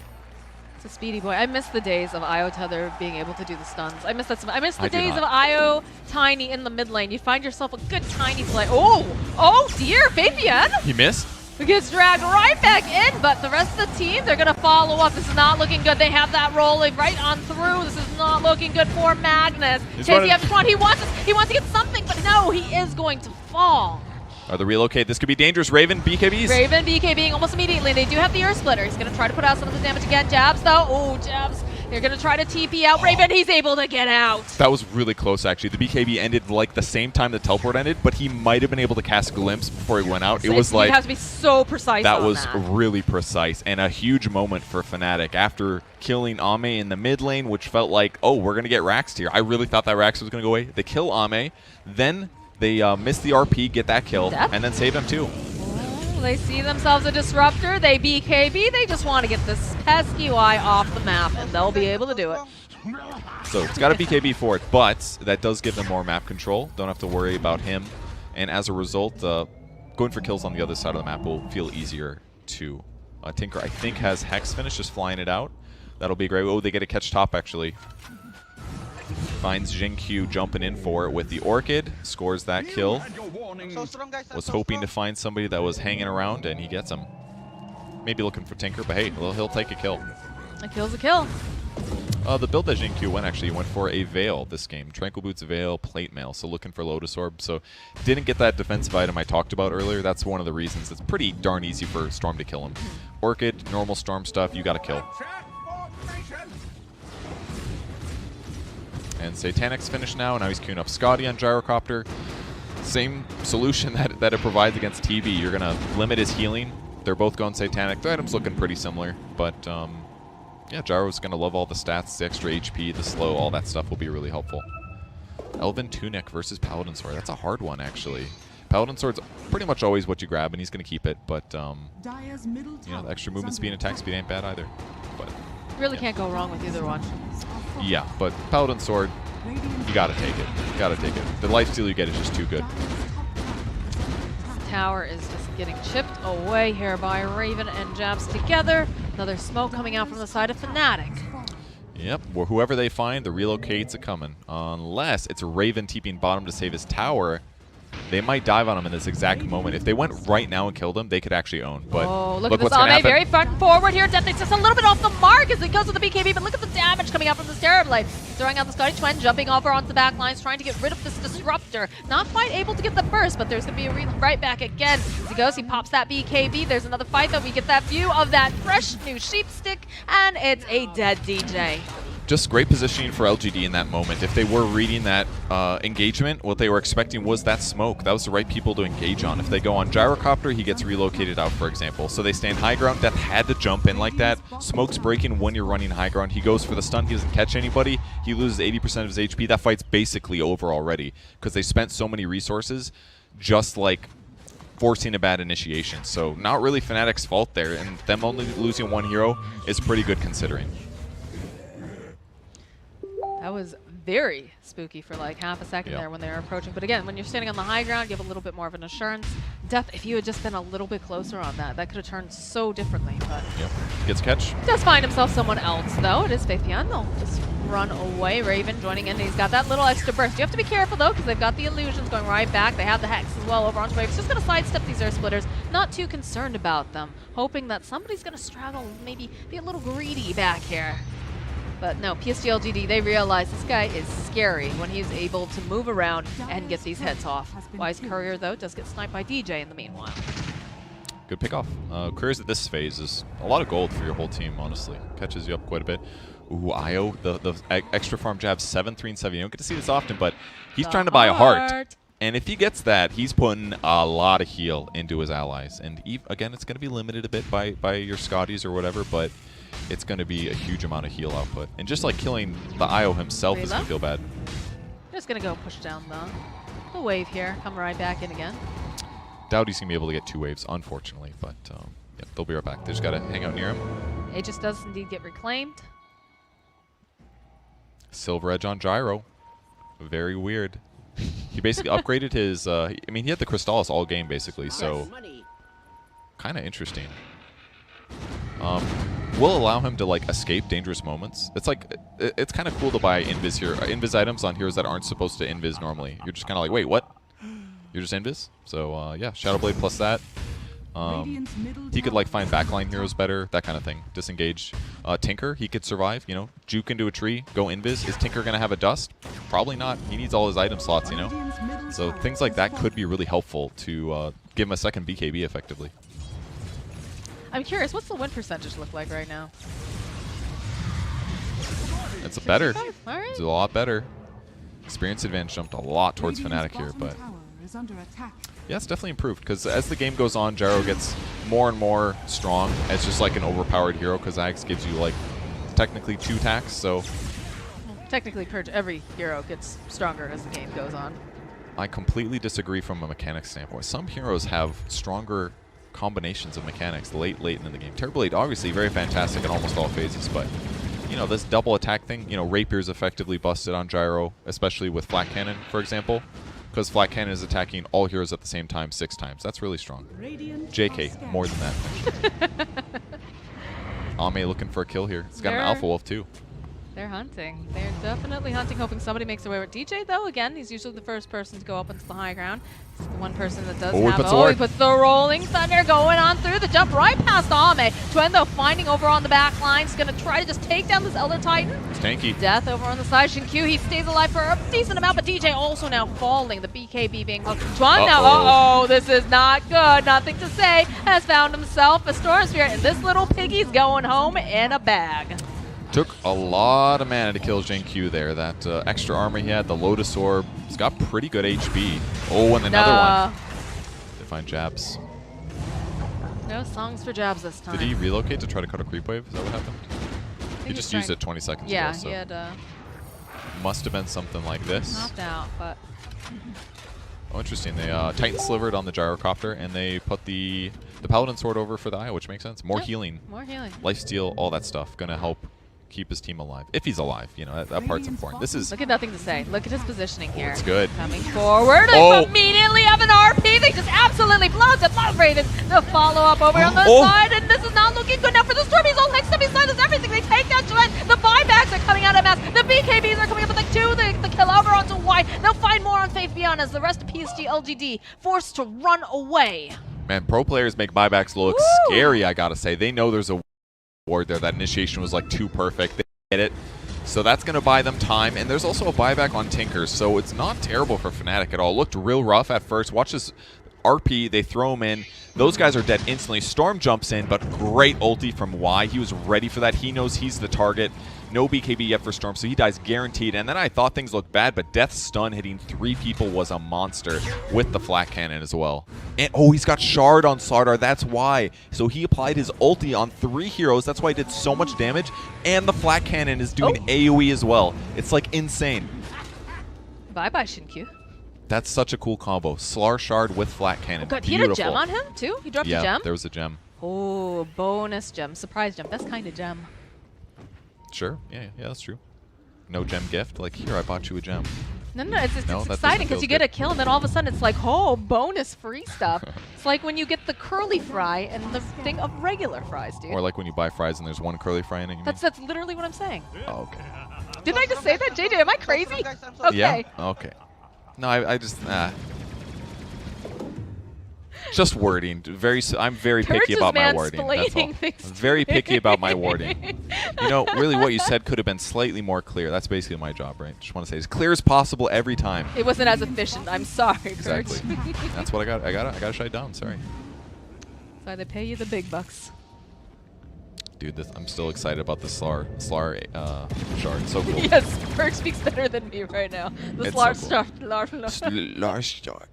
It's a speedy boy. I miss the days of Io Tether being able to do the stuns. I miss that. I miss the days of Io Tiny in the mid lane. You find yourself a good Tiny play. Oh dear, Fabian! He missed? He gets dragged right back in, but the rest of the team, they're going to follow up. This is not looking good. They have that rolling right on through. This is not looking good for Magnus. Chasing after Swan. He wants to get something, but no, he is going to fall. Are the relocate? This could be dangerous. Raven, BKBs. Raven, BKBing almost immediately. They do have the Earth Splitter. He's going to try to put out some of the damage again. Jabs, though. Oh, Jabs. They're going to try to TP out Raven. He's able to get out. That was really close, actually. The BKB ended like the same time the teleport ended, but he might have been able to cast Glimpse before he went out. It was like... You have to be so precise That was really precise, and a huge moment for Fnatic. After killing Ame in the mid lane, which felt like, oh, we're going to get Raxed here. I really thought that Rax was going to go away. They kill Ame, then they miss the RP, get that kill, and then save him too. They see themselves a Disruptor, they BKB, they just want to get this pesky Y off the map, and they'll be able to do it. So it's got a BKB for it, but that does give them more map control. Don't have to worry about him. And as a result, going for kills on the other side of the map will feel easier too. Tinker, I think, has Hex finish, just flying it out. That'll be great. Oh, they get a catch top, actually. Finds Jingqiu jumping in for it with the Orchid, scores that kill. Was hoping to find somebody that was hanging around, and he gets him. Maybe looking for Tinker, but hey, he'll take a kill. A kill's a kill. The build that Jinkyu went actually went for a Veil this game. Tranquil Boots, Veil, Plate Mail, so looking for Lotus Orb. So didn't get that defensive item I talked about earlier. That's one of the reasons. It's pretty darn easy for Storm to kill him. Orchid, normal Storm stuff, you gotta kill. And Satanic's finished now. Now he's queuing up Scotty on Gyrocopter. Same solution that it provides against TB. You're gonna limit his healing. They're both going Satanic. The item's looking pretty similar, but yeah, Gyro's gonna love all the stats, the extra HP, the slow, all that stuff will be really helpful. Elven Tunic versus Paladin Sword. That's a hard one, actually. Paladin Sword's pretty much always what you grab, and he's gonna keep it, but you know, the extra movement speed and attack speed ain't bad either. But Really can't go wrong with either one. yeah, but Paladin Sword, you gotta take it. You gotta take it. The lifesteal you get is just too good. This tower is just getting chipped away here by Raven and Jabs together. Another smoke coming out from the side of Fanatic. Yep, well, whoever they find, the relocate's a-coming. Unless it's Raven TPing bottom to save his tower. They might dive on him in this exact moment. If they went right now and killed him, they could actually own. But look at this what's gonna Ame happen. very front and forward here. Death just a little bit off the mark as it goes with the BKB, but look at the damage coming out from this Terrorblade. Throwing out the Scotty Twin, jumping over onto the back lines, trying to get rid of this Disruptor. Not quite able to get the burst, but there's going to be a right back again. As he goes, he pops that BKB. There's another fight, though. We get that view of that fresh new sheep stick, and it's a dead DJ. Just great positioning for LGD in that moment. If they were reading that engagement, what they were expecting was that smoke. That was the right people to engage on. If they go on Gyrocopter, he gets relocated out, for example. So they stand high ground. Death had to jump in like that. Smoke's breaking when you're running high ground. He goes for the stun. He doesn't catch anybody. He loses 80% of his HP. That fight's basically over already because they spent so many resources just like forcing a bad initiation. So not really Fnatic's fault there, and them only losing one hero is pretty good considering. That was very spooky for like half a second there when they were approaching. But again, when you're standing on the high ground, you have a little bit more of an assurance. Death, if you had just been a little bit closer on that, that could have turned so differently. But Yep. Gets catch. does find himself someone else, though. It is Faithian. They'll just run away. Raven joining in. He's got that little extra burst. You have to be careful, though, because they've got the illusions going right back. They have the Hex as well over onto Wave. He's just going to sidestep these Earth Splitters. Not too concerned about them. Hoping that somebody's going to straggle, maybe be a little greedy back here. But no, PSG LGD, they realize this guy is scary when he's able to move around and get these heads off. Wise Courier, though, does get sniped by DJ in the meanwhile. Good pick off. Couriers at this phase is a lot of gold for your whole team, honestly. Catches you up quite a bit. Ooh, Io, the extra farm jab, 7-3 and 7. You don't get to see this often, but he's trying to buy a heart. And if he gets that, he's putting a lot of heal into his allies. And again, it's going to be limited a bit by your Scotties or whatever, but it's going to be a huge amount of heal output. And just like killing the Io himself is going to feel bad. Just going to go push down the wave here. Come right back in again. Doubt he's going to be able to get 2 waves, unfortunately. But yeah, they'll be right back. They just got to hang out near him. Aegis does indeed get reclaimed. Silver Edge on Gyro. Very weird. He basically upgraded his... I mean, he had the Crystallis all game, basically, so... Kind of interesting. Will allow him to like escape dangerous moments. It's like it's kind of cool to buy invis items on heroes that aren't supposed to invis normally. You're just kind of like, wait, what? You're just invis? So yeah, Shadowblade plus that. He could like find backline heroes better, that kind of thing. Disengage. Tinker, he could survive. You know, juke into a tree, go invis. Is Tinker gonna have a dust? Probably not. He needs all his item slots, you know. So things like that could be really helpful to give him a second BKB effectively. I'm curious, what's the win percentage look like right now? It's a better. All right. It's a lot better. Experience advantage jumped a lot towards Fnatic here, but yeah, it's definitely improved because as the game goes on, Gyro gets more and more strong as just like an overpowered hero because Axe gives you like technically 2 attacks, so... Technically, every hero gets stronger as the game goes on. I completely disagree from a mechanics standpoint. Some heroes have stronger combinations of mechanics late in the game. Terrorblade obviously very fantastic in almost all phases, but you know, this double attack thing, you know, Rapier's effectively busted on Gyro, especially with Flat Cannon, for example, because Flat Cannon is attacking all heroes at the same time 6 times. That's really strong. JK, more than that. Ame looking for a kill here. He's got an Alpha Wolf too. They're hunting. They're definitely hunting, hoping somebody makes their way. DJ, though, again, he's usually the first person to go up into the high ground. He's the one person that does have... He puts the Rolling Thunder going on through the jump right past Ame. Twin, though, finding over on the back line. He's going to try to just take down this Elder Titan. It's tanky. Death over on the side. Shinkyu, he stays alive for a decent amount, but DJ also now falling. The BKB being... Twin now, this is not good. Nothing to say. Has found himself a Storm Spirit, and this little piggy's going home in a bag. Took a lot of mana to kill Q there. That extra armor he had, the Lotus Orb, he's got pretty good HP. Oh, and another one. They find Jabs. No songs for Jabs this time. Did he relocate to try to cut a creep wave? Is that what happened? He just used it 20 seconds ago. So he had... must have been something like this. Knocked out, but... Oh, interesting. They Titan slivered on the gyrocopter, and they put the Paladin sword over for the Eye, which makes sense. More healing. More healing. Lifesteal, all that stuff. Gonna help keep his team alive. If he's alive, you know, that part's important. This is... Look at nothing to say. Look at his positioning here. It's good. Coming forward, and immediately have an RP. They just absolutely blows it. Love Raven. The follow-up over on the side, and this is not looking good now for the Storm. He's all next to beside us. Everything. They take that Glen. The buybacks are coming out of mass. The BKBs are coming up with like 2. The kill over onto Y. They'll find more on Faith Beyond as the rest of PSG LGD forced to run away. Man, pro players make buybacks look scary, I gotta say. They know there's a ward there. That initiation was like too perfect. They get it. So that's going to buy them time. And there's also a buyback on Tinker, so it's not terrible for Fnatic at all. Looked real rough at first. Watch this RP. They throw him in. Those guys are dead instantly. Storm jumps in, but great ulti from Y. He was ready for that. He knows he's the target. No BKB yet for Storm, so he dies guaranteed. And then I thought things looked bad, but Death's stun hitting 3 people was a monster with the flat cannon as well. And he's got Shard on Slardar. That's why. So he applied his ulti on 3 heroes. That's why he did so much damage. And the flat cannon is doing AoE as well. It's like insane. Bye-bye, Shinkyu. That's such a cool combo. Slar Shard with flat cannon. God, he had a gem on him, too? He dropped a gem? Yeah, there was a gem. Oh, bonus gem. Surprise gem. Best kind of gem. Sure. Yeah, that's true. No gem gift. Like, here, I bought you a gem. No, it's exciting because you get a kill and then all of a sudden it's like, bonus free stuff. It's like when you get the curly fry and the thing of regular fries, dude. Or like when you buy fries and there's 1 curly fry in it. That's literally what I'm saying. Oh, okay. Didn't I just say that, JJ? Am I crazy? Okay. Yeah? Okay. No, I just... Just wording. I'm very picky about my wording. That's all. I'm very picky about my wording. You know, really what you said could have been slightly more clear. That's basically my job, right? Just want to say as clear as possible every time. It wasn't as efficient. I'm sorry, Exactly. That's what I got. I gotta shut it down. Sorry. That's why they pay you the big bucks. Dude, I'm still excited about the Slar Shard. So cool. Yes, Perk speaks better than me right now. The Slar Shard.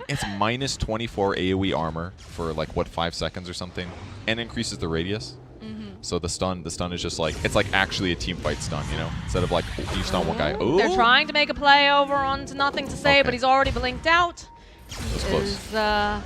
It's minus 24 AoE armor for like what 5 seconds or something, and increases the radius. So the stun is just like it's like actually a team fight stun, you know, instead of like you stun one guy. Ooh. They're trying to make a play over onto nothing to say, but he's already blinked out. That was close.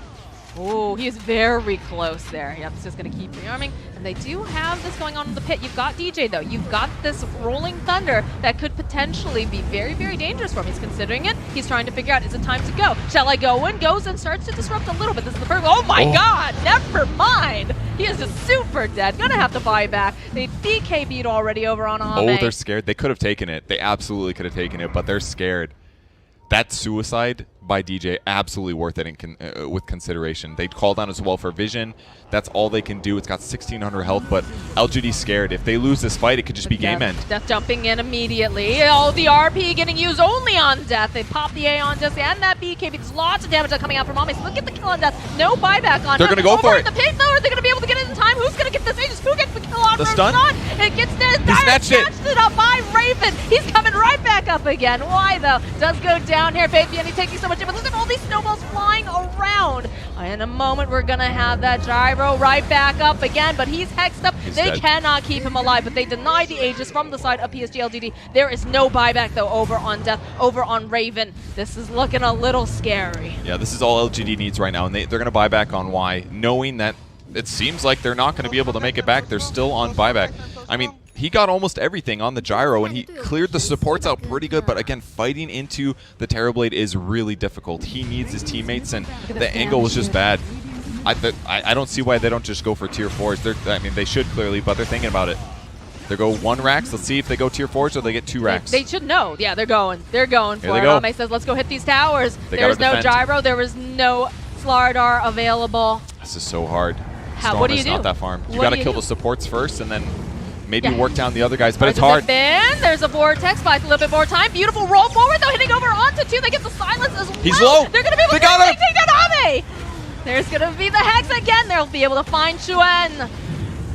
He is very close there. Yep, he's just going to keep rearming. And they do have this going on in the pit. You've got DJ, though. You've got this Rolling Thunder that could potentially be very, very dangerous for him. He's considering it. He's trying to figure out, is it time to go? Shall I go in? Goes and starts to disrupt a little bit. This is the first. Oh, my God. Never mind. He is just super dead. Going to have to buy back. They BKB'd already over on Ame. They're scared. They could have taken it. They absolutely could have taken it, but they're scared. That suicide by DJ, absolutely worth it with consideration. They call down as well for vision. That's all they can do. It's got 1,600 health, but LGD's scared. If they lose this fight, it could just be game end. Death jumping in immediately. The RP getting used only on Death. They pop the A on Death and that BKB. There's lots of damage coming out from Ame. Look at the kill on Death. No buyback on They're going to go for it. The pit, though, are they going to be able to get it in time? Who's going to get this Aegis? Who gets the kill on the stun? It gets this. He snatched it up by Raven. He's coming right back up again. Why, though? Does go down here. Faith Beyond taking so much damage. Look at all these snowballs flying around. In a moment, we're going to have that gyro right back up again, but he's hexed up. They cannot keep him alive, but they deny the Aegis from the side of PSG LGD. There is no buyback, though, over on Death, over on Raven. This is looking a little scary. Yeah, this is all LGD needs right now, and they're going to buy back on Y, knowing that it seems like they're not going to be able to make it back. They're still on buyback. I mean, he got almost everything on the gyro, and he cleared the supports out pretty good, but again, fighting into the Terrorblade is really difficult. He needs his teammates, and the angle was just bad. I don't see why they don't just go for tier 4s. I mean, they should clearly, but they're thinking about it. They go 1 racks. Let's see if they go tier 4s or they get 2 racks. They should know. Yeah, they're going. They're going for it. Ame says, let's go hit these towers. There's no gyro. There was no Slardar available. This is so hard. What do you is do? Not that farm. You got to kill the supports first and then maybe work down the other guys, but it's hard. hard. There's a vortex, buys a little bit more time. Beautiful roll forward, though, hitting over onto 2. They get the silence as well. He's low. They're going to be able to take down Ame. There's going to be the Hex again. They'll be able to find Chuen.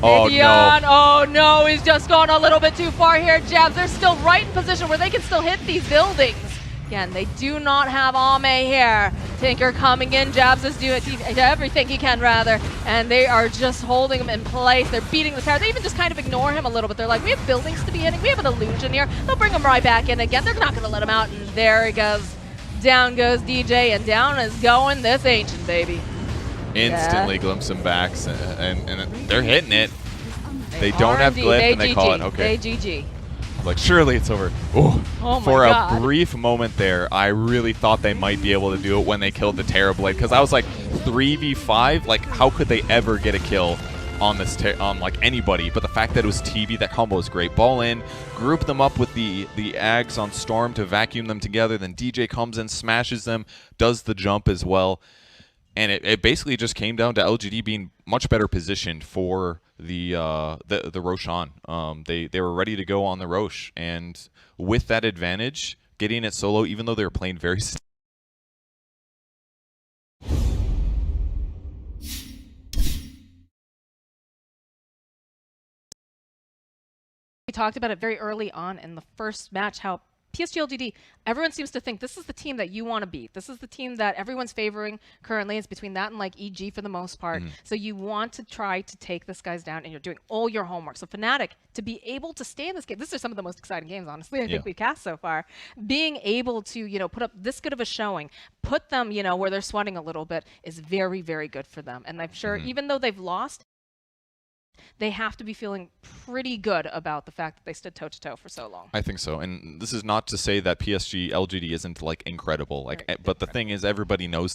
Oh, no. Oh, no. He's just gone a little bit too far here. Jabs, they're still right in position where they can still hit these buildings. Again, they do not have Ame here. Tinker coming in. Jabs is doing everything he can, rather. And they are just holding him in place. They're beating the tower. They even just kind of ignore him a little bit. They're like, we have buildings to be hitting. We have an illusion here. They'll bring him right back in again. They're not going to let him out. And there he goes. Down goes DJ, and down is going this Ancient, baby. Instantly glimpse him backs, and they're hitting it. They don't have glyph, and they call it. Okay. They GG. Like, surely it's over. Ooh. Oh my For God. a brief moment there, I really thought they might be able to do it when they killed the Terrorblade, because I was like, 3v5? Like, how could they ever get a kill on this on like anybody? But the fact that it was TV, that combo is great. Ball in, group them up with the Ags on Storm to vacuum them together. Then DJ comes in, smashes them, does the jump as well. And it basically just came down to LGD being much better positioned for the Roshan. They were ready to go on the Rosh, and with that advantage, getting it solo, even though they were playing very. We talked about it very early on in the first match, how PSG LGD, everyone seems to think this is the team that you want to beat. This is the team that everyone's favoring currently. It's between that and like EG for the most part. So you want to try to take this guys down, and you're doing all your homework. So Fnatic, to be able to stay in this game, these are some of the most exciting games, honestly, I think we've cast so far. Being able to, you know, put up this good of a showing, put them, you know, where they're sweating a little bit is very, very good for them. And I'm sure even though they've lost, they have to be feeling pretty good about the fact that they stood toe-to-toe for so long. I think so. And this is not to say that PSG LGD isn't like incredible. Like, but the thing is, everybody knows that.